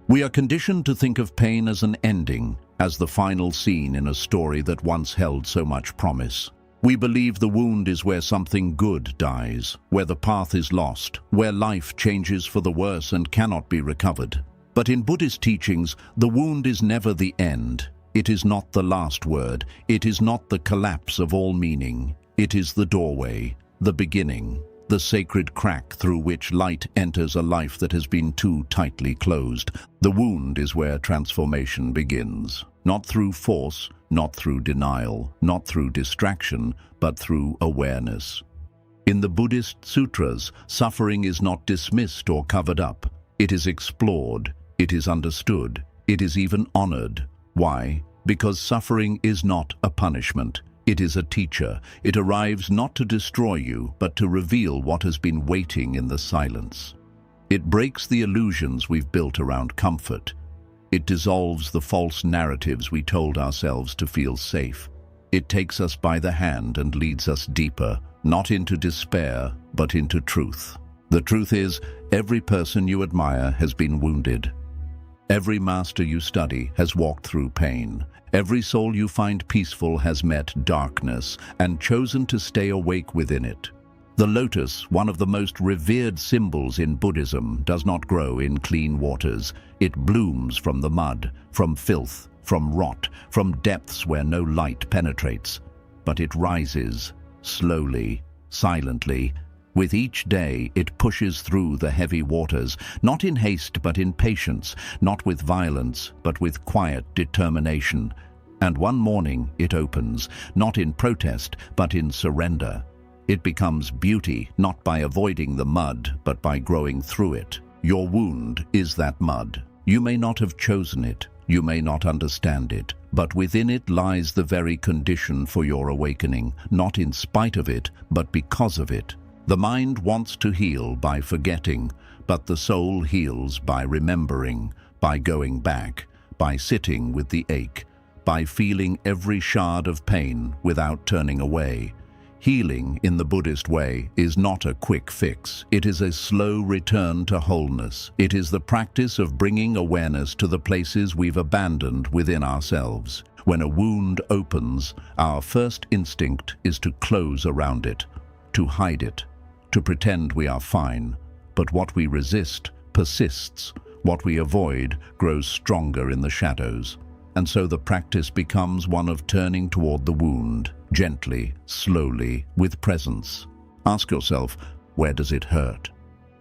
We are conditioned to think of pain as an ending, as the final scene in a story that once held so much promise. We believe the wound is where something good dies, where the path is lost, where life changes for the worse and cannot be recovered. But in Buddhist teachings, the wound is never the end. It is not the last word. It is not the collapse of all meaning. It is the doorway, the beginning, the sacred crack through which light enters a life that has been too tightly closed. The wound is where transformation begins, not through force, not through denial, not through distraction, but through awareness. In the Buddhist sutras, suffering is not dismissed or covered up. It is explored, it is understood, it is even honored. Why? Because suffering is not a punishment. It is a teacher. It arrives not to destroy you, but to reveal what has been waiting in the silence. It breaks the illusions we've built around comfort. It dissolves the false narratives we told ourselves to feel safe. It takes us by the hand and leads us deeper, not into despair, but into truth. The truth is, every person you admire has been wounded. Every master you study has walked through pain. Every soul you find peaceful has met darkness and chosen to stay awake within it. The lotus, one of the most revered symbols in Buddhism, does not grow in clean waters. It blooms from the mud, from filth, from rot, from depths where no light penetrates. But it rises, slowly, silently. With each day, it pushes through the heavy waters, not in haste but in patience, not with violence but with quiet determination. And one morning it opens, not in protest but in surrender. It becomes beauty, not by avoiding the mud but by growing through it. Your wound is that mud. You may not have chosen it, you may not understand it, but within it lies the very condition for your awakening, not in spite of it, but because of it. The mind wants to heal by forgetting, but the soul heals by remembering, by going back, by sitting with the ache, by feeling every shard of pain without turning away. Healing, in the Buddhist way, is not a quick fix. It is a slow return to wholeness. It is the practice of bringing awareness to the places we've abandoned within ourselves. When a wound opens, our first instinct is to close around it, to hide it, to pretend we are fine. But what we resist persists. What we avoid grows stronger in the shadows. And so the practice becomes one of turning toward the wound, gently, slowly, with presence. Ask yourself, where does it hurt?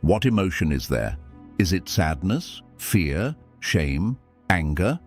What emotion is there? Is it sadness, fear, shame, anger?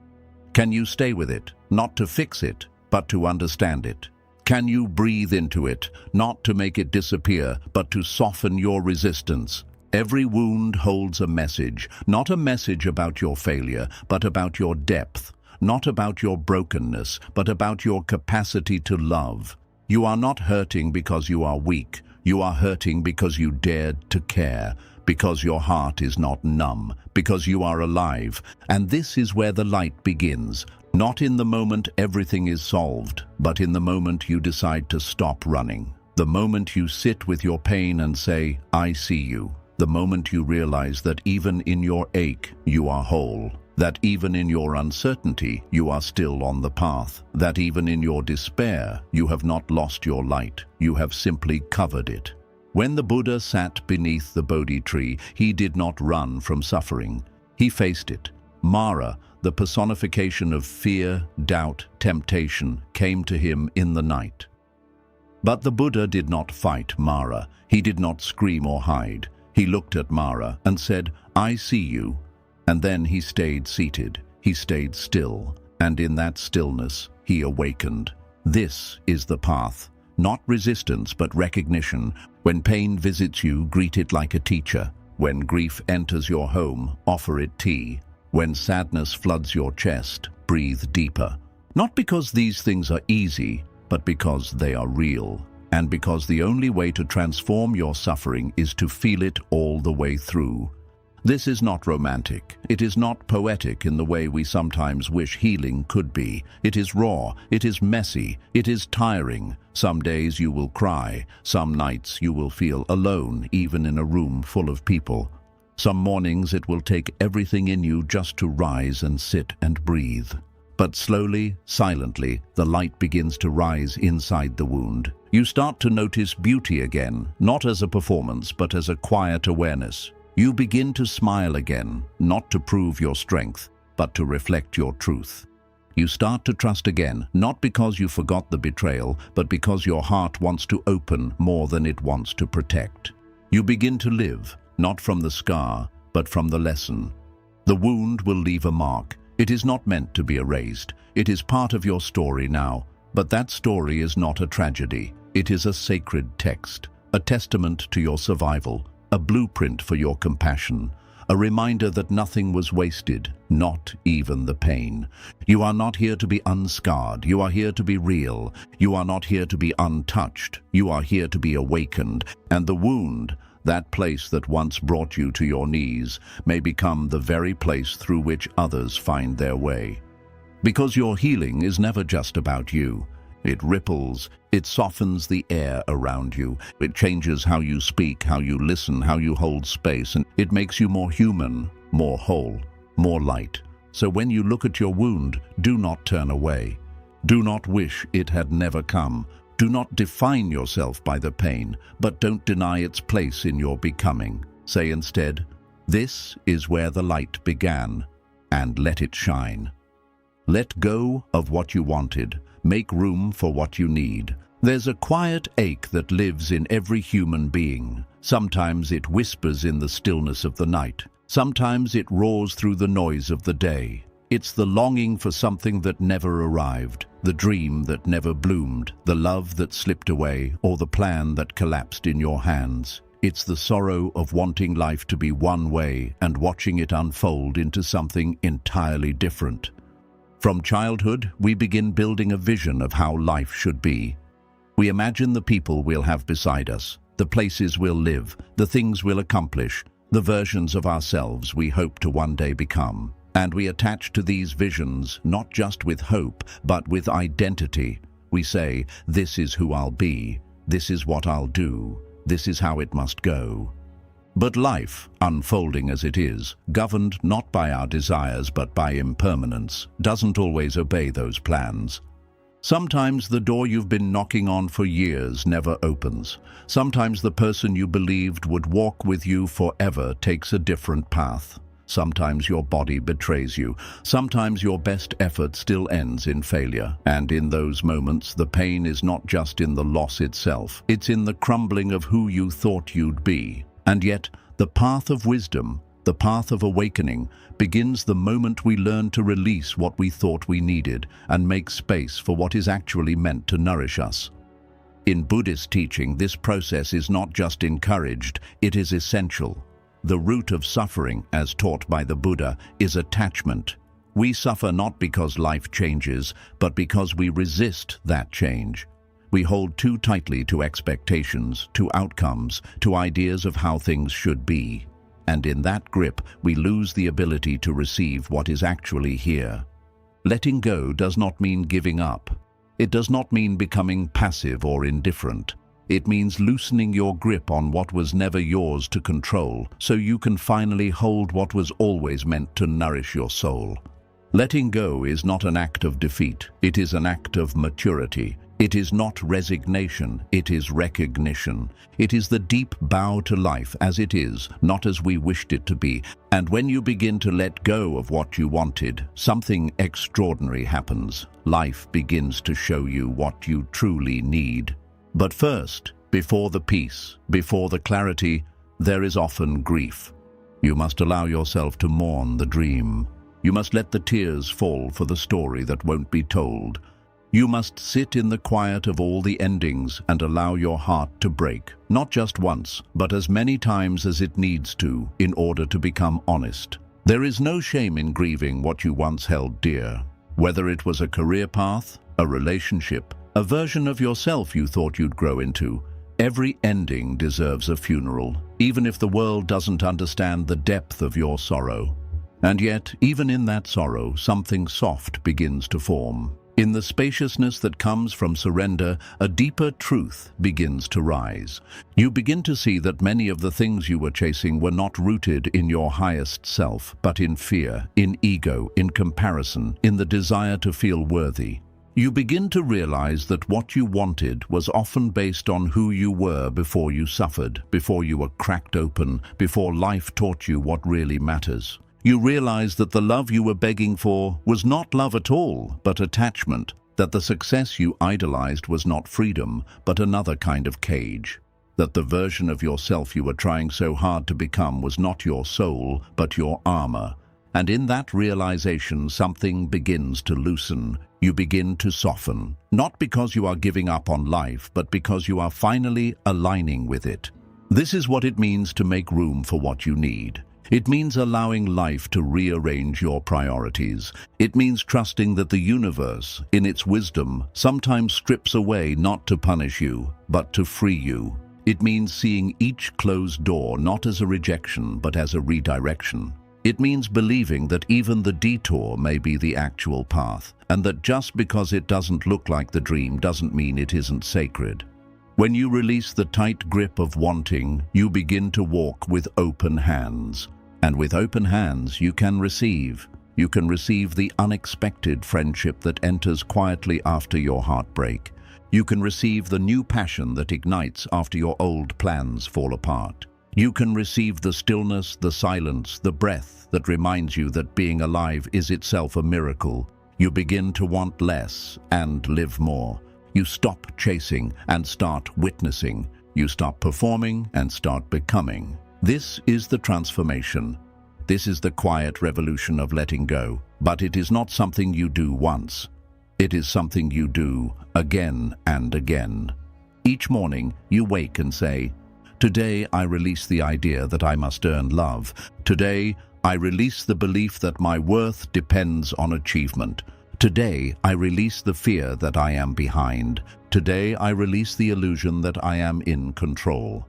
Can you stay with it, not to fix it, but to understand it? Can you breathe into it, not to make it disappear, but to soften your resistance? Every wound holds a message, not a message about your failure, but about your depth, not about your brokenness, but about your capacity to love. You are not hurting because you are weak. You are hurting because you dared to care, because your heart is not numb, because you are alive. And this is where the light begins. Not in the moment everything is solved, but in the moment you decide to stop running. The moment you sit with your pain and say, I see you. The moment you realize that even in your ache, you are whole. That even in your uncertainty, you are still on the path. That even in your despair, you have not lost your light. You have simply covered it. When the Buddha sat beneath the Bodhi tree, he did not run from suffering. He faced it. Mara, the personification of fear, doubt, temptation, came to him in the night. But the Buddha did not fight Mara. He did not scream or hide. He looked at Mara and said, I see you. And then he stayed seated. He stayed still. And in that stillness, he awakened. This is the path. Not resistance, but recognition. When pain visits you, greet it like a teacher. When grief enters your home, offer it tea. When sadness floods your chest, breathe deeper. Not because these things are easy, but because they are real. And because the only way to transform your suffering is to feel it all the way through. This is not romantic. It is not poetic in the way we sometimes wish healing could be. It is raw. It is messy. It is tiring. Some days you will cry. Some nights you will feel alone, even in a room full of people. Some mornings it will take everything in you just to rise and sit and breathe. But slowly, silently, the light begins to rise inside the wound. You start to notice beauty again, not as a performance, but as a quiet awareness. You begin to smile again, not to prove your strength, but to reflect your truth. You start to trust again, not because you forgot the betrayal, but because your heart wants to open more than it wants to protect. You begin to live, not from the scar, but from the lesson. The wound will leave a mark. It is not meant to be erased. It is part of your story now. But that story is not a tragedy. It is a sacred text, a testament to your survival, a blueprint for your compassion, a reminder that nothing was wasted, not even the pain. You are not here to be unscarred. You are here to be real. You are not here to be untouched. You are here to be awakened. And the wound, that place that once brought you to your knees, may become the very place through which others find their way. Because your healing is never just about you. It ripples, it softens the air around you. It changes how you speak, how you listen, how you hold space, and it makes you more human, more whole, more light. So when you look at your wound, do not turn away. Do not wish it had never come. Do not define yourself by the pain, but don't deny its place in your becoming. Say instead, "This is where the light began," and let it shine. Let go of what you wanted. Make room for what you need. There's a quiet ache that lives in every human being. Sometimes it whispers in the stillness of the night. Sometimes it roars through the noise of the day. It's the longing for something that never arrived, the dream that never bloomed, the love that slipped away, or the plan that collapsed in your hands. It's the sorrow of wanting life to be one way and watching it unfold into something entirely different. From childhood, we begin building a vision of how life should be. We imagine the people we'll have beside us, the places we'll live, the things we'll accomplish, the versions of ourselves we hope to one day become. And we attach to these visions not just with hope, but with identity. We say, "This is who I'll be, this is what I'll do, this is how it must go." But life, unfolding as it is, governed not by our desires but by impermanence, doesn't always obey those plans. Sometimes the door you've been knocking on for years never opens. Sometimes the person you believed would walk with you forever takes a different path. Sometimes your body betrays you. Sometimes your best effort still ends in failure. And in those moments, the pain is not just in the loss itself. It's in the crumbling of who you thought you'd be. And yet, the path of wisdom, the path of awakening, begins the moment we learn to release what we thought we needed and make space for what is actually meant to nourish us. In Buddhist teaching, this process is not just encouraged, it is essential. The root of suffering, as taught by the Buddha, is attachment. We suffer not because life changes, but because we resist that change. We hold too tightly to expectations, to outcomes, to ideas of how things should be. And in that grip, we lose the ability to receive what is actually here. Letting go does not mean giving up. It does not mean becoming passive or indifferent. It means loosening your grip on what was never yours to control, so you can finally hold what was always meant to nourish your soul. Letting go is not an act of defeat. It is an act of maturity. It is not resignation, it is recognition. It is the deep bow to life as it is, not as we wished it to be. And when you begin to let go of what you wanted, something extraordinary happens. Life begins to show you what you truly need. But first, before the peace, before the clarity, there is often grief. You must allow yourself to mourn the dream. You must let the tears fall for the story that won't be told. You must sit in the quiet of all the endings and allow your heart to break, not just once, but as many times as it needs to, in order to become honest. There is no shame in grieving what you once held dear. Whether it was a career path, a relationship, a version of yourself you thought you'd grow into, every ending deserves a funeral, even if the world doesn't understand the depth of your sorrow. And yet, even in that sorrow, something soft begins to form. In the spaciousness that comes from surrender, a deeper truth begins to rise. You begin to see that many of the things you were chasing were not rooted in your highest self, but in fear, in ego, in comparison, in the desire to feel worthy. You begin to realize that what you wanted was often based on who you were before you suffered, before you were cracked open, before life taught you what really matters. You realize that the love you were begging for was not love at all, but attachment, that the success you idolized was not freedom, but another kind of cage, that the version of yourself you were trying so hard to become was not your soul, but your armor. And in that realization, something begins to loosen. You begin to soften, not because you are giving up on life, but because you are finally aligning with it. This is what it means to make room for what you need. It means allowing life to rearrange your priorities. It means trusting that the universe, in its wisdom, sometimes strips away not to punish you, but to free you. It means seeing each closed door not as a rejection, but as a redirection. It means believing that even the detour may be the actual path, and that just because it doesn't look like the dream doesn't mean it isn't sacred. When you release the tight grip of wanting, you begin to walk with open hands. And with open hands, you can receive. You can receive the unexpected friendship that enters quietly after your heartbreak. You can receive the new passion that ignites after your old plans fall apart. You can receive the stillness, the silence, the breath that reminds you that being alive is itself a miracle. You begin to want less and live more. You stop chasing and start witnessing. You stop performing and start becoming. This is the transformation. This is the quiet revolution of letting go. But it is not something you do once. It is something you do again and again. Each morning, you wake and say, "Today I release the idea that I must earn love. Today I release the belief that my worth depends on achievement. Today I release the fear that I am behind. Today I release the illusion that I am in control."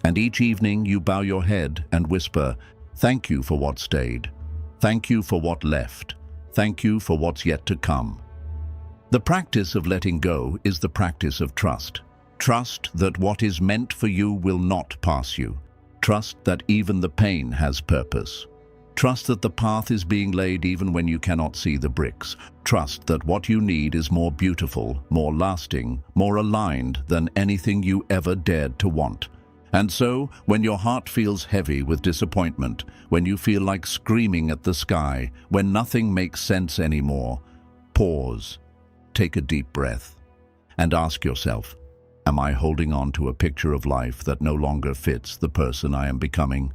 And each evening you bow your head and whisper, "Thank you for what stayed. Thank you for what left. Thank you for what's yet to come." The practice of letting go is the practice of trust. Trust that what is meant for you will not pass you. Trust that even the pain has purpose. Trust that the path is being laid even when you cannot see the bricks. Trust that what you need is more beautiful, more lasting, more aligned than anything you ever dared to want. And so, when your heart feels heavy with disappointment, when you feel like screaming at the sky, when nothing makes sense anymore, pause, take a deep breath, and ask yourself, am I holding on to a picture of life that no longer fits the person I am becoming?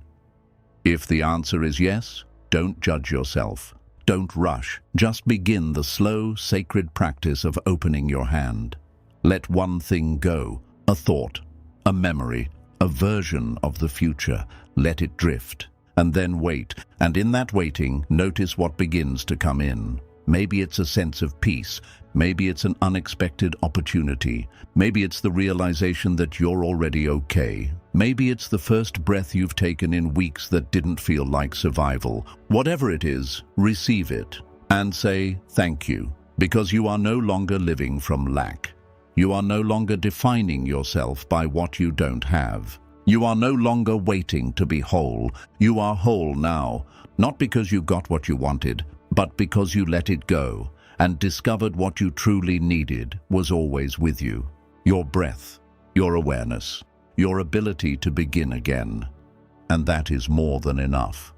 If the answer is yes, don't judge yourself. Don't rush. Just begin the slow, sacred practice of opening your hand. Let one thing go, a thought, a memory, a version of the future. Let it drift, and then wait. And in that waiting, notice what begins to come in. Maybe it's a sense of peace. Maybe it's an unexpected opportunity. Maybe it's the realization that you're already okay. Maybe it's the first breath you've taken in weeks that didn't feel like survival. Whatever it is, receive it and say thank you, because you are no longer living from lack. You are no longer defining yourself by what you don't have. You are no longer waiting to be whole. You are whole now, not because you got what you wanted, but because you let it go and discovered what you truly needed was always with you. Your breath, your awareness, your ability to begin again. And that is more than enough.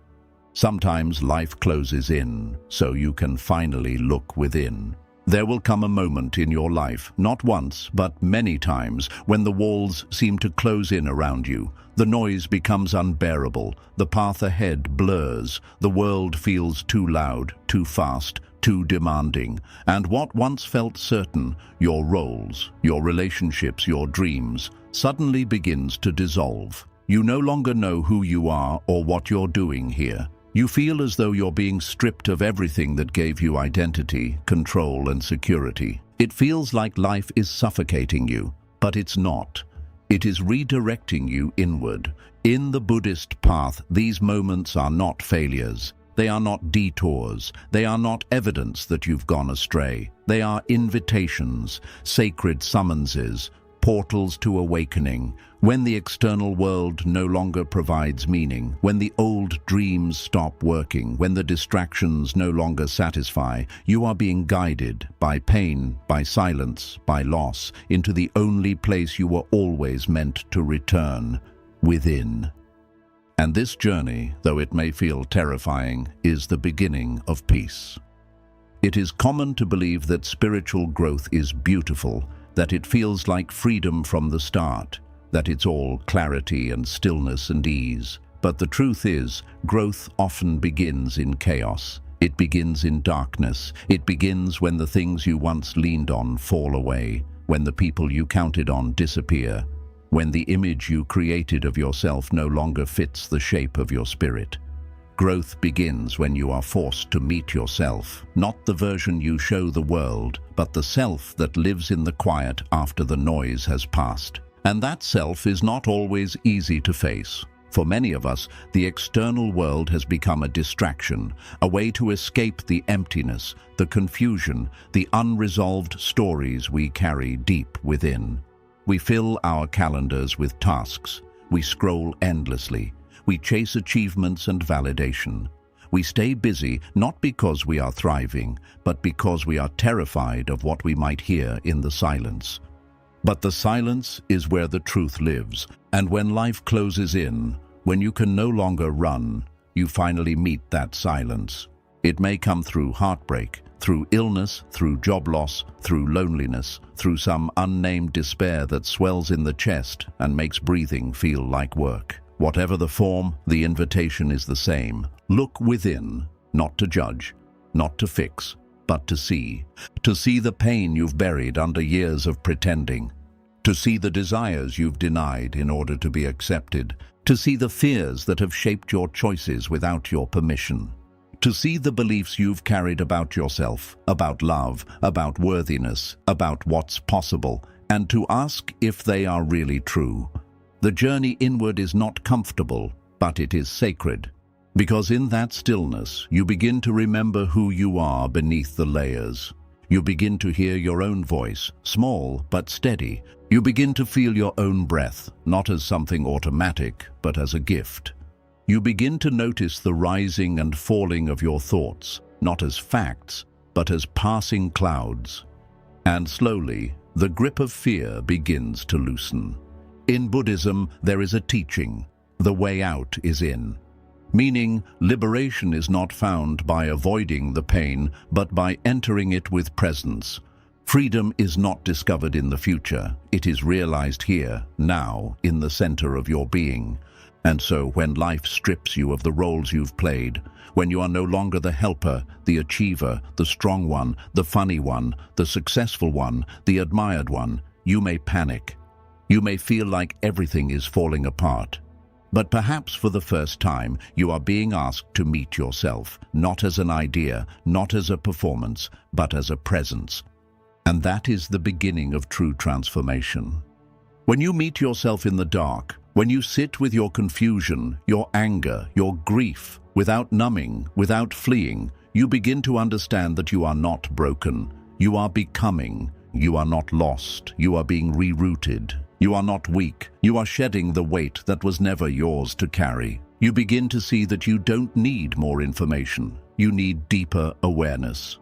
Sometimes life closes in, so you can finally look within. There will come a moment in your life, not once, but many times, when the walls seem to close in around you. The noise becomes unbearable, the path ahead blurs, the world feels too loud, too fast, too demanding, and what once felt certain, your roles, your relationships, your dreams, suddenly begins to dissolve. You no longer know who you are or what you're doing here. You feel as though you're being stripped of everything that gave you identity, control, and security. It feels like life is suffocating you, but it's not. It is redirecting you inward. In the Buddhist path, these moments are not failures. They are not detours. They are not evidence that you've gone astray. They are invitations, sacred summonses, portals to awakening. When the external world no longer provides meaning, when the old dreams stop working, when the distractions no longer satisfy, you are being guided by pain, by silence, by loss, into the only place you were always meant to return, within. And this journey, though it may feel terrifying, is the beginning of peace. It is common to believe that spiritual growth is beautiful, that it feels like freedom from the start, that it's all clarity and stillness and ease. But the truth is, growth often begins in chaos. It begins in darkness. It begins when the things you once leaned on fall away, when the people you counted on disappear, when the image you created of yourself no longer fits the shape of your spirit. Growth begins when you are forced to meet yourself, not the version you show the world, but the self that lives in the quiet after the noise has passed. And that self is not always easy to face. For many of us, the external world has become a distraction, a way to escape the emptiness, the confusion, the unresolved stories we carry deep within. We fill our calendars with tasks. We scroll endlessly. We chase achievements and validation. We stay busy not because we are thriving, but because we are terrified of what we might hear in the silence. But the silence is where the truth lives, and when life closes in, when you can no longer run, you finally meet that silence. It may come through heartbreak, through illness, through job loss, through loneliness, through some unnamed despair that swells in the chest and makes breathing feel like work. Whatever the form, the invitation is the same. Look within, not to judge, not to fix, but to see. To see the pain you've buried under years of pretending. To see the desires you've denied in order to be accepted. To see the fears that have shaped your choices without your permission. To see the beliefs you've carried about yourself, about love, about worthiness, about what's possible, and to ask if they are really true. The journey inward is not comfortable, but it is sacred. Because in that stillness, you begin to remember who you are beneath the layers. You begin to hear your own voice, small but steady. You begin to feel your own breath, not as something automatic, but as a gift. You begin to notice the rising and falling of your thoughts, not as facts, but as passing clouds. And slowly, the grip of fear begins to loosen. In Buddhism, there is a teaching, the way out is in. Meaning, liberation is not found by avoiding the pain, but by entering it with presence. Freedom is not discovered in the future, it is realized here, now, in the center of your being. And so, when life strips you of the roles you've played, when you are no longer the helper, the achiever, the strong one, the funny one, the successful one, the admired one, you may panic. You may feel like everything is falling apart. But perhaps for the first time, you are being asked to meet yourself, not as an idea, not as a performance, but as a presence. And that is the beginning of true transformation. When you meet yourself in the dark, when you sit with your confusion, your anger, your grief, without numbing, without fleeing, you begin to understand that you are not broken. You are becoming. You are not lost. You are being rerouted. You are not weak. You are shedding the weight that was never yours to carry. You begin to see that you don't need more information. You need deeper awareness.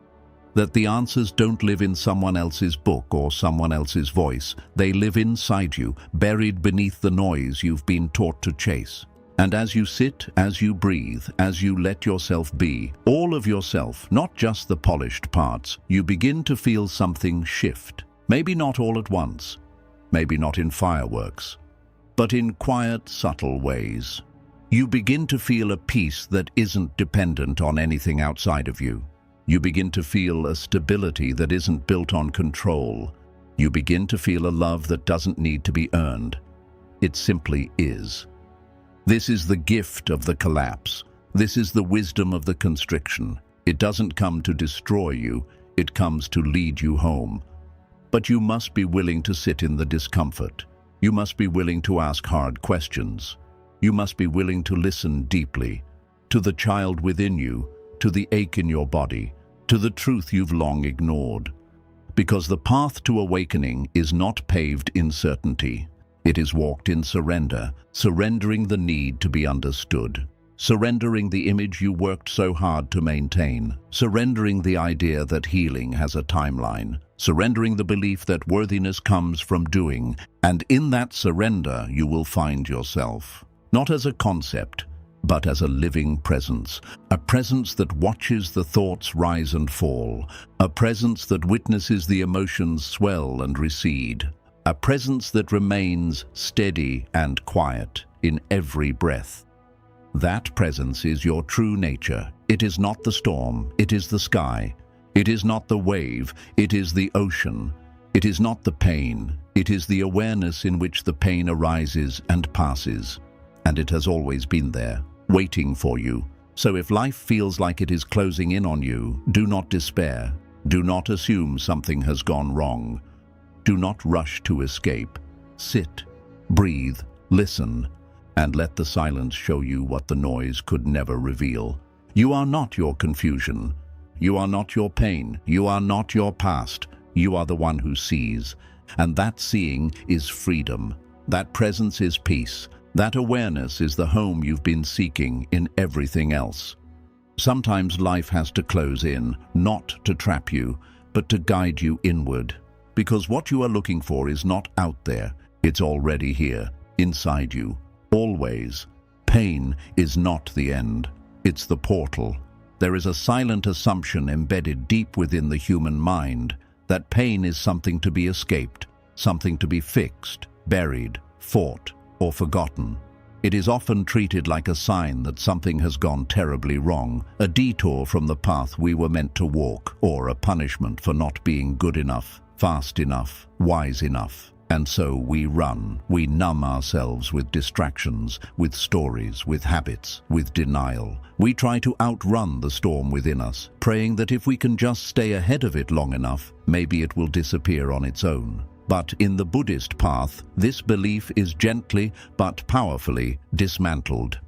That the answers don't live in someone else's book or someone else's voice. They live inside you, buried beneath the noise you've been taught to chase. And as you sit, as you breathe, as you let yourself be, all of yourself, not just the polished parts, you begin to feel something shift. Maybe not all at once. Maybe not in fireworks, but in quiet, subtle ways. You begin to feel a peace that isn't dependent on anything outside of you. You begin to feel a stability that isn't built on control. You begin to feel a love that doesn't need to be earned. It simply is. This is the gift of the collapse. This is the wisdom of the constriction. It doesn't come to destroy you, it comes to lead you home. But you must be willing to sit in the discomfort. You must be willing to ask hard questions. You must be willing to listen deeply, to the child within you, to the ache in your body, to the truth you've long ignored. Because the path to awakening is not paved in certainty. It is walked in surrender, surrendering the need to be understood, surrendering the image you worked so hard to maintain, surrendering the idea that healing has a timeline, surrendering the belief that worthiness comes from doing, and in that surrender you will find yourself, not as a concept, but as a living presence, a presence that watches the thoughts rise and fall, a presence that witnesses the emotions swell and recede, a presence that remains steady and quiet in every breath. That presence is your true nature. It is not the storm, it is the sky. It is not the wave, it is the ocean. It is not the pain, it is the awareness in which the pain arises and passes. And it has always been there, waiting for you. So if life feels like it is closing in on you, do not despair. Do not assume something has gone wrong. Do not rush to escape. Sit, breathe, listen, and let the silence show you what the noise could never reveal. You are not your confusion. You are not your pain. You are not your past. You are the one who sees. And that seeing is freedom. That presence is peace. That awareness is the home you've been seeking in everything else. Sometimes life has to close in, not to trap you, but to guide you inward. Because what you are looking for is not out there, it's already here, inside you, always. Pain is not the end, it's the portal. There is a silent assumption embedded deep within the human mind that pain is something to be escaped, something to be fixed, buried, fought, or forgotten. It is often treated like a sign that something has gone terribly wrong, a detour from the path we were meant to walk, or a punishment for not being good enough, fast enough, wise enough. And so we run, we numb ourselves with distractions, with stories, with habits, with denial. We try to outrun the storm within us, praying that if we can just stay ahead of it long enough, maybe it will disappear on its own. But in the Buddhist path, this belief is gently but powerfully dismantled.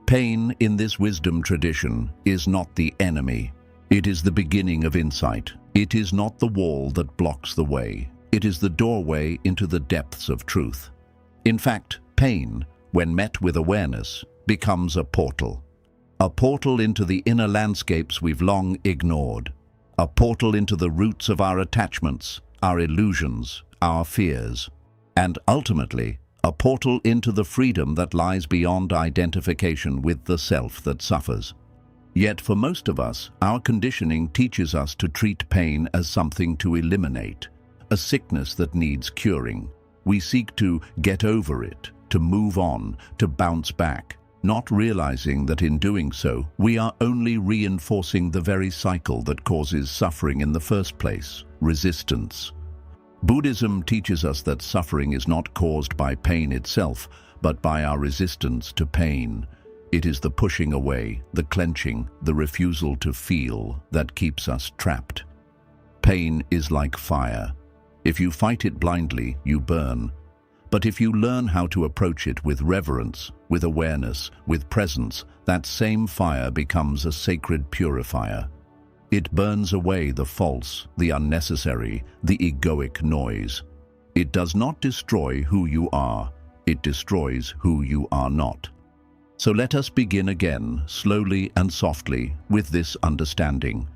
Pain in this wisdom tradition is not the enemy. It is the beginning of insight. It is not the wall that blocks the way. It is the doorway into the depths of truth. In fact, pain, when met with awareness, becomes a portal. A portal into the inner landscapes we've long ignored. A portal into the roots of our attachments, our illusions, our fears, and ultimately, a portal into the freedom that lies beyond identification with the self that suffers. Yet for most of us, our conditioning teaches us to treat pain as something to eliminate, a sickness that needs curing. We seek to get over it, to move on, to bounce back, not realizing that in doing so, we are only reinforcing the very cycle that causes suffering in the first place, resistance. Buddhism teaches us that suffering is not caused by pain itself, but by our resistance to pain. It is the pushing away, the clenching, the refusal to feel that keeps us trapped. Pain is like fire. If you fight it blindly, you burn. But if you learn how to approach it with reverence, with awareness, with presence, that same fire becomes a sacred purifier. It burns away the false, the unnecessary, the egoic noise. It does not destroy who you are. It destroys who you are not. So let us begin again, slowly and softly, with this understanding.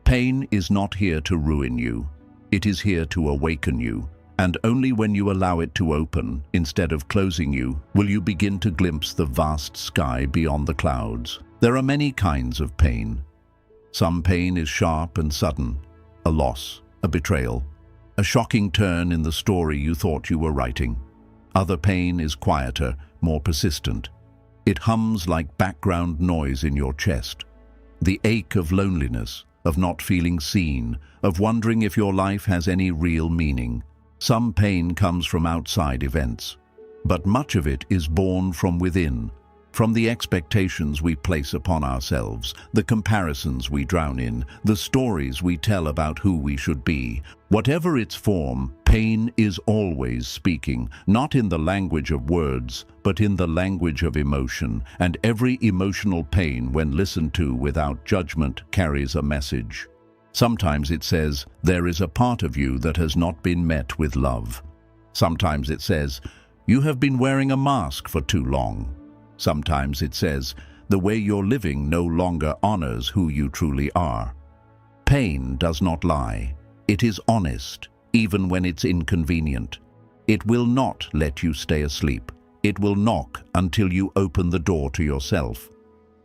Pain is not here to ruin you. It is here to awaken you. And only when you allow it to open, instead of closing you, will you begin to glimpse the vast sky beyond the clouds. There are many kinds of pain. Some pain is sharp and sudden, a loss, a betrayal, a shocking turn in the story you thought you were writing. Other pain is quieter, more persistent. It hums like background noise in your chest. The ache of loneliness, of not feeling seen, of wondering if your life has any real meaning. Some pain comes from outside events, but much of it is born from within, from the expectations we place upon ourselves, the comparisons we drown in, the stories we tell about who we should be. Whatever its form, pain is always speaking, not in the language of words, but in the language of emotion, and every emotional pain, when listened to without judgment, carries a message. Sometimes it says, there is a part of you that has not been met with love. Sometimes it says, you have been wearing a mask for too long. Sometimes it says, the way you're living no longer honors who you truly are. Pain does not lie. It is honest, even when it's inconvenient. It will not let you stay asleep. It will knock until you open the door to yourself.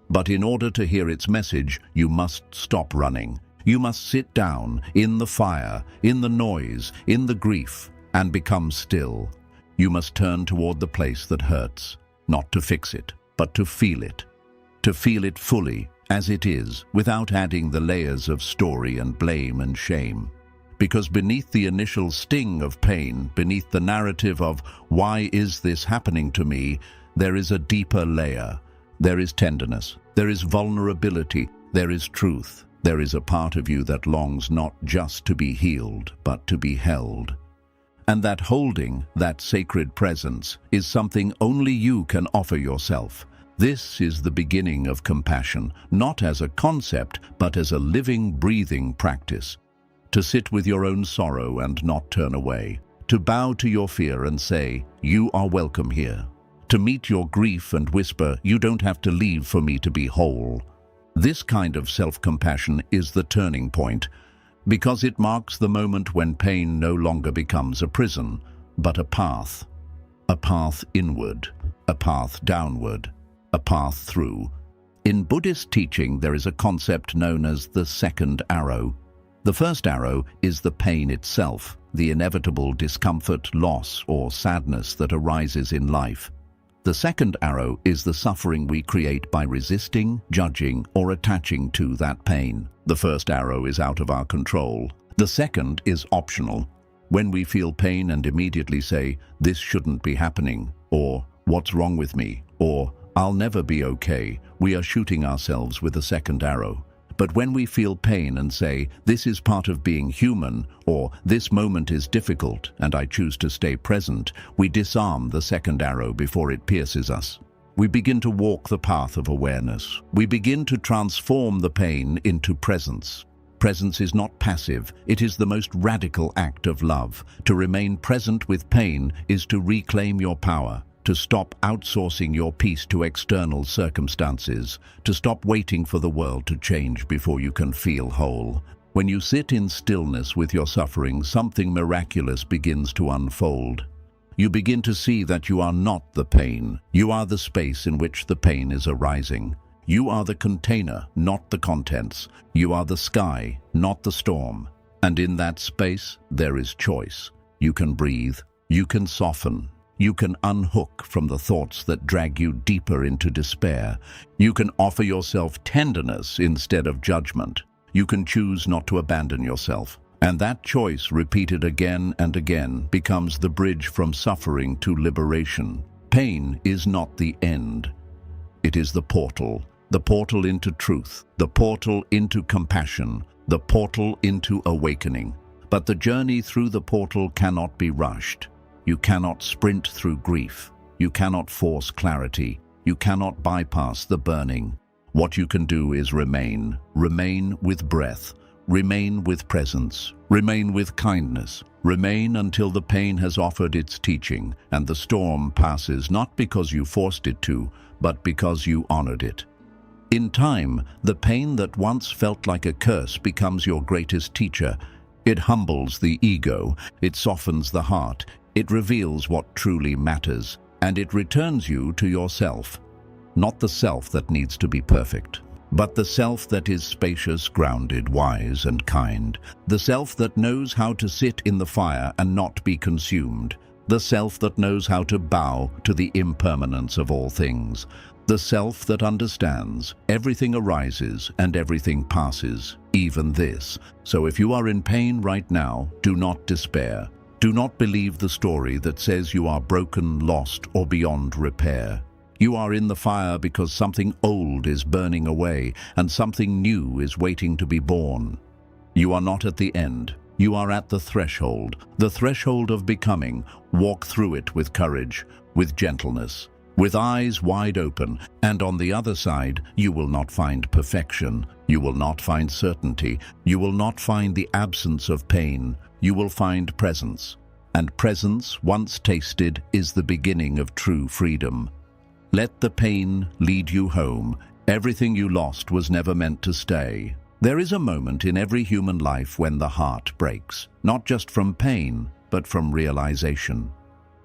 But in order to hear its message, you must stop running. You must sit down in the fire, in the noise, in the grief, and become still. You must turn toward the place that hurts. Not to fix it, but to feel it fully, as it is, without adding the layers of story and blame and shame. Because beneath the initial sting of pain, beneath the narrative of, why is this happening to me, there is a deeper layer. There is tenderness, there is vulnerability, there is truth. There is a part of you that longs not just to be healed, but to be held. And that holding, that sacred presence, is something only you can offer yourself. This is the beginning of compassion, not as a concept, but as a living, breathing practice. To sit with your own sorrow and not turn away. To bow to your fear and say, you are welcome here. To meet your grief and whisper, you don't have to leave for me to be whole. This kind of self-compassion is the turning point, because it marks the moment when pain no longer becomes a prison, but a path inward, a path downward, a path through. In Buddhist teaching, there is a concept known as the second arrow. The first arrow is the pain itself, the inevitable discomfort, loss, or sadness that arises in life. The second arrow is the suffering we create by resisting, judging, or attaching to that pain. The first arrow is out of our control. The second is optional. When we feel pain and immediately say, this shouldn't be happening, or what's wrong with me, or I'll never be okay, we are shooting ourselves with the second arrow. But when we feel pain and say, this is part of being human, or this moment is difficult and I choose to stay present, we disarm the second arrow before it pierces us. We begin to walk the path of awareness. We begin to transform the pain into presence. Presence is not passive, it is the most radical act of love. To remain present with pain is to reclaim your power. To stop outsourcing your peace to external circumstances, to stop waiting for the world to change before you can feel whole. When you sit in stillness with your suffering, something miraculous begins to unfold. You begin to see that you are not the pain. You are the space in which the pain is arising. You are the container, not the contents. You are the sky, not the storm. And in that space, there is choice. You can breathe. You can soften. You can unhook from the thoughts that drag you deeper into despair. You can offer yourself tenderness instead of judgment. You can choose not to abandon yourself. And that choice, repeated again and again, becomes the bridge from suffering to liberation. Pain is not the end. It is the portal into truth, the portal into compassion, the portal into awakening. But the journey through the portal cannot be rushed. You cannot sprint through grief. You cannot force clarity. You cannot bypass the burning. What you can do is remain. Remain with breath. Remain with presence. Remain with kindness. Remain until the pain has offered its teaching and the storm passes, not because you forced it to, but because you honored it. In time, the pain that once felt like a curse becomes your greatest teacher. It humbles the ego. It softens the heart. It reveals what truly matters, and it returns you to yourself. Not the self that needs to be perfect, but the self that is spacious, grounded, wise, and kind. The self that knows how to sit in the fire and not be consumed. The self that knows how to bow to the impermanence of all things. The self that understands everything arises and everything passes, even this. So if you are in pain right now, do not despair. Do not believe the story that says you are broken, lost, or beyond repair. You are in the fire because something old is burning away and something new is waiting to be born. You are not at the end. You are at the threshold of becoming. Walk through it with courage, with gentleness, with eyes wide open, and on the other side, you will not find perfection. You will not find certainty. You will not find the absence of pain. You will find presence. And presence, once tasted, is the beginning of true freedom. Let the pain lead you home. Everything you lost was never meant to stay. There is a moment in every human life when the heart breaks, not just from pain, but from realization.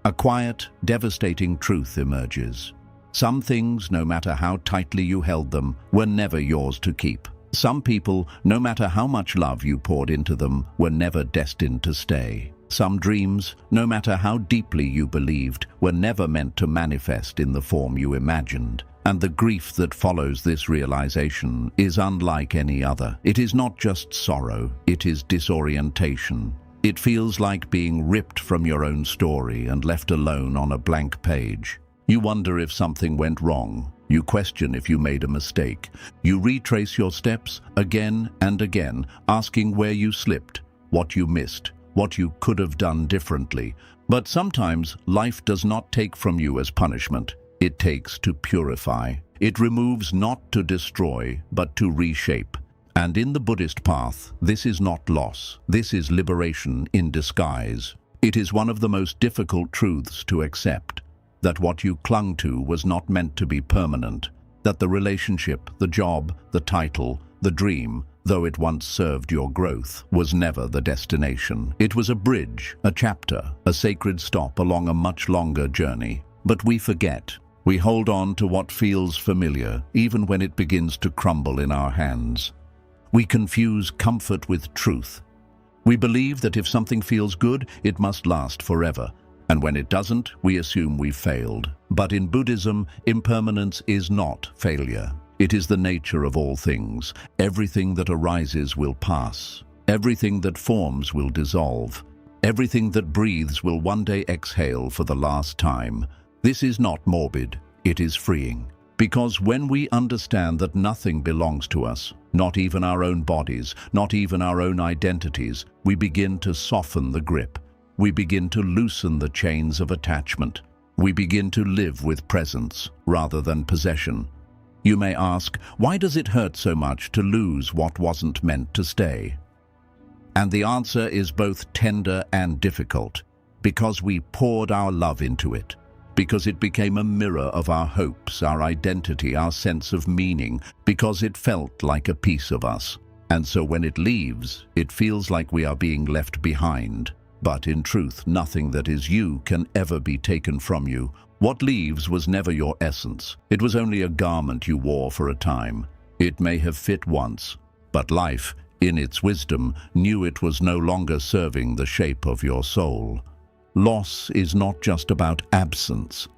A quiet, devastating truth emerges. Some things, no matter how tightly you held them, were never yours to keep. Some people, no matter how much love you poured into them, were never destined to stay. Some dreams, no matter how deeply you believed, were never meant to manifest in the form you imagined. And the grief that follows this realization is unlike any other. It is not just sorrow, it is disorientation. It feels like being ripped from your own story and left alone on a blank page. You wonder if something went wrong. You question if you made a mistake. You retrace your steps again and again, asking where you slipped, what you missed, what you could have done differently. But sometimes life does not take from you as punishment. It takes to purify. It removes not to destroy, but to reshape. And in the Buddhist path, this is not loss. This is liberation in disguise. It is one of the most difficult truths to accept, that what you clung to was not meant to be permanent, that the relationship, the job, the title, the dream, though it once served your growth, was never the destination. It was a bridge, a chapter, a sacred stop along a much longer journey. But we forget. We hold on to what feels familiar, even when it begins to crumble in our hands. We confuse comfort with truth. We believe that if something feels good, it must last forever. And when it doesn't, we assume we've failed. But in Buddhism, impermanence is not failure. It is the nature of all things. Everything that arises will pass. Everything that forms will dissolve. Everything that breathes will one day exhale for the last time. This is not morbid, it is freeing. Because when we understand that nothing belongs to us, not even our own bodies, not even our own identities, we begin to soften the grip. We begin to loosen the chains of attachment. We begin to live with presence rather than possession. You may ask, why does it hurt so much to lose what wasn't meant to stay? And the answer is both tender and difficult, because we poured our love into it. Because it became a mirror of our hopes, our identity, our sense of meaning, because it felt like a piece of us. And so when it leaves, it feels like we are being left behind. But in truth, nothing that is you can ever be taken from you. What leaves was never your essence. It was only a garment you wore for a time. It may have fit once, but life, in its wisdom, knew it was no longer serving the shape of your soul. Loss is not just about absence.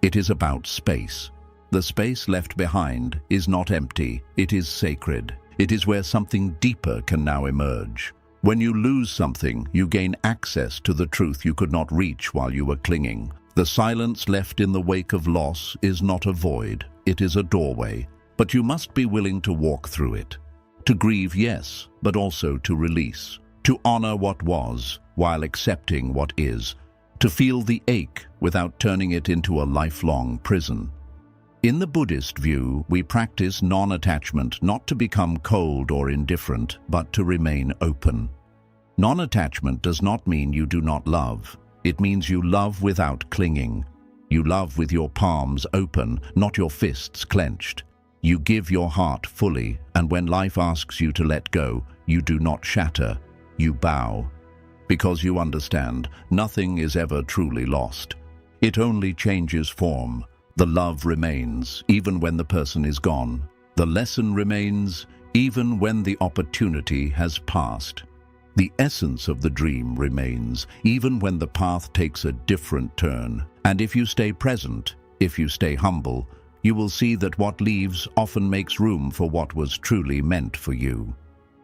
It is about space. The space left behind is not empty, it is sacred. It is where something deeper can now emerge. When you lose something, you gain access to the truth you could not reach while you were clinging. The silence left in the wake of loss is not a void, it is a doorway. But you must be willing to walk through it. To grieve, yes, but also to release. To honor what was, while accepting what is. To feel the ache without turning it into a lifelong prison. In the Buddhist view, we practice non-attachment not to become cold or indifferent, but to remain open. Non-attachment does not mean you do not love. It means you love without clinging. You love with your palms open, not your fists clenched. You give your heart fully, and when life asks you to let go, you do not shatter, you bow. Because you understand, nothing is ever truly lost. It only changes form. The love remains, even when the person is gone. The lesson remains, even when the opportunity has passed. The essence of the dream remains, even when the path takes a different turn. And if you stay present, if you stay humble, you will see that what leaves often makes room for what was truly meant for you.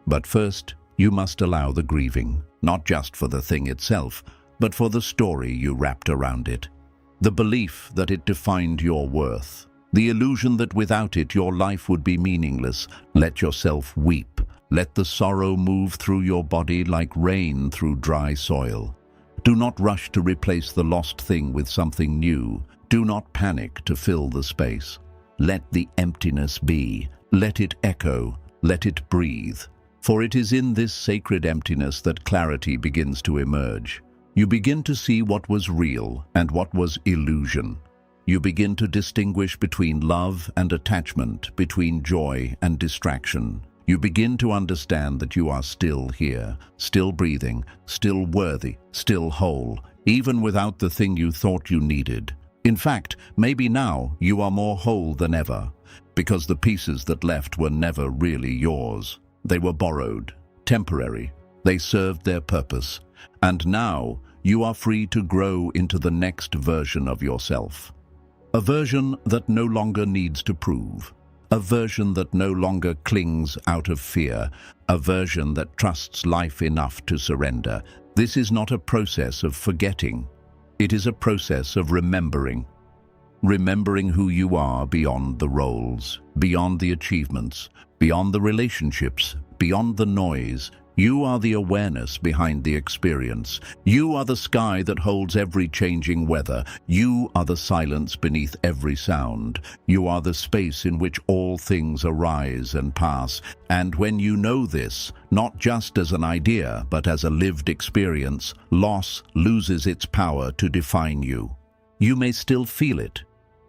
But first, you must allow the grieving, not just for the thing itself, but for the story you wrapped around it. The belief that it defined your worth. The illusion that without it your life would be meaningless. Let yourself weep. Let the sorrow move through your body like rain through dry soil. Do not rush to replace the lost thing with something new. Do not panic to fill the space. Let the emptiness be. Let it echo. Let it breathe. For it is in this sacred emptiness that clarity begins to emerge. You begin to see what was real and what was illusion. You begin to distinguish between love and attachment, between joy and distraction. You begin to understand that you are still here, still breathing, still worthy, still whole, even without the thing you thought you needed. In fact, maybe now you are more whole than ever, because the pieces that left were never really yours. They were borrowed, temporary. They served their purpose. And now you are free to grow into the next version of yourself. A version that no longer needs to prove. A version that no longer clings out of fear. A version that trusts life enough to surrender. This is not a process of forgetting. It is a process of remembering. Remembering who you are beyond the roles, beyond the achievements, beyond the relationships, beyond the noise. You are the awareness behind the experience. You are the sky that holds every changing weather. You are the silence beneath every sound. You are the space in which all things arise and pass. And when you know this, not just as an idea, but as a lived experience, loss loses its power to define you. You may still feel it.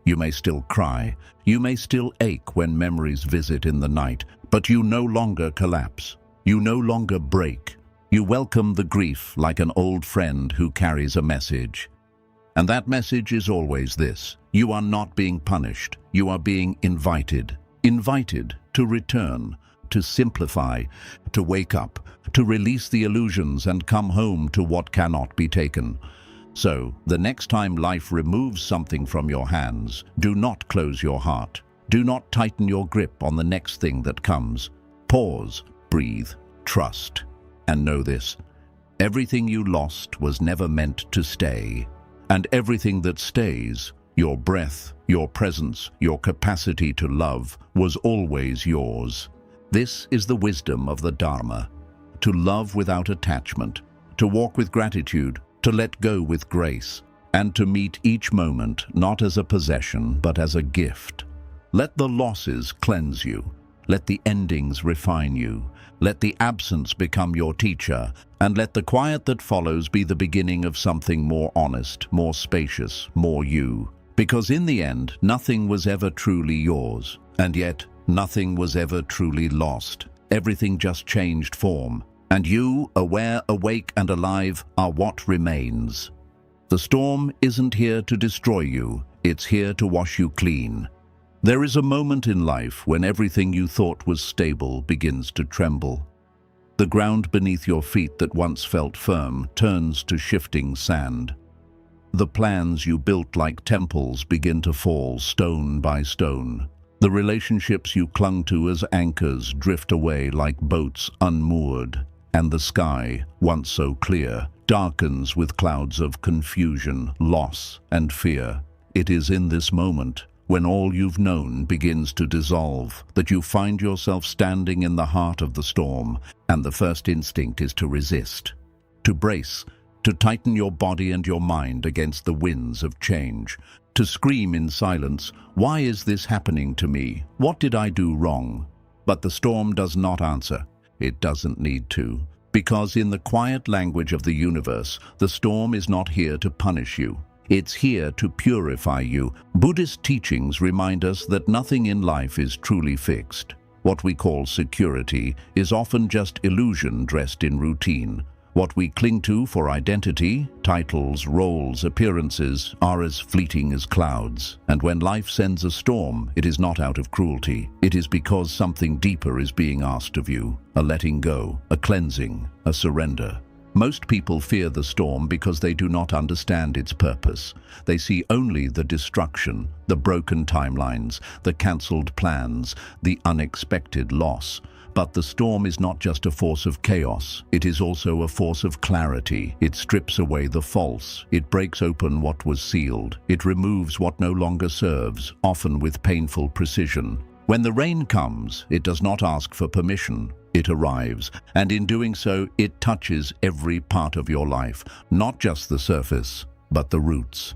You may still cry. You may still ache when memories visit in the night, but you no longer collapse. You no longer break. You welcome the grief like an old friend who carries a message. And that message is always this: you are not being punished. You are being invited. Invited to return, to simplify, to wake up, to release the illusions and come home to what cannot be taken. So, the next time life removes something from your hands, do not close your heart. Do not tighten your grip on the next thing that comes. Pause. Breathe, trust, and know this: everything you lost was never meant to stay, and everything that stays, your breath, your presence, your capacity to love, was always yours. This is the wisdom of the Dharma: to love without attachment, to walk with gratitude, to let go with grace, and to meet each moment not as a possession but as a gift. Let the losses cleanse you. Let the endings refine you. Let the absence become your teacher, and let the quiet that follows be the beginning of something more honest, more spacious, more you. Because in the end, nothing was ever truly yours, and yet nothing was ever truly lost. Everything just changed form, and you, aware, awake, and alive, are what remains. The storm isn't here to destroy you, it's here to wash you clean. There is a moment in life when everything you thought was stable begins to tremble. The ground beneath your feet that once felt firm turns to shifting sand. The plans you built like temples begin to fall stone by stone. The relationships you clung to as anchors drift away like boats unmoored. And the sky, once so clear, darkens with clouds of confusion, loss, and fear. It is in this moment, when all you've known begins to dissolve, that you find yourself standing in the heart of the storm, and the first instinct is to resist, to brace, to tighten your body and your mind against the winds of change, to scream in silence, "Why is this happening to me? What did I do wrong?" But the storm does not answer. It doesn't need to, because in the quiet language of the universe, the storm is not here to punish you. It's here to purify you. Buddhist teachings remind us that nothing in life is truly fixed. What we call security is often just illusion dressed in routine. What we cling to for identity, titles, roles, appearances, are as fleeting as clouds. And when life sends a storm, it is not out of cruelty. It is because something deeper is being asked of you. A letting go, a cleansing, a surrender. Most people fear the storm because they do not understand its purpose. They see only the destruction, the broken timelines, the cancelled plans, the unexpected loss. But the storm is not just a force of chaos, it is also a force of clarity. It strips away the false, it breaks open what was sealed, it removes what no longer serves, often with painful precision. When the rain comes, it does not ask for permission. It arrives, and in doing so, it touches every part of your life, not just the surface, but the roots.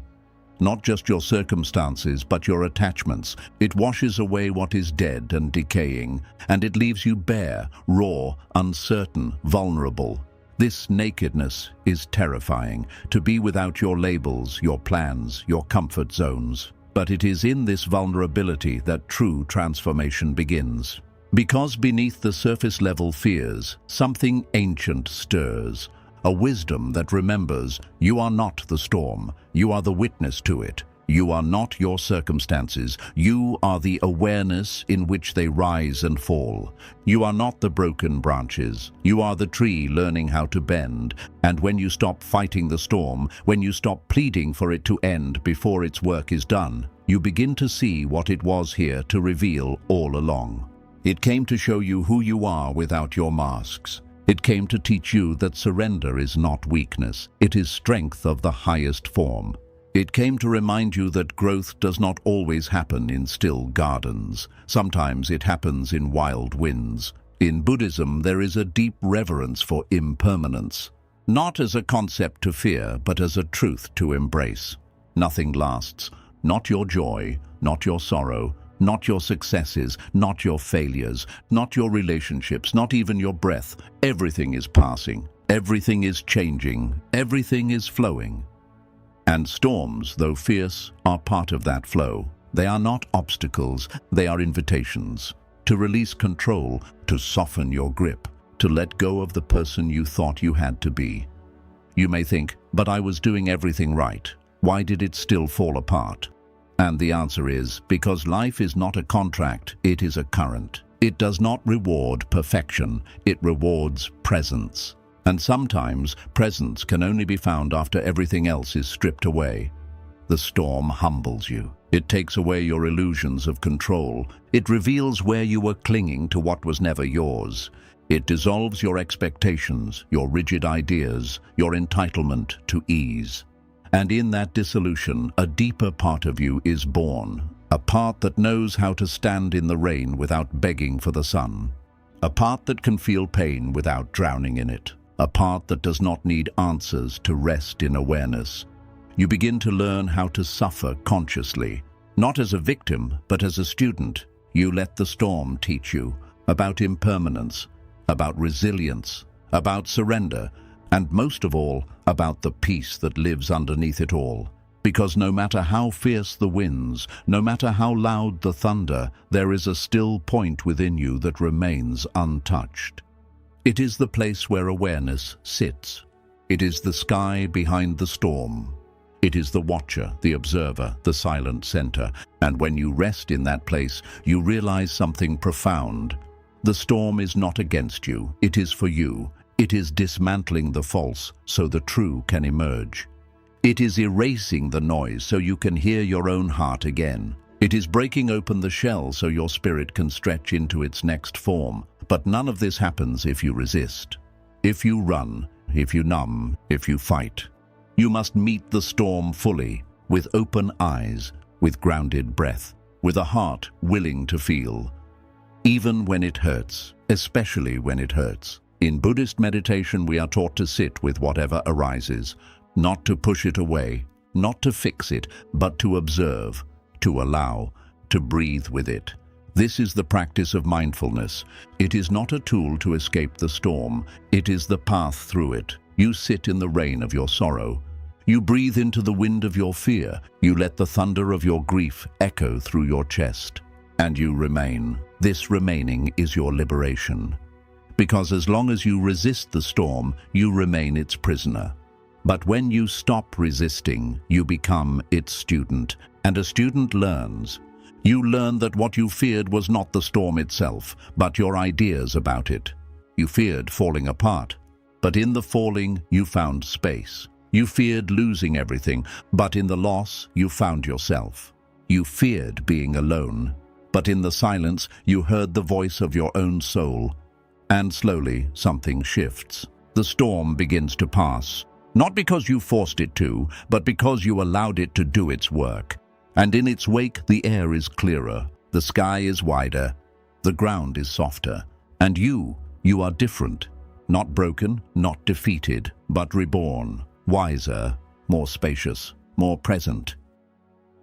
Not just your circumstances, but your attachments. It washes away what is dead and decaying, and it leaves you bare, raw, uncertain, vulnerable. This nakedness is terrifying, to be without your labels, your plans, your comfort zones. But it is in this vulnerability that true transformation begins. Because beneath the surface-level fears, something ancient stirs. A wisdom that remembers you are not the storm, you are the witness to it. You are not your circumstances, you are the awareness in which they rise and fall. You are not the broken branches, you are the tree learning how to bend. And when you stop fighting the storm, when you stop pleading for it to end before its work is done, you begin to see what it was here to reveal all along. It came to show you who you are without your masks. It came to teach you that surrender is not weakness, it is strength of the highest form. It came to remind you that growth does not always happen in still gardens. Sometimes it happens in wild winds. In Buddhism, there is a deep reverence for impermanence, not as a concept to fear, but as a truth to embrace. Nothing lasts, not your joy, not your sorrow, not your successes, not your failures, not your relationships, not even your breath. Everything is passing, everything is changing, everything is flowing. And storms, though fierce, are part of that flow. They are not obstacles, they are invitations. To release control, to soften your grip, to let go of the person you thought you had to be. You may think, but I was doing everything right. Why did it still fall apart? And the answer is, because life is not a contract, it is a current. It does not reward perfection, it rewards presence. And sometimes, presence can only be found after everything else is stripped away. The storm humbles you. It takes away your illusions of control. It reveals where you were clinging to what was never yours. It dissolves your expectations, your rigid ideas, your entitlement to ease. And in that dissolution, a deeper part of you is born, a part that knows how to stand in the rain without begging for the sun, a part that can feel pain without drowning in it, a part that does not need answers to rest in awareness. You begin to learn how to suffer consciously, not as a victim, but as a student. You let the storm teach you about impermanence, about resilience, about surrender, and most of all, about the peace that lives underneath it all. Because no matter how fierce the winds, no matter how loud the thunder, there is a still point within you that remains untouched. It is the place where awareness sits. It is the sky behind the storm. It is the watcher, the observer, the silent center. And when you rest in that place, you realize something profound. The storm is not against you, it is for you. It is dismantling the false so the true can emerge. It is erasing the noise so you can hear your own heart again. It is breaking open the shell so your spirit can stretch into its next form. But none of this happens if you resist. If you run, if you numb, if you fight. You must meet the storm fully, with open eyes, with grounded breath, with a heart willing to feel. Even when it hurts, especially when it hurts. In Buddhist meditation, we are taught to sit with whatever arises, not to push it away, not to fix it, but to observe, to allow, to breathe with it. This is the practice of mindfulness. It is not a tool to escape the storm, it is the path through it. You sit in the rain of your sorrow. You breathe into the wind of your fear. You let the thunder of your grief echo through your chest. And you remain. This remaining is your liberation. Because as long as you resist the storm, you remain its prisoner. But when you stop resisting, you become its student. And a student learns. You learn that what you feared was not the storm itself, but your ideas about it. You feared falling apart, but in the falling, you found space. You feared losing everything, but in the loss, you found yourself. You feared being alone, but in the silence, you heard the voice of your own soul. And slowly, something shifts. The storm begins to pass, not because you forced it to, but because you allowed it to do its work. And in its wake, the air is clearer, the sky is wider, the ground is softer. And you are different. Not broken, not defeated, but reborn, wiser, more spacious, more present.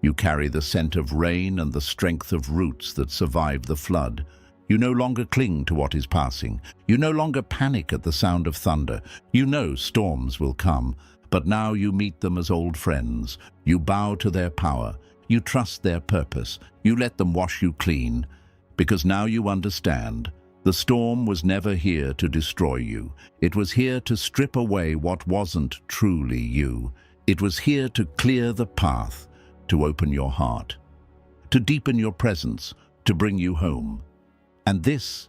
You carry the scent of rain and the strength of roots that survived the flood. You no longer cling to what is passing. You no longer panic at the sound of thunder. You know storms will come, but now you meet them as old friends. You bow to their power. You trust their purpose. You let them wash you clean, because now you understand. The storm was never here to destroy you. It was here to strip away what wasn't truly you. It was here to clear the path, to open your heart, to deepen your presence, to bring you home. And this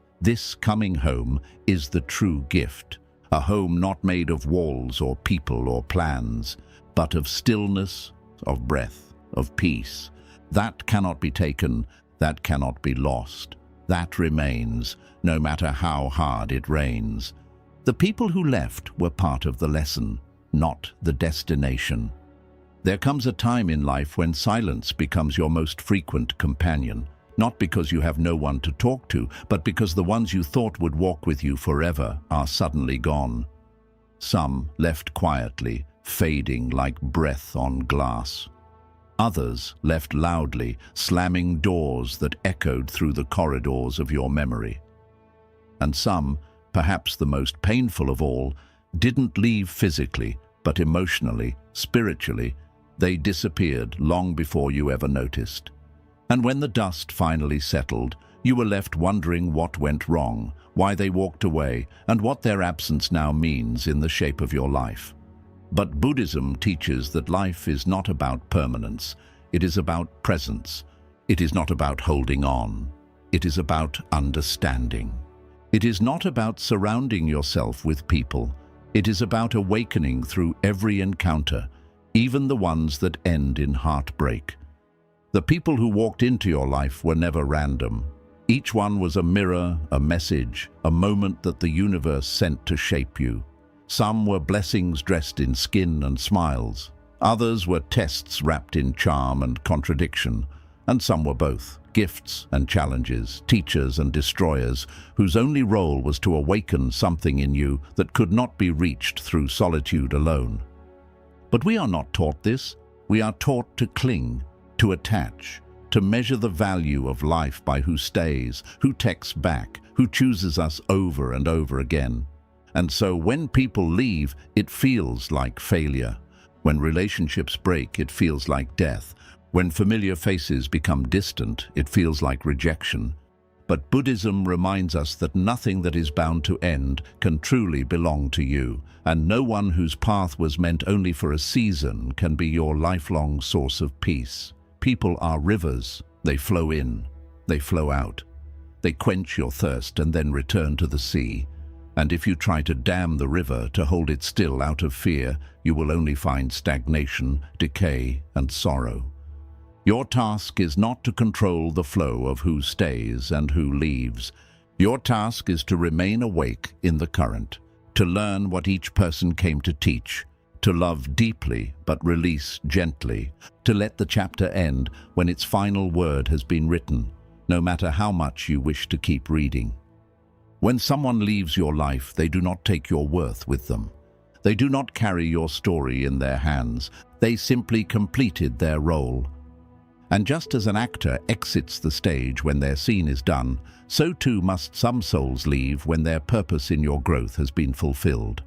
coming home is the true gift, a home not made of walls or people or plans, but of stillness, of breath, of peace. That cannot be taken, that cannot be lost. That remains, no matter how hard it rains. The people who left were part of the lesson, not the destination. There comes a time in life when silence becomes your most frequent companion, not because you have no one to talk to, but because the ones you thought would walk with you forever are suddenly gone. Some left quietly, fading like breath on glass. Others left loudly, slamming doors that echoed through the corridors of your memory. And some, perhaps the most painful of all, didn't leave physically, but emotionally, spiritually. They disappeared long before you ever noticed. And when the dust finally settled, you were left wondering what went wrong, why they walked away, and what their absence now means in the shape of your life. But Buddhism teaches that life is not about permanence. It is about presence. It is not about holding on. It is about understanding. It is not about surrounding yourself with people. It is about awakening through every encounter, even the ones that end in heartbreak. The people who walked into your life were never random. Each one was a mirror, a message, a moment that the universe sent to shape you. Some were blessings dressed in skin and smiles. Others were tests wrapped in charm and contradiction. And some were both, gifts and challenges, teachers and destroyers, whose only role was to awaken something in you that could not be reached through solitude alone. But we are not taught this. We are taught to cling, to attach, to measure the value of life by who stays, who texts back, who chooses us over and over again. And so when people leave, it feels like failure. When relationships break, it feels like death. When familiar faces become distant, it feels like rejection. But Buddhism reminds us that nothing that is bound to end can truly belong to you, and no one whose path was meant only for a season can be your lifelong source of peace. People are rivers. They flow in, they flow out. They quench your thirst and then return to the sea. And if you try to dam the river, to hold it still out of fear, you will only find stagnation, decay, and sorrow. Your task is not to control the flow of who stays and who leaves. Your task is to remain awake in the current, to learn what each person came to teach, to love deeply but release gently, to let the chapter end when its final word has been written, no matter how much you wish to keep reading. When someone leaves your life, they do not take your worth with them. They do not carry your story in their hands. They simply completed their role. And just as an actor exits the stage when their scene is done, so too must some souls leave when their purpose in your growth has been fulfilled.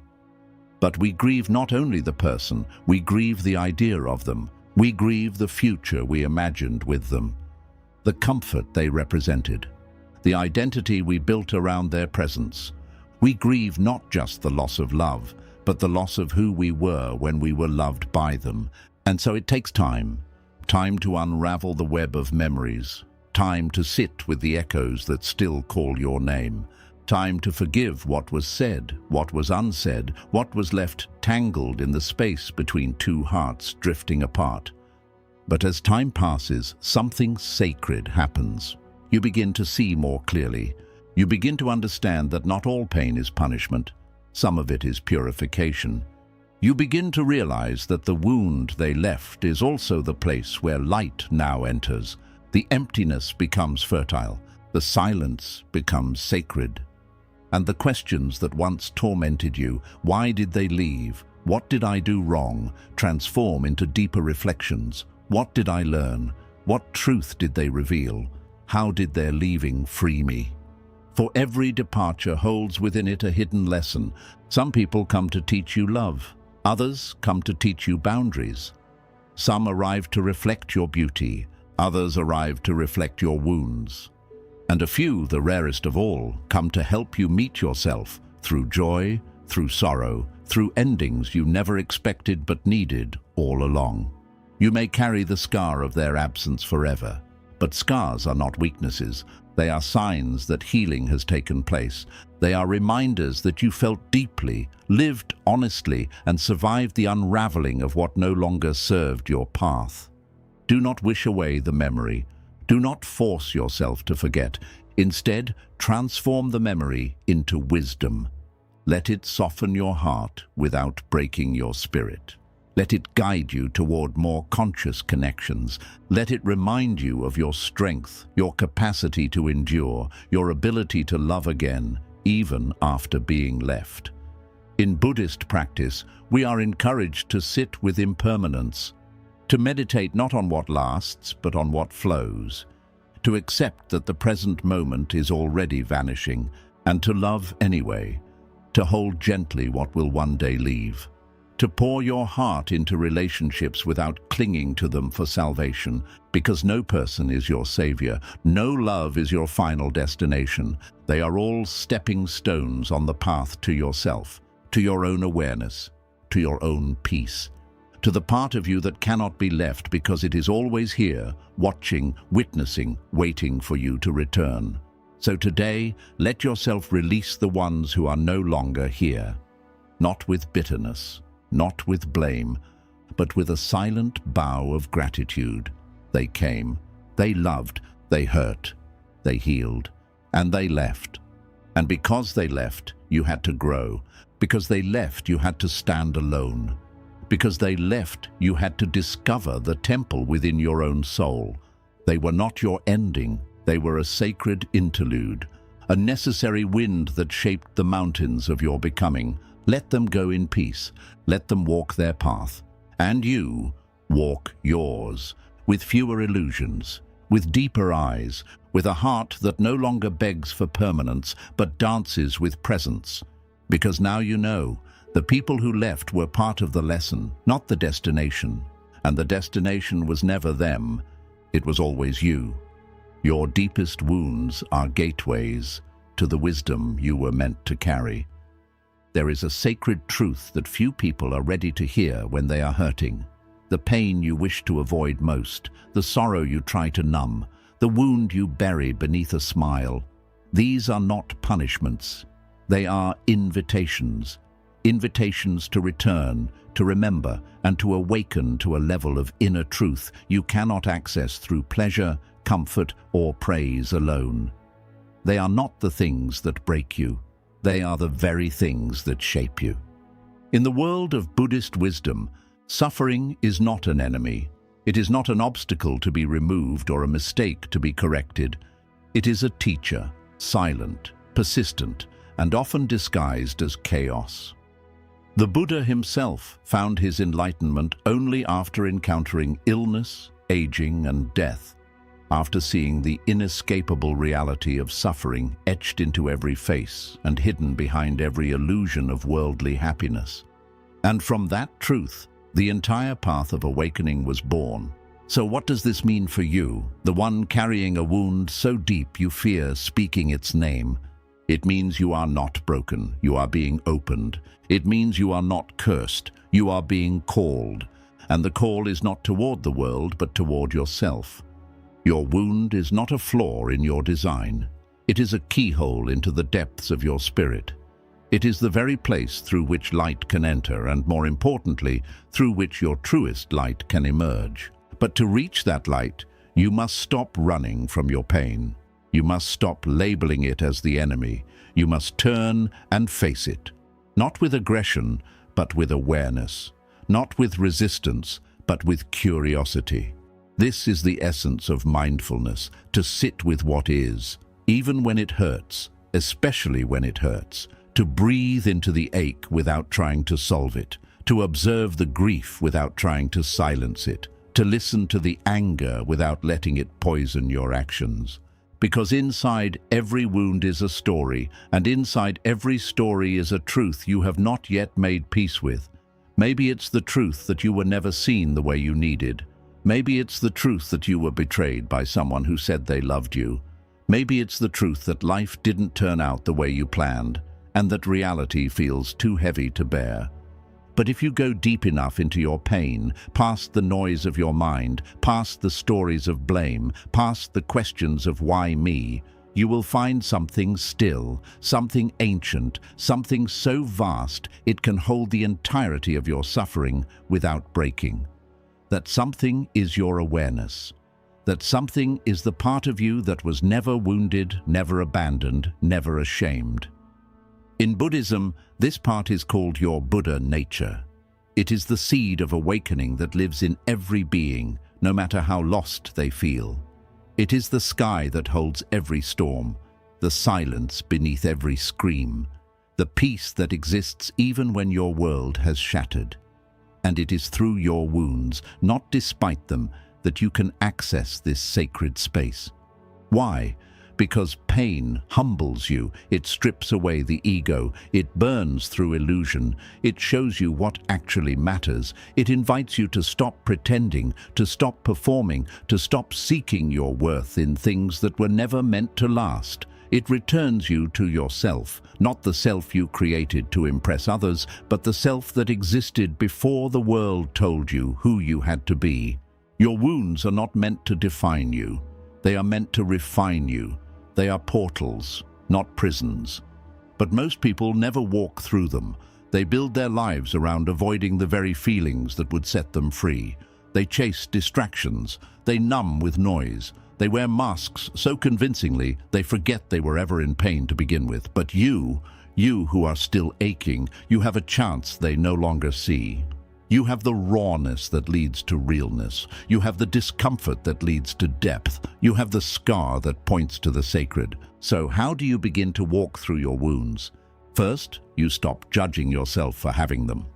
But we grieve not only the person, we grieve the idea of them. We grieve the future we imagined with them, the comfort they represented, the identity we built around their presence. We grieve not just the loss of love, but the loss of who we were when we were loved by them. And so it takes time to unravel the web of memories, time to sit with the echoes that still call your name, time to forgive what was said, what was unsaid, what was left tangled in the space between two hearts drifting apart. But as time passes, something sacred happens. You begin to see more clearly. You begin to understand that not all pain is punishment. Some of it is purification. You begin to realize that the wound they left is also the place where light now enters. The emptiness becomes fertile. The silence becomes sacred. And the questions that once tormented you, why did they leave? What did I do wrong? Transform into deeper reflections. What did I learn? What truth did they reveal? How did their leaving free me? For every departure holds within it a hidden lesson. Some people come to teach you love. Others come to teach you boundaries. Some arrive to reflect your beauty. Others arrive to reflect your wounds. And a few, the rarest of all, come to help you meet yourself through joy, through sorrow, through endings you never expected but needed all along. You may carry the scar of their absence forever, but scars are not weaknesses. They are signs that healing has taken place. They are reminders that you felt deeply, lived honestly, and survived the unraveling of what no longer served your path. Do not wish away the memory. Do not force yourself to forget. Instead, transform the memory into wisdom. Let it soften your heart without breaking your spirit. Let it guide you toward more conscious connections. Let it remind you of your strength, your capacity to endure, your ability to love again, even after being left. In Buddhist practice, we are encouraged to sit with impermanence, to meditate not on what lasts, but on what flows, to accept that the present moment is already vanishing, and to love anyway, to hold gently what will one day leave, to pour your heart into relationships without clinging to them for salvation, because no person is your savior, no love is your final destination. They are all stepping stones on the path to yourself, to your own awareness, to your own peace, to the part of you that cannot be left because it is always here, watching, witnessing, waiting for you to return. So today, let yourself release the ones who are no longer here, not with bitterness, not with blame, but with a silent bow of gratitude. They came, they loved, they hurt, they healed, and they left. And because they left, you had to grow. Because they left, you had to stand alone. Because they left, you had to discover the temple within your own soul. They were not your ending, they were a sacred interlude, a necessary wind that shaped the mountains of your becoming. Let them go in peace. Let them walk their path. And you, walk yours, with fewer illusions, with deeper eyes, with a heart that no longer begs for permanence, but dances with presence. Because now you know, the people who left were part of the lesson, not the destination. And the destination was never them. It was always you. Your deepest wounds are gateways to the wisdom you were meant to carry. There is a sacred truth that few people are ready to hear when they are hurting. The pain you wish to avoid most, the sorrow you try to numb, the wound you bury beneath a smile. These are not punishments. They are invitations. Invitations to return, to remember, and to awaken to a level of inner truth you cannot access through pleasure, comfort, or praise alone. They are not the things that break you. They are the very things that shape you. In the world of Buddhist wisdom, suffering is not an enemy. It is not an obstacle to be removed or a mistake to be corrected. It is a teacher, silent, persistent, and often disguised as chaos. The Buddha himself found his enlightenment only after encountering illness, aging, and death, after seeing the inescapable reality of suffering etched into every face and hidden behind every illusion of worldly happiness. And from that truth, the entire path of awakening was born. So what does this mean for you, the one carrying a wound so deep you fear speaking its name? It means you are not broken, you are being opened. It means you are not cursed, you are being called. And the call is not toward the world, but toward yourself. Your wound is not a flaw in your design. It is a keyhole into the depths of your spirit. It is the very place through which light can enter, and more importantly, through which your truest light can emerge. But to reach that light, you must stop running from your pain. You must stop labeling it as the enemy. You must turn and face it. Not with aggression, but with awareness. Not with resistance, but with curiosity. This is the essence of mindfulness, to sit with what is, even when it hurts, especially when it hurts, to breathe into the ache without trying to solve it, to observe the grief without trying to silence it, to listen to the anger without letting it poison your actions. Because inside every wound is a story, and inside every story is a truth you have not yet made peace with. Maybe it's the truth that you were never seen the way you needed. Maybe it's the truth that you were betrayed by someone who said they loved you. Maybe it's the truth that life didn't turn out the way you planned, and that reality feels too heavy to bear. But if you go deep enough into your pain, past the noise of your mind, past the stories of blame, past the questions of why me, you will find something still, something ancient, something so vast it can hold the entirety of your suffering without breaking. That something is your awareness. That something is the part of you that was never wounded, never abandoned, never ashamed. In Buddhism, this part is called your Buddha nature. It is the seed of awakening that lives in every being, no matter how lost they feel. It is the sky that holds every storm, the silence beneath every scream, the peace that exists even when your world has shattered. And it is through your wounds, not despite them, that you can access this sacred space. Why? Because pain humbles you, it strips away the ego, it burns through illusion, it shows you what actually matters, it invites you to stop pretending, to stop performing, to stop seeking your worth in things that were never meant to last. It returns you to yourself, not the self you created to impress others, but the self that existed before the world told you who you had to be. Your wounds are not meant to define you, they are meant to refine you. They are portals, not prisons. But most people never walk through them. They build their lives around avoiding the very feelings that would set them free. They chase distractions. They numb with noise. They wear masks so convincingly they forget they were ever in pain to begin with. But you who are still aching, you have a chance they no longer see. You have the rawness that leads to realness. You have the discomfort that leads to depth. You have the scar that points to the sacred. So how do you begin to walk through your wounds? First, you stop judging yourself for having them.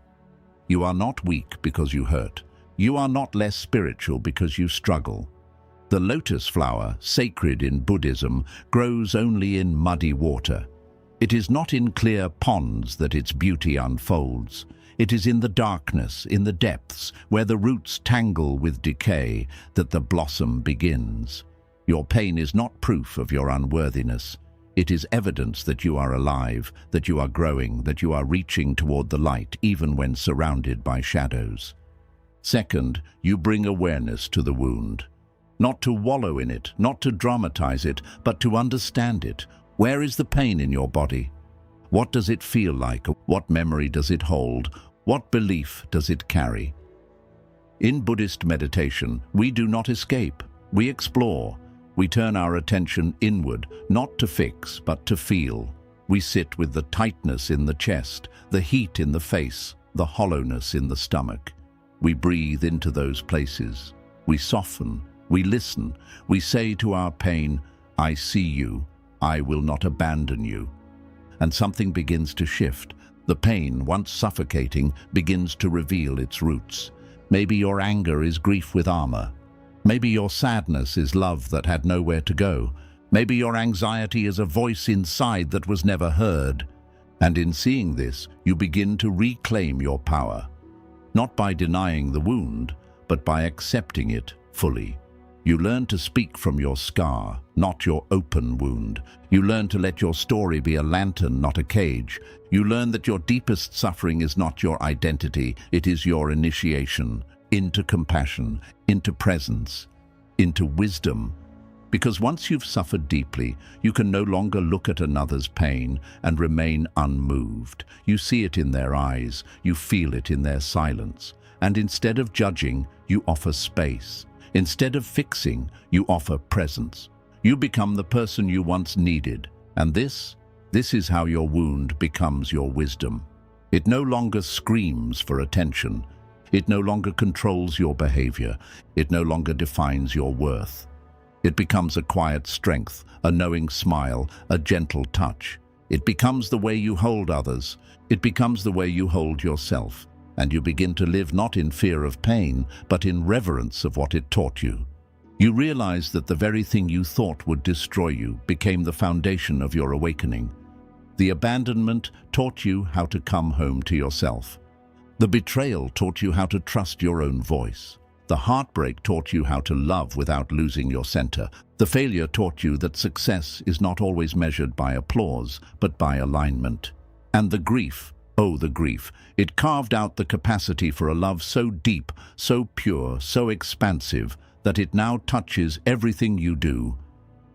You are not weak because you hurt. You are not less spiritual because you struggle. The lotus flower, sacred in Buddhism, grows only in muddy water. It is not in clear ponds that its beauty unfolds. It is in the darkness, in the depths, where the roots tangle with decay, that the blossom begins. Your pain is not proof of your unworthiness. It is evidence that you are alive, that you are growing, that you are reaching toward the light, even when surrounded by shadows. Second, you bring awareness to the wound. Not to wallow in it, not to dramatize it, but to understand it. Where is the pain in your body? What does it feel like? What memory does it hold? What belief does it carry? In Buddhist meditation, we do not escape. We explore. We turn our attention inward, not to fix, but to feel. We sit with the tightness in the chest, the heat in the face, the hollowness in the stomach. We breathe into those places. We soften. We listen. We say to our pain, "I see you. I will not abandon you." And something begins to shift. The pain, once suffocating, begins to reveal its roots. Maybe your anger is grief with armor. Maybe your sadness is love that had nowhere to go. Maybe your anxiety is a voice inside that was never heard. And in seeing this, you begin to reclaim your power. Not by denying the wound, but by accepting it fully. You learn to speak from your scar, not your open wound. You learn to let your story be a lantern, not a cage. You learn that your deepest suffering is not your identity, it is your initiation into compassion, into presence, into wisdom. Because once you've suffered deeply, you can no longer look at another's pain and remain unmoved. You see it in their eyes, you feel it in their silence. And instead of judging, you offer space. Instead of fixing, you offer presence. You become the person you once needed, and this is how your wound becomes your wisdom. It no longer screams for attention. It no longer controls your behavior. It no longer defines your worth. It becomes a quiet strength, a knowing smile, a gentle touch. It becomes the way you hold others. It becomes the way you hold yourself. And you begin to live not in fear of pain, but in reverence of what it taught you. You realize that the very thing you thought would destroy you became the foundation of your awakening. The abandonment taught you how to come home to yourself. The betrayal taught you how to trust your own voice. The heartbreak taught you how to love without losing your center. The failure taught you that success is not always measured by applause, but by alignment. And the grief, oh the grief, it carved out the capacity for a love so deep, so pure, so expansive, that it now touches everything you do.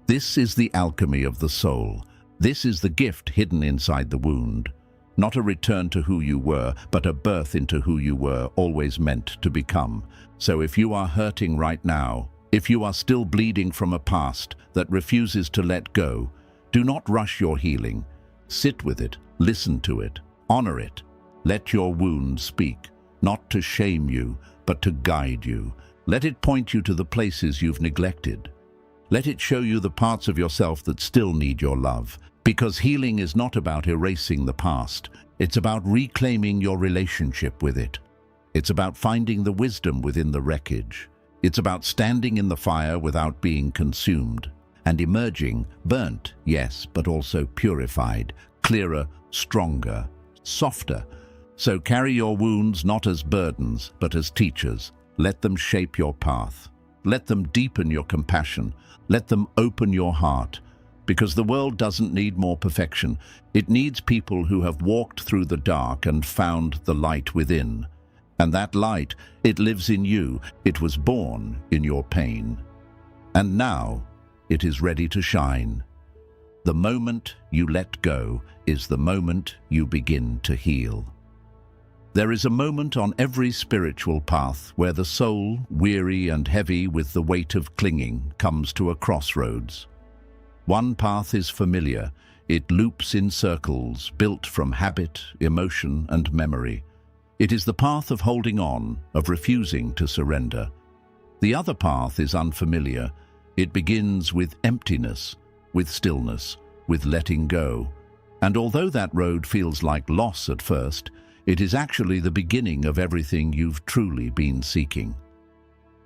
This is the alchemy of the soul. This is the gift hidden inside the wound. Not a return to who you were, but a birth into who you were always meant to become. So if you are hurting right now, if you are still bleeding from a past that refuses to let go, do not rush your healing. Sit with it, listen to it, honor it. Let your wound speak, not to shame you, but to guide you. Let it point you to the places you've neglected. Let it show you the parts of yourself that still need your love. Because healing is not about erasing the past. It's about reclaiming your relationship with it. It's about finding the wisdom within the wreckage. It's about standing in the fire without being consumed and emerging, burnt, yes, but also purified, clearer, stronger, softer. So carry your wounds not as burdens, but as teachers. Let them shape your path. Let them deepen your compassion. Let them open your heart. Because the world doesn't need more perfection. It needs people who have walked through the dark and found the light within. And that light, it lives in you. It was born in your pain. And now, it is ready to shine. The moment you let go is the moment you begin to heal. There is a moment on every spiritual path where the soul, weary and heavy with the weight of clinging, comes to a crossroads. One path is familiar. It loops in circles, built from habit, emotion, and memory. It is the path of holding on, of refusing to surrender. The other path is unfamiliar. It begins with emptiness, with stillness, with letting go. And although that road feels like loss at first, it is actually the beginning of everything you've truly been seeking.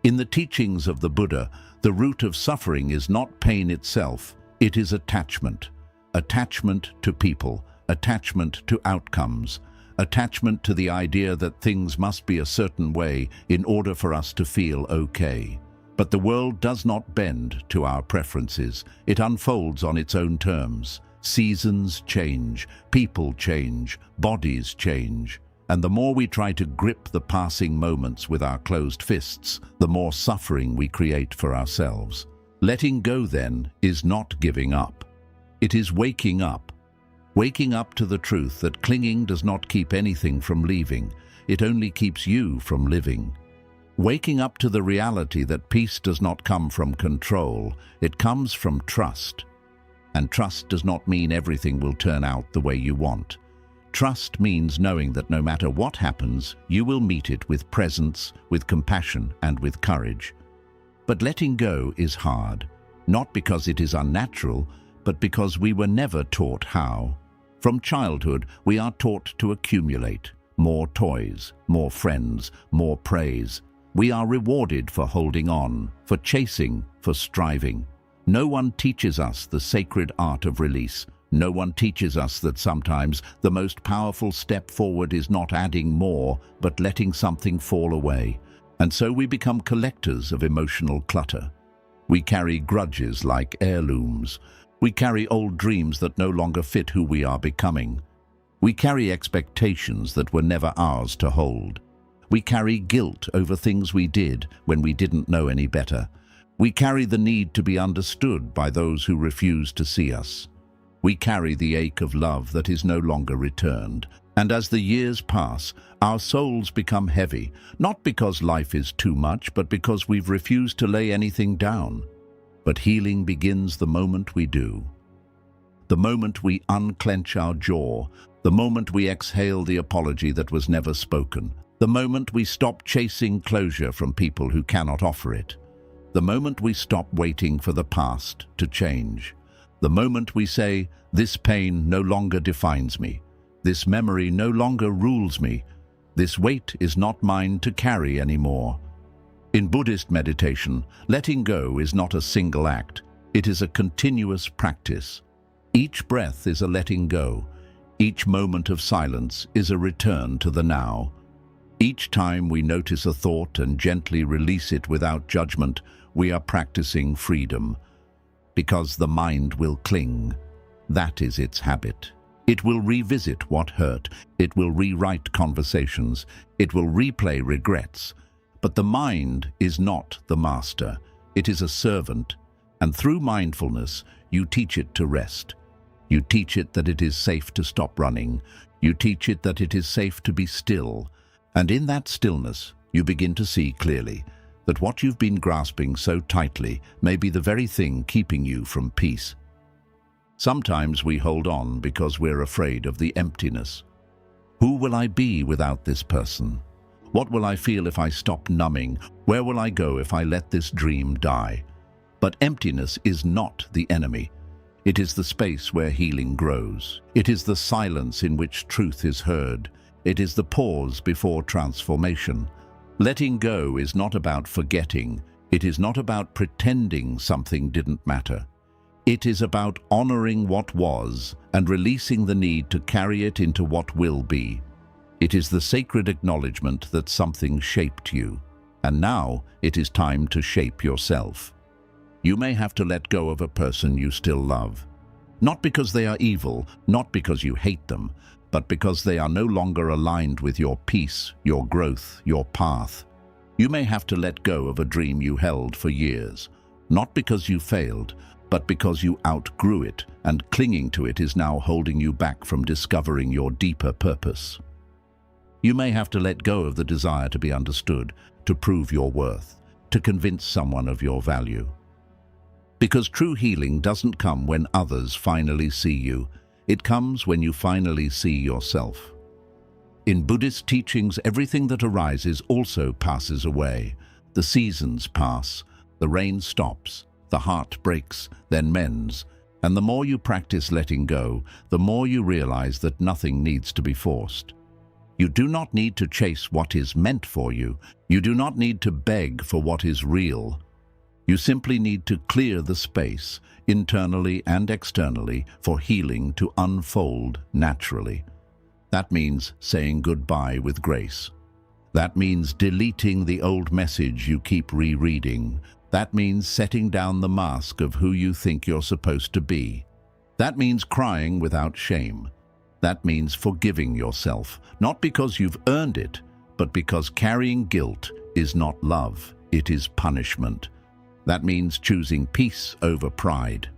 In the teachings of the Buddha, the root of suffering is not pain itself. It is attachment. Attachment to people, attachment to outcomes, attachment to the idea that things must be a certain way in order for us to feel okay. But the world does not bend to our preferences. It unfolds on its own terms. Seasons change, people change, bodies change. And the more we try to grip the passing moments with our closed fists, the more suffering we create for ourselves. Letting go, then, is not giving up. It is waking up. Waking up to the truth that clinging does not keep anything from leaving. It only keeps you from living. Waking up to the reality that peace does not come from control. It comes from trust. And trust does not mean everything will turn out the way you want. Trust means knowing that no matter what happens, you will meet it with presence, with compassion, and with courage. But letting go is hard, not because it is unnatural, but because we were never taught how. From childhood, we are taught to accumulate more toys, more friends, more praise. We are rewarded for holding on, for chasing, for striving. No one teaches us the sacred art of release. No one teaches us that sometimes the most powerful step forward is not adding more, but letting something fall away. And so we become collectors of emotional clutter. We carry grudges like heirlooms. We carry old dreams that no longer fit who we are becoming. We carry expectations that were never ours to hold. We carry guilt over things we did when we didn't know any better. We carry the need to be understood by those who refuse to see us. We carry the ache of love that is no longer returned. And as the years pass, our souls become heavy, not because life is too much, but because we've refused to lay anything down. But healing begins the moment we do. The moment we unclench our jaw, the moment we exhale the apology that was never spoken, the moment we stop chasing closure from people who cannot offer it, the moment we stop waiting for the past to change, the moment we say, "This pain no longer defines me, this memory no longer rules me, this weight is not mine to carry anymore." In Buddhist meditation, letting go is not a single act, it is a continuous practice. Each breath is a letting go. Each moment of silence is a return to the now. Each time we notice a thought and gently release it without judgment, we are practicing freedom. Because the mind will cling. That is its habit. It will revisit what hurt. It will rewrite conversations. It will replay regrets. But the mind is not the master. It is a servant. And through mindfulness, you teach it to rest. You teach it that it is safe to stop running. You teach it that it is safe to be still. And in that stillness, you begin to see clearly that what you've been grasping so tightly may be the very thing keeping you from peace. Sometimes we hold on because we're afraid of the emptiness. Who will I be without this person? What will I feel if I stop numbing? Where will I go if I let this dream die? But emptiness is not the enemy. It is the space where healing grows. It is the silence in which truth is heard. It is the pause before transformation. Letting go is not about forgetting. It is not about pretending something didn't matter. It is about honoring what was and releasing the need to carry it into what will be. It is the sacred acknowledgement that something shaped you, and now it is time to shape yourself. You may have to let go of a person you still love. Not because they are evil, not because you hate them, but because they are no longer aligned with your peace, your growth, your path. You may have to let go of a dream you held for years, not because you failed, but because you outgrew it, and clinging to it is now holding you back from discovering your deeper purpose. You may have to let go of the desire to be understood, to prove your worth, to convince someone of your value. Because true healing doesn't come when others finally see you. It comes when you finally see yourself. In Buddhist teachings, everything that arises also passes away. The seasons pass, the rain stops, the heart breaks, then mends. And the more you practice letting go, the more you realize that nothing needs to be forced. You do not need to chase what is meant for you. You do not need to beg for what is real. You simply need to clear the space, internally and externally, for healing to unfold naturally. That means saying goodbye with grace. That means deleting the old message you keep rereading. That means setting down the mask of who you think you're supposed to be. That means crying without shame. That means forgiving yourself, not because you've earned it, but because carrying guilt is not love, it is punishment. That means choosing peace over pride,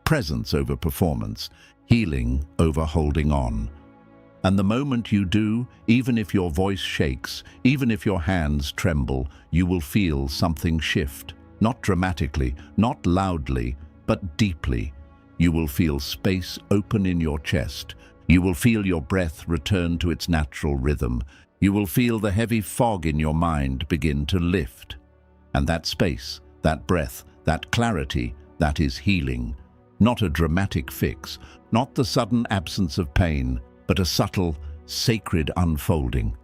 presence over performance, healing over holding on. And the moment you do, even if your voice shakes, even if your hands tremble, you will feel something shift. Not dramatically, not loudly, but deeply. You will feel space open in your chest. You will feel your breath return to its natural rhythm. You will feel the heavy fog in your mind begin to lift. And that space, that breath, that clarity, that is healing. Not a dramatic fix, not the sudden absence of pain, but a subtle, sacred unfolding.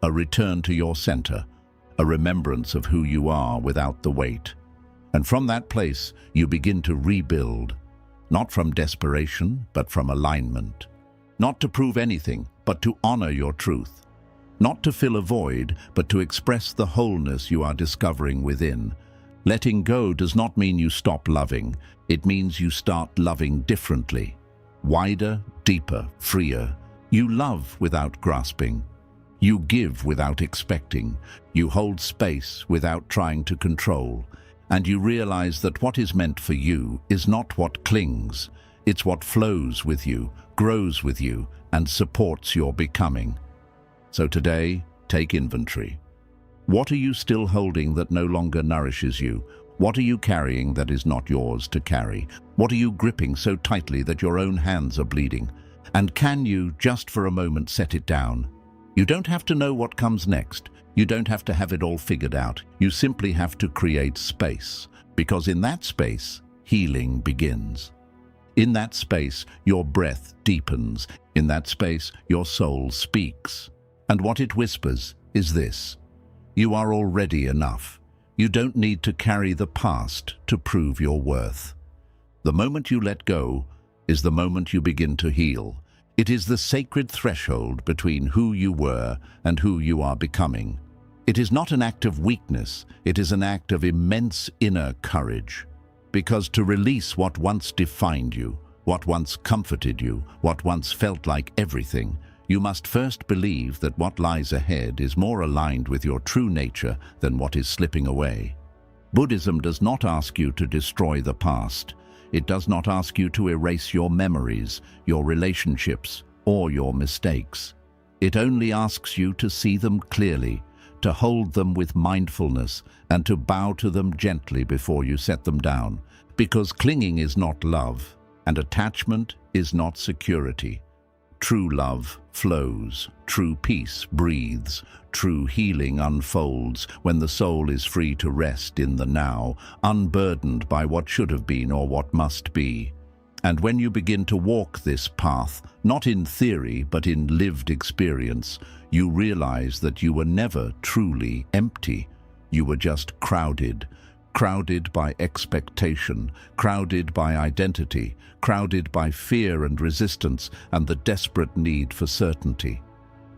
A return to your center, a remembrance of who you are without the weight. And from that place, you begin to rebuild, not from desperation, but from alignment. Not to prove anything, but to honor your truth. Not to fill a void, but to express the wholeness you are discovering within. Letting go does not mean you stop loving. It means you start loving differently. Wider, deeper, freer. You love without grasping. You give without expecting. You hold space without trying to control. And you realize that what is meant for you is not what clings. It's what flows with you, grows with you, and supports your becoming. So today, take inventory. What are you still holding that no longer nourishes you? What are you carrying that is not yours to carry? What are you gripping so tightly that your own hands are bleeding? And can you, just for a moment, set it down? You don't have to know what comes next. You don't have to have it all figured out. You simply have to create space, because in that space, healing begins. In that space, your breath deepens. In that space, your soul speaks. And what it whispers is this: you are already enough. You don't need to carry the past to prove your worth. The moment you let go is the moment you begin to heal. It is the sacred threshold between who you were and who you are becoming. It is not an act of weakness, it is an act of immense inner courage. Because to release what once defined you, what once comforted you, what once felt like everything, you must first believe that what lies ahead is more aligned with your true nature than what is slipping away. Buddhism does not ask you to destroy the past. It does not ask you to erase your memories, your relationships, or your mistakes. It only asks you to see them clearly, to hold them with mindfulness, and to bow to them gently before you set them down. Because clinging is not love, and attachment is not security. True love flows, true peace breathes, true healing unfolds when the soul is free to rest in the now, unburdened by what should have been or what must be. And when you begin to walk this path, not in theory but in lived experience, you realize that you were never truly empty. You were just crowded by expectation, crowded by identity, crowded by fear and resistance and the desperate need for certainty.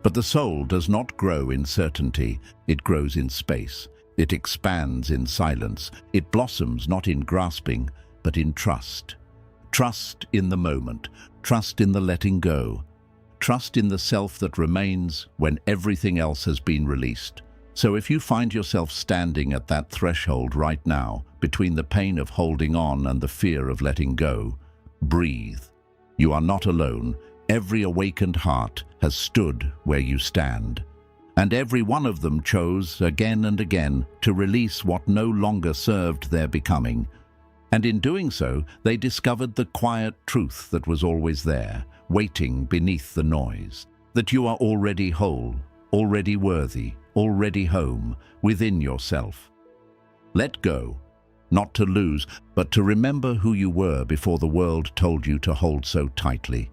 But the soul does not grow in certainty, it grows in space. It expands in silence. It blossoms not in grasping, but in trust. Trust in the moment, trust in the letting go, trust in the self that remains when everything else has been released. So if you find yourself standing at that threshold right now, between the pain of holding on and the fear of letting go, breathe. You are not alone. Every awakened heart has stood where you stand. And every one of them chose, again and again, to release what no longer served their becoming. And in doing so, they discovered the quiet truth that was always there, waiting beneath the noise. That you are already whole, already worthy, already home, within yourself. Let go, not to lose, but to remember who you were before the world told you to hold so tightly.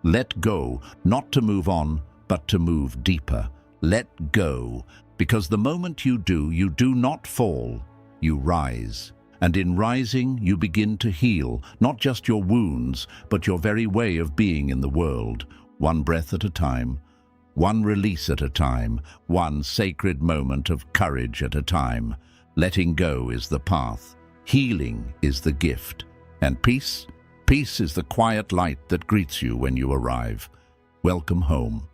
Let go, not to move on, but to move deeper. Let go, because the moment you do not fall, you rise. And in rising, you begin to heal, not just your wounds, but your very way of being in the world, one breath at a time, one release at a time, one sacred moment of courage at a time. Letting go is the path. Healing is the gift. And peace? Peace is the quiet light that greets you when you arrive. Welcome home.